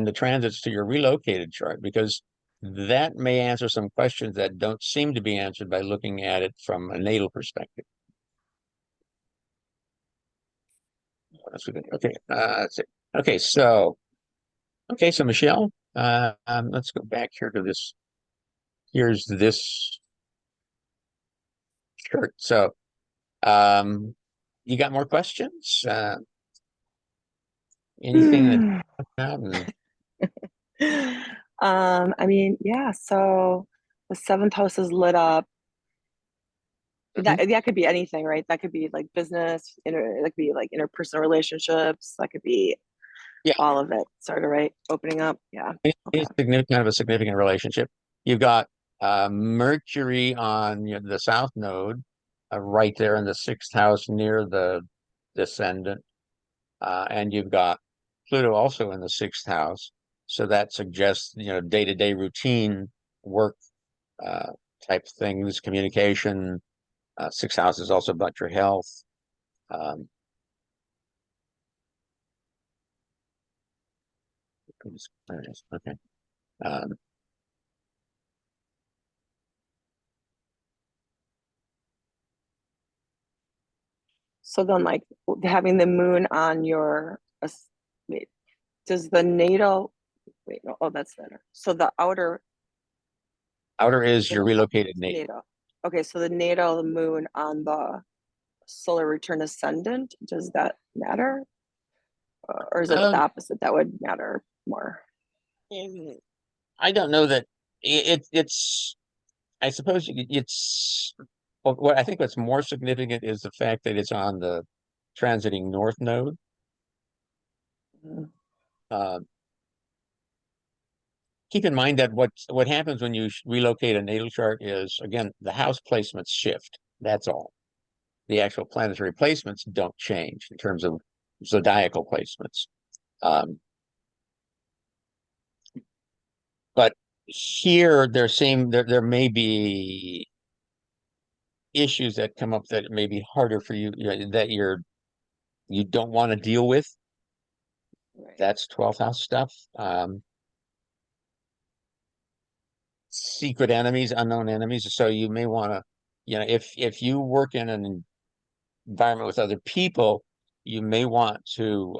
the transits to your relocated chart, because that may answer some questions that don't seem to be answered by looking at it from a natal perspective. Okay, that's it. Okay, so Michelle, let's go back here to this. Here's this chart. So, you got more questions? Anything that I mean, yeah, so the 7th house is lit up. That could be anything, right? That could be like business, that could be like interpersonal relationships, that could be all of it, sort of, right? Opening up. Yeah. It's kind of a significant relationship. You've got Mercury on the south node, right there in the 6th house near the descendant. And you've got Pluto also in the 6th house. So that suggests, day-to-day routine work type things, communication. 6th house is also about your health. Okay. So then, like, having the moon on your wait, does the natal wait, no, oh, that's better. So the outer Outer is your relocated natal. Natal. Okay, so the natal moon on the solar return ascendant, does that matter? Or is it the opposite that would matter more? I don't know that it's, I suppose it's, what I think what's more significant is the fact that it's on the transiting north node. Mm. Keep in mind that what happens when you relocate a natal chart is, again, the house placements shift. That's all. The actual planetary placements don't change in terms of zodiacal placements. But here there may be issues that come up that may be harder for you, that you don't want to deal with. Right. That's 12th house stuff. Secret enemies, unknown enemies. So you may want to, if you work in an environment with other people, you may want to,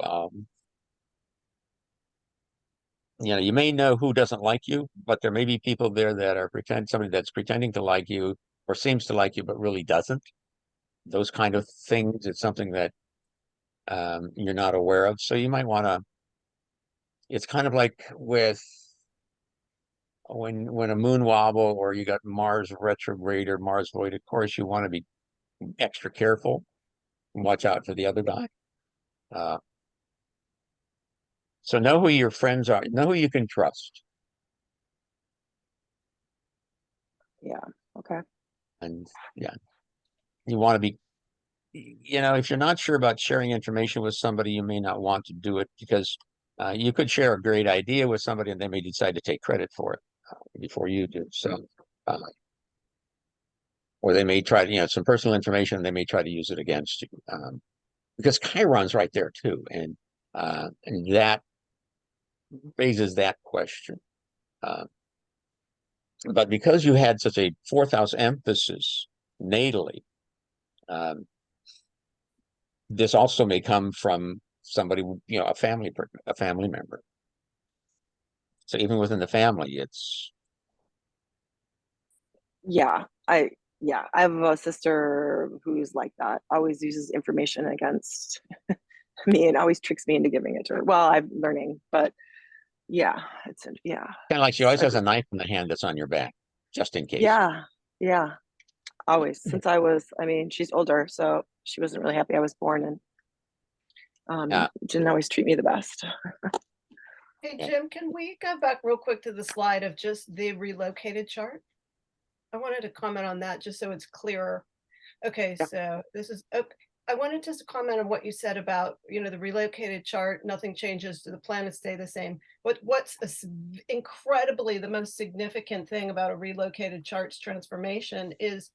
you may know who doesn't like you, but there may be people there that are somebody that's pretending to like you or seems to like you, but really doesn't. Those kind of things. It's something that you're not aware of. So you might want to, it's kind of like with when a moon wobble or you got Mars retrograde or Mars void, of course, you want to be extra careful and watch out for the other guy. So know who your friends are, know who you can trust. Yeah. Okay. And yeah, you want to be, if you're not sure about sharing information with somebody, you may not want to do it because you could share a great idea with somebody and they may decide to take credit for it before you do. So, or they may try to, some personal information, they may try to use it against you. Because Chiron's right there too. And that raises that question. But because you had such a 4th house emphasis natally, this also may come from somebody, a family member. So even within the family, it's. Yeah, I have a sister who's like that, always uses information against me and always tricks me into giving it to her. Well, I'm learning, but yeah, Kind of like she always has a knife in the hand that's on your back, just in case. Yeah, always. Since she's older, so she wasn't really happy I was born and didn't always treat me the best. Hey, Jim, can we go back real quick to the slide of just the relocated chart? I wanted to comment on that just so it's clearer. Okay, so this is, I wanted just to comment on what you said about, the relocated chart, nothing changes, the planets stay the same. What's incredibly the most significant thing about a relocated chart's transformation is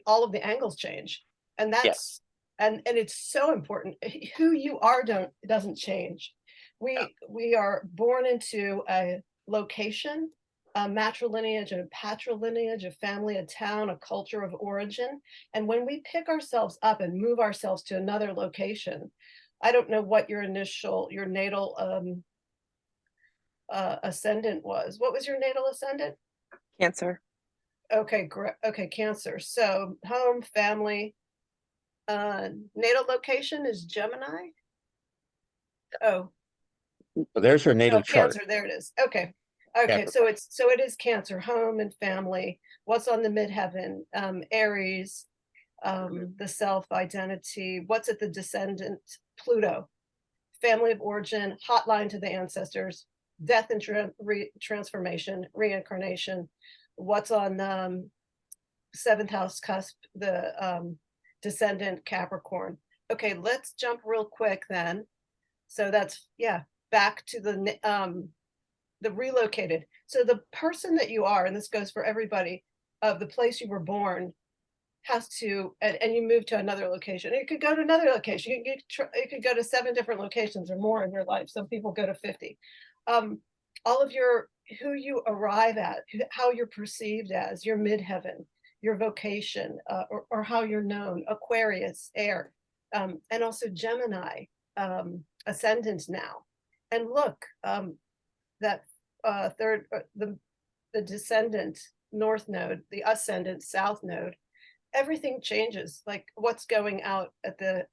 all of the angles change. And that's, and it's so important. Who you are doesn't change. We are born into a location, a matrilineage, a patrilineage, a family, a town, a culture of origin. And when we pick ourselves up and move ourselves to another location, I don't know what your natal ascendant was. What was your natal ascendant? Cancer. Okay, great. Okay, Cancer. So home, family, natal location is Gemini. Oh, So there's her natal chart. Cancer. There it is. Okay. Okay, so it is Cancer, home and family. What's on the midheaven? Aries, the self identity. What's at the descendant? Pluto, family of origin, hotline to the ancestors, death and transformation, reincarnation. What's on 7th house cusp? The descendant Capricorn. Okay, let's jump real quick then. So that's back to the relocated. So the person that you are, and this goes for everybody, of the place you were born has to, and you move to another location. You could go to another location. You could go to 7 different locations or more in your life. Some people go to 50. All of who you arrive at, how you're perceived as, your midheaven, your vocation, or how you're known, Aquarius, air, and also Gemini, ascendant now. And look, that the descendant north node, the ascendant south node, everything changes. Like what's going out at the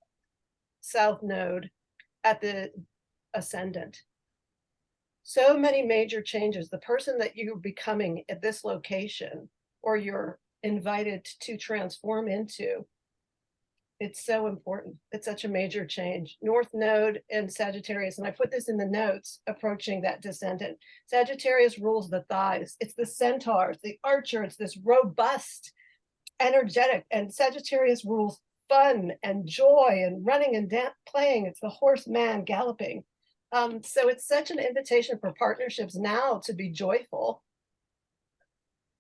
south node, at the ascendant. So many major changes. The person that you're becoming at this location, or you're invited to transform into, it's so important. It's such a major change. North node and Sagittarius, and I put this in the notes, approaching that descendant. Sagittarius rules the thighs. It's the centaurs, the archer. It's this robust, energetic, and Sagittarius rules fun and joy and running and playing. It's the horseman galloping. So it's such an invitation for partnerships now to be joyful.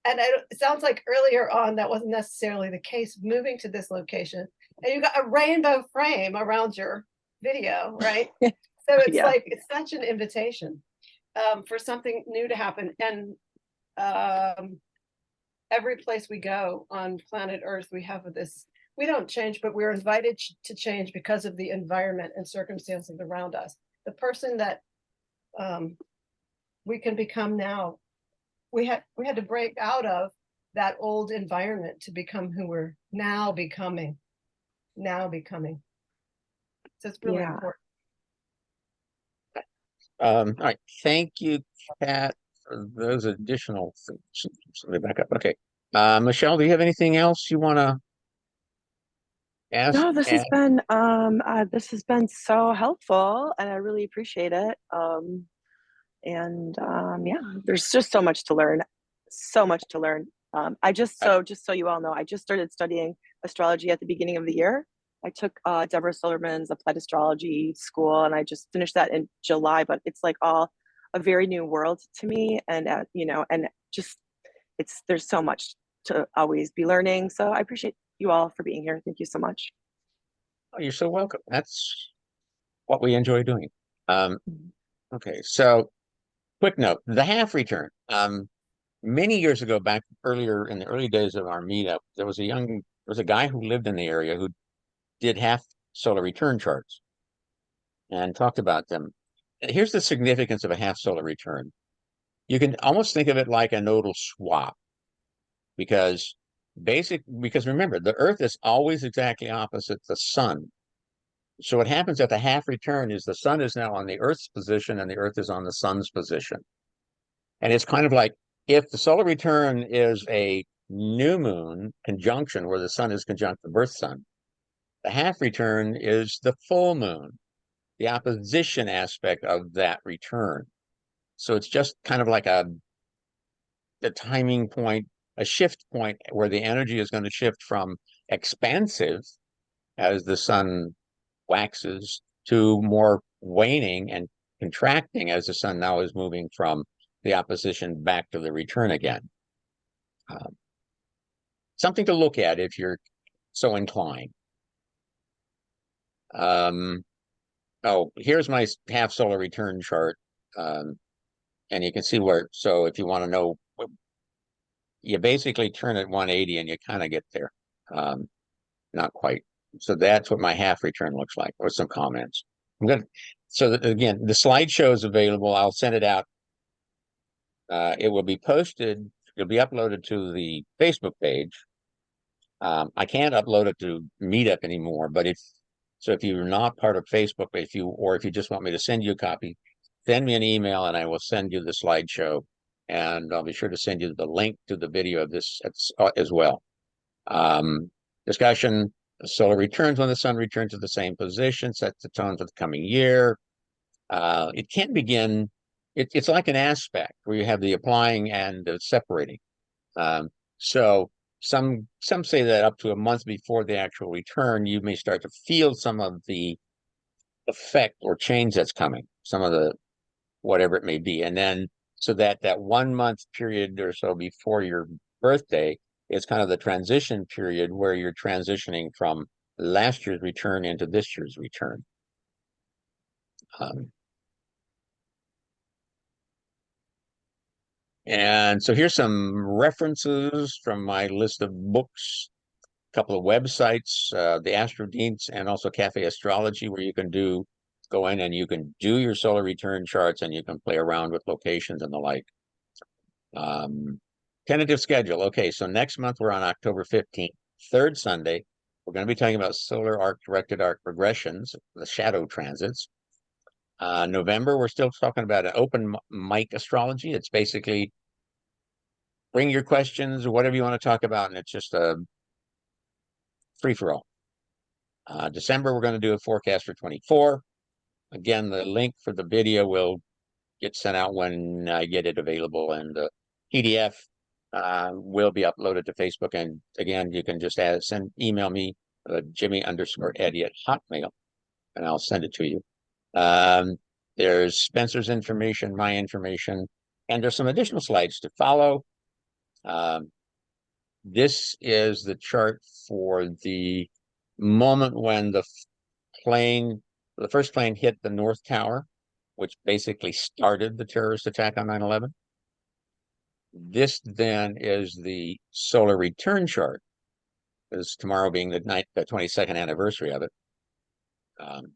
And it sounds like earlier on that wasn't necessarily the case, moving to this location. And you got a rainbow frame around your video, right? So it's Yeah. like, it's such an invitation for something new to happen. And every place we go on planet Earth, we have this, we don't change, but we're invited to change because of the environment and circumstances around us. The person that we can become now, we had to break out of that old environment to become who we're now becoming. So it's really Yeah. important. All right. Thank you, Kat, for those additional things. Let me back up. Okay. Michelle, do you have anything else you want to ask? No, this has been so helpful, and I really appreciate it. Yeah, there's just so much to learn, so much to learn. Just so you all know, I just started studying astrology at the beginning of the year. I took Deborah Silverman's Applied Astrology School, and I just finished that in July. But it's like all a very new world to me, and and just there's so much to always be learning. So I appreciate you all for being here. Thank you so much. Oh, you're so welcome. That's what we enjoy doing. Okay, so quick note, the half return. Many years ago, back earlier in the early days of our meetup, there was a guy who lived in the area who did half solar return charts and talked about them. Here's the significance of a half solar return. You can almost think of it like a nodal swap, because remember, the Earth is always exactly opposite the sun. So what happens at the half return is the sun is now on the Earth's position and the Earth is on the sun's position. And it's kind of like if the solar return is a new moon conjunction where the sun is conjunct the birth sun, the half return is the full moon, the opposition aspect of that return. So it's just kind of like a timing point, a shift point where the energy is going to shift from expansive as the sun waxes to more waning and contracting as the sun now is moving from the opposition back to the return again. Something to look at if you're so inclined. Oh, here's my half solar return chart. And you can see where, so if you want to know, you basically turn it 180 and you kind of get there. Not quite. So that's what my half return looks like, with some comments. So again, the slideshow is available. I'll send it out. It will be posted. It'll be uploaded to the Facebook page. I can't upload it to Meetup anymore, but if you're not part of Facebook, if you just want me to send you a copy, send me an email and I will send you the slideshow, and I'll be sure to send you the link to the video of this as well. Discussion: solar returns when the sun returns to the same position, sets the tone for the coming year. It can begin, it's like an aspect where you have the applying and the separating. So some say that up to a month before the actual return, you may start to feel some of the effect or change that's coming, some of the whatever it may be. And then so that 1 month period or so before your birthday is kind of the transition period where you're transitioning from last year's return into this year's return. And so here's some references from my list of books, a couple of websites, the Astro Deans and also Cafe Astrology, where you can go in and you can do your solar return charts and you can play around with locations and the like. Tentative schedule. Okay, so next month we're on October 15th, third Sunday. We're going to be talking about solar arc directed arc regressions, the shadow transits. November, we're still talking about an open mic astrology. It's basically bring your questions, whatever you want to talk about, and it's just a free for all. December, we're going to do a forecast for 24. Again, the link for the video will get sent out when I get it available, and the PDF will be uploaded to Facebook. And again, you can just email me, Jimmy_Eddie@hotmail, and I'll send it to you. There's Spencer's information, my information, and there's some additional slides to follow. This is the chart for the moment when the first plane hit the North Tower, which basically started the terrorist attack on 9/11. This then is the solar return chart, because tomorrow being the 22nd anniversary of it. And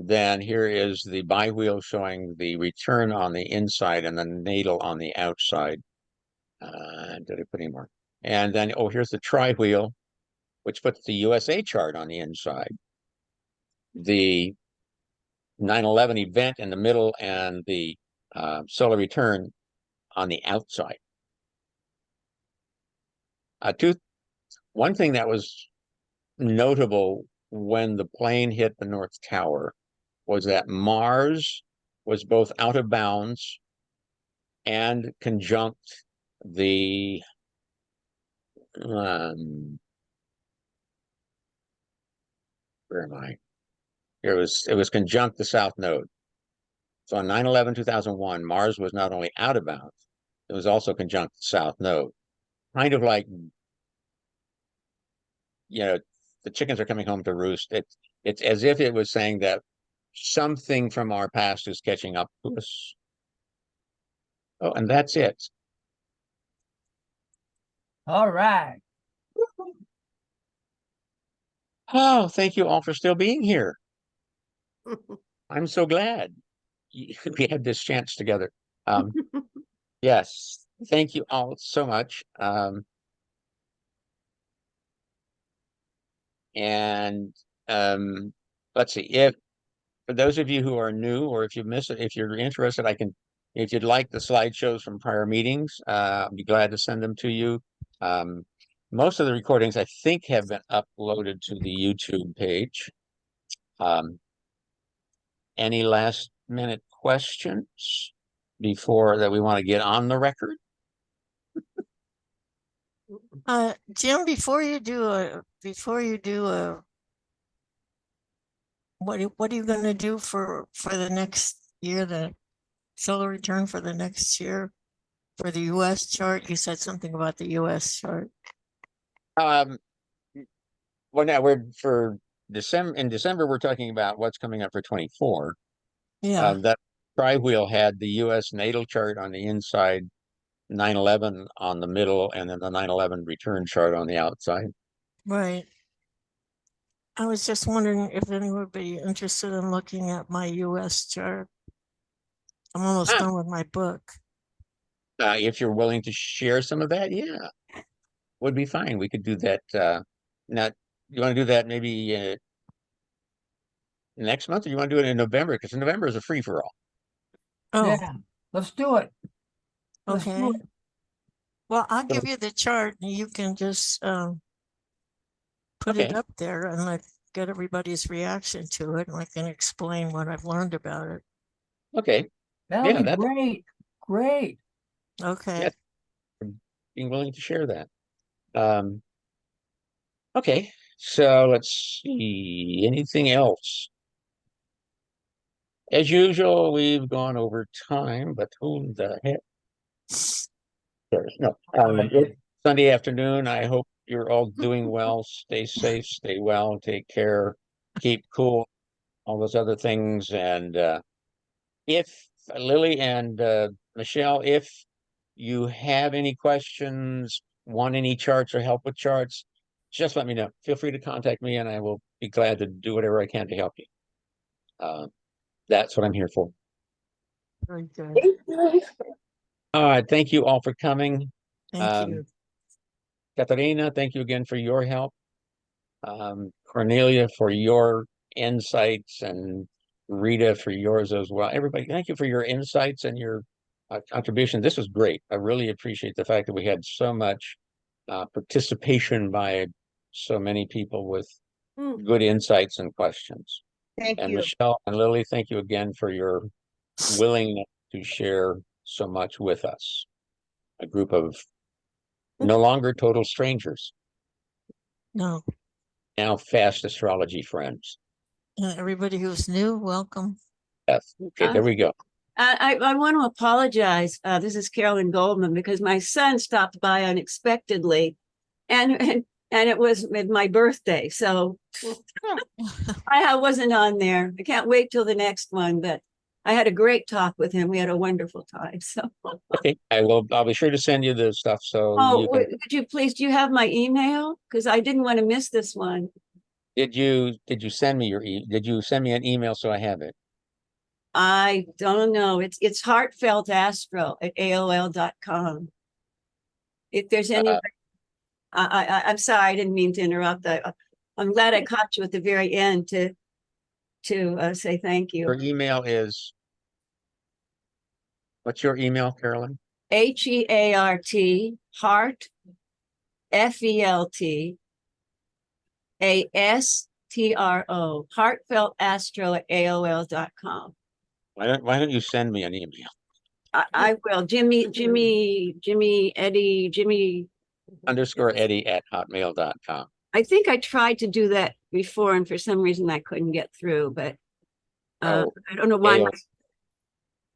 then here is the bi-wheel showing the return on the inside and the natal on the outside. Did I put any more? And then, here's the tri-wheel, which puts the USA chart on the inside. The 9/11 event in the middle, and the solar return on the outside. One thing that was notable when the plane hit the North Tower was that Mars was both out of bounds and conjunct the where am I? It was conjunct the South Node. So on 9/11/2001, Mars was not only out of bounds, it was also conjunct the South Node. Kind of like, the chickens are coming home to roost. It's as if it was saying that something from our past is catching up to us. Oh, and that's it. All right. Oh, thank you all for still being here. I'm so glad we had this chance together. Yes, thank you all so much. And let's see, for those of you who are new, or if you miss it, if you're interested, if you'd like the slideshows from prior meetings, I'd be glad to send them to you. Most of the recordings, I think, have been uploaded to the YouTube page. Any last minute questions before that we want to get on the record? Jim, before you do what are you going to do for the next year, the solar return for the next year for the US chart? You said something about the US chart. Well, now in December, we're talking about what's coming up for 24. Yeah. That tri-wheel had the US natal chart on the inside, 9/11 on the middle, and then the 9/11 return chart on the outside. Right. I was just wondering if anyone would be interested in looking at my US chart. I'm almost done with my book. If you're willing to share some of that, yeah, would be fine. We could do that. Now, you want to do that maybe next month, or you want to do it in November? Because November is a free for all. Oh, Yeah, let's do it. Let's do okay. it. Well, I'll give you the chart and you can just put it Okay. up there and get everybody's reaction to it, and I can explain what I've learned about it. Okay. That'll Yeah, be great. Great. Okay. Yeah, for being willing to share that. Okay, so let's see. Anything else? As usual, we've gone over time, but who the heck cares? No. It's Sunday afternoon. I hope you're all doing well. Stay safe, stay well, take care, keep cool, all those other things. And if Lily and Michelle, if you have any questions, want any charts or help with charts, just let me know. Feel free to contact me and I will be glad to do whatever I can to help you. That's what I'm here for. Very good. All right, thank you all for coming. Thank you. Katarina, thank you again for your help. Cornelia, for your insights, and Rita, for yours as well. Everybody, thank you for your insights and your contribution. This was great. I really appreciate the fact that we had so much participation by so many people with good insights and questions. Thank And you. Michelle and Lily, thank you again for your willingness to share so much with us. A group of no longer total strangers, No, now fast astrology friends. and everybody who's new, welcome. Yes. Okay, there we go. I want to apologize. This is Carolyn Goldman, because my son stopped by unexpectedly, and it was my birthday, so I wasn't on there. I can't wait till the next one, but I had a great talk with him. We had a wonderful time. So Okay, I'll be sure to send you the stuff so you can. would you please? Do you have my email? Because I didn't want to miss this one. Did you send me did you send me an email so I have it? I don't know. It's heartfeltastro@aol.com. If there's any, I'm sorry, I didn't mean to interrupt. I'm glad I caught you at the very end to say thank you. Your email is, what's your email, Carolyn? HEART, heart, FELT, ASTRO, heartfeltastro@aol.com. Why don't you send me an email? I will. Jimmy, Eddie, Jimmy. _Eddie@hotmail.com. I think I tried to do that before, and for some reason I couldn't get through, but I don't know why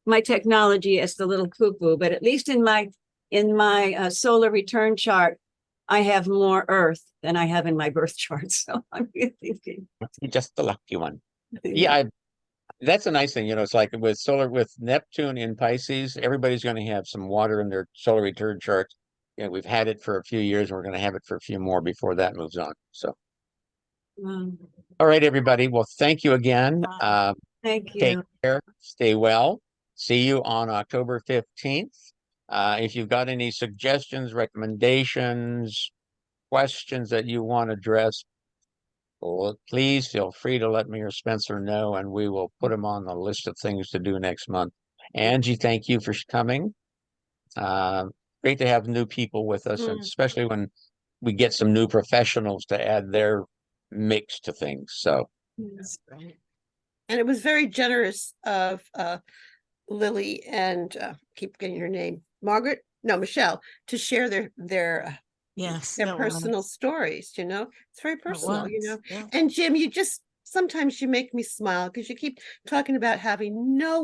my technology is a little cuckoo, but at least in my solar return chart, I have more Earth than I have in my birth chart. So I'm really thinking. You're just the lucky one. Yeah, that's a nice thing. It's like with Neptune in Pisces, everybody's going to have some water in their solar return chart. We've had it for a few years, and we're going to have it for a few more before that moves on. So, all right, everybody. Well, thank you again. Thank you. Take care. Stay well. See you on October 15th. If you've got any suggestions, recommendations, questions that you want addressed, please feel free to let me or Spencer know, and we will put them on the list of things to do next month. Angie, thank you for coming. Great to have new people with us, and especially when we get some new professionals to add their mix to things. So That's great. And it was very generous of Lily and keep getting her name, Michelle, to share their Yes. personal stories. It's very personal. Yeah. And Jim, sometimes you make me smile because you keep talking about having no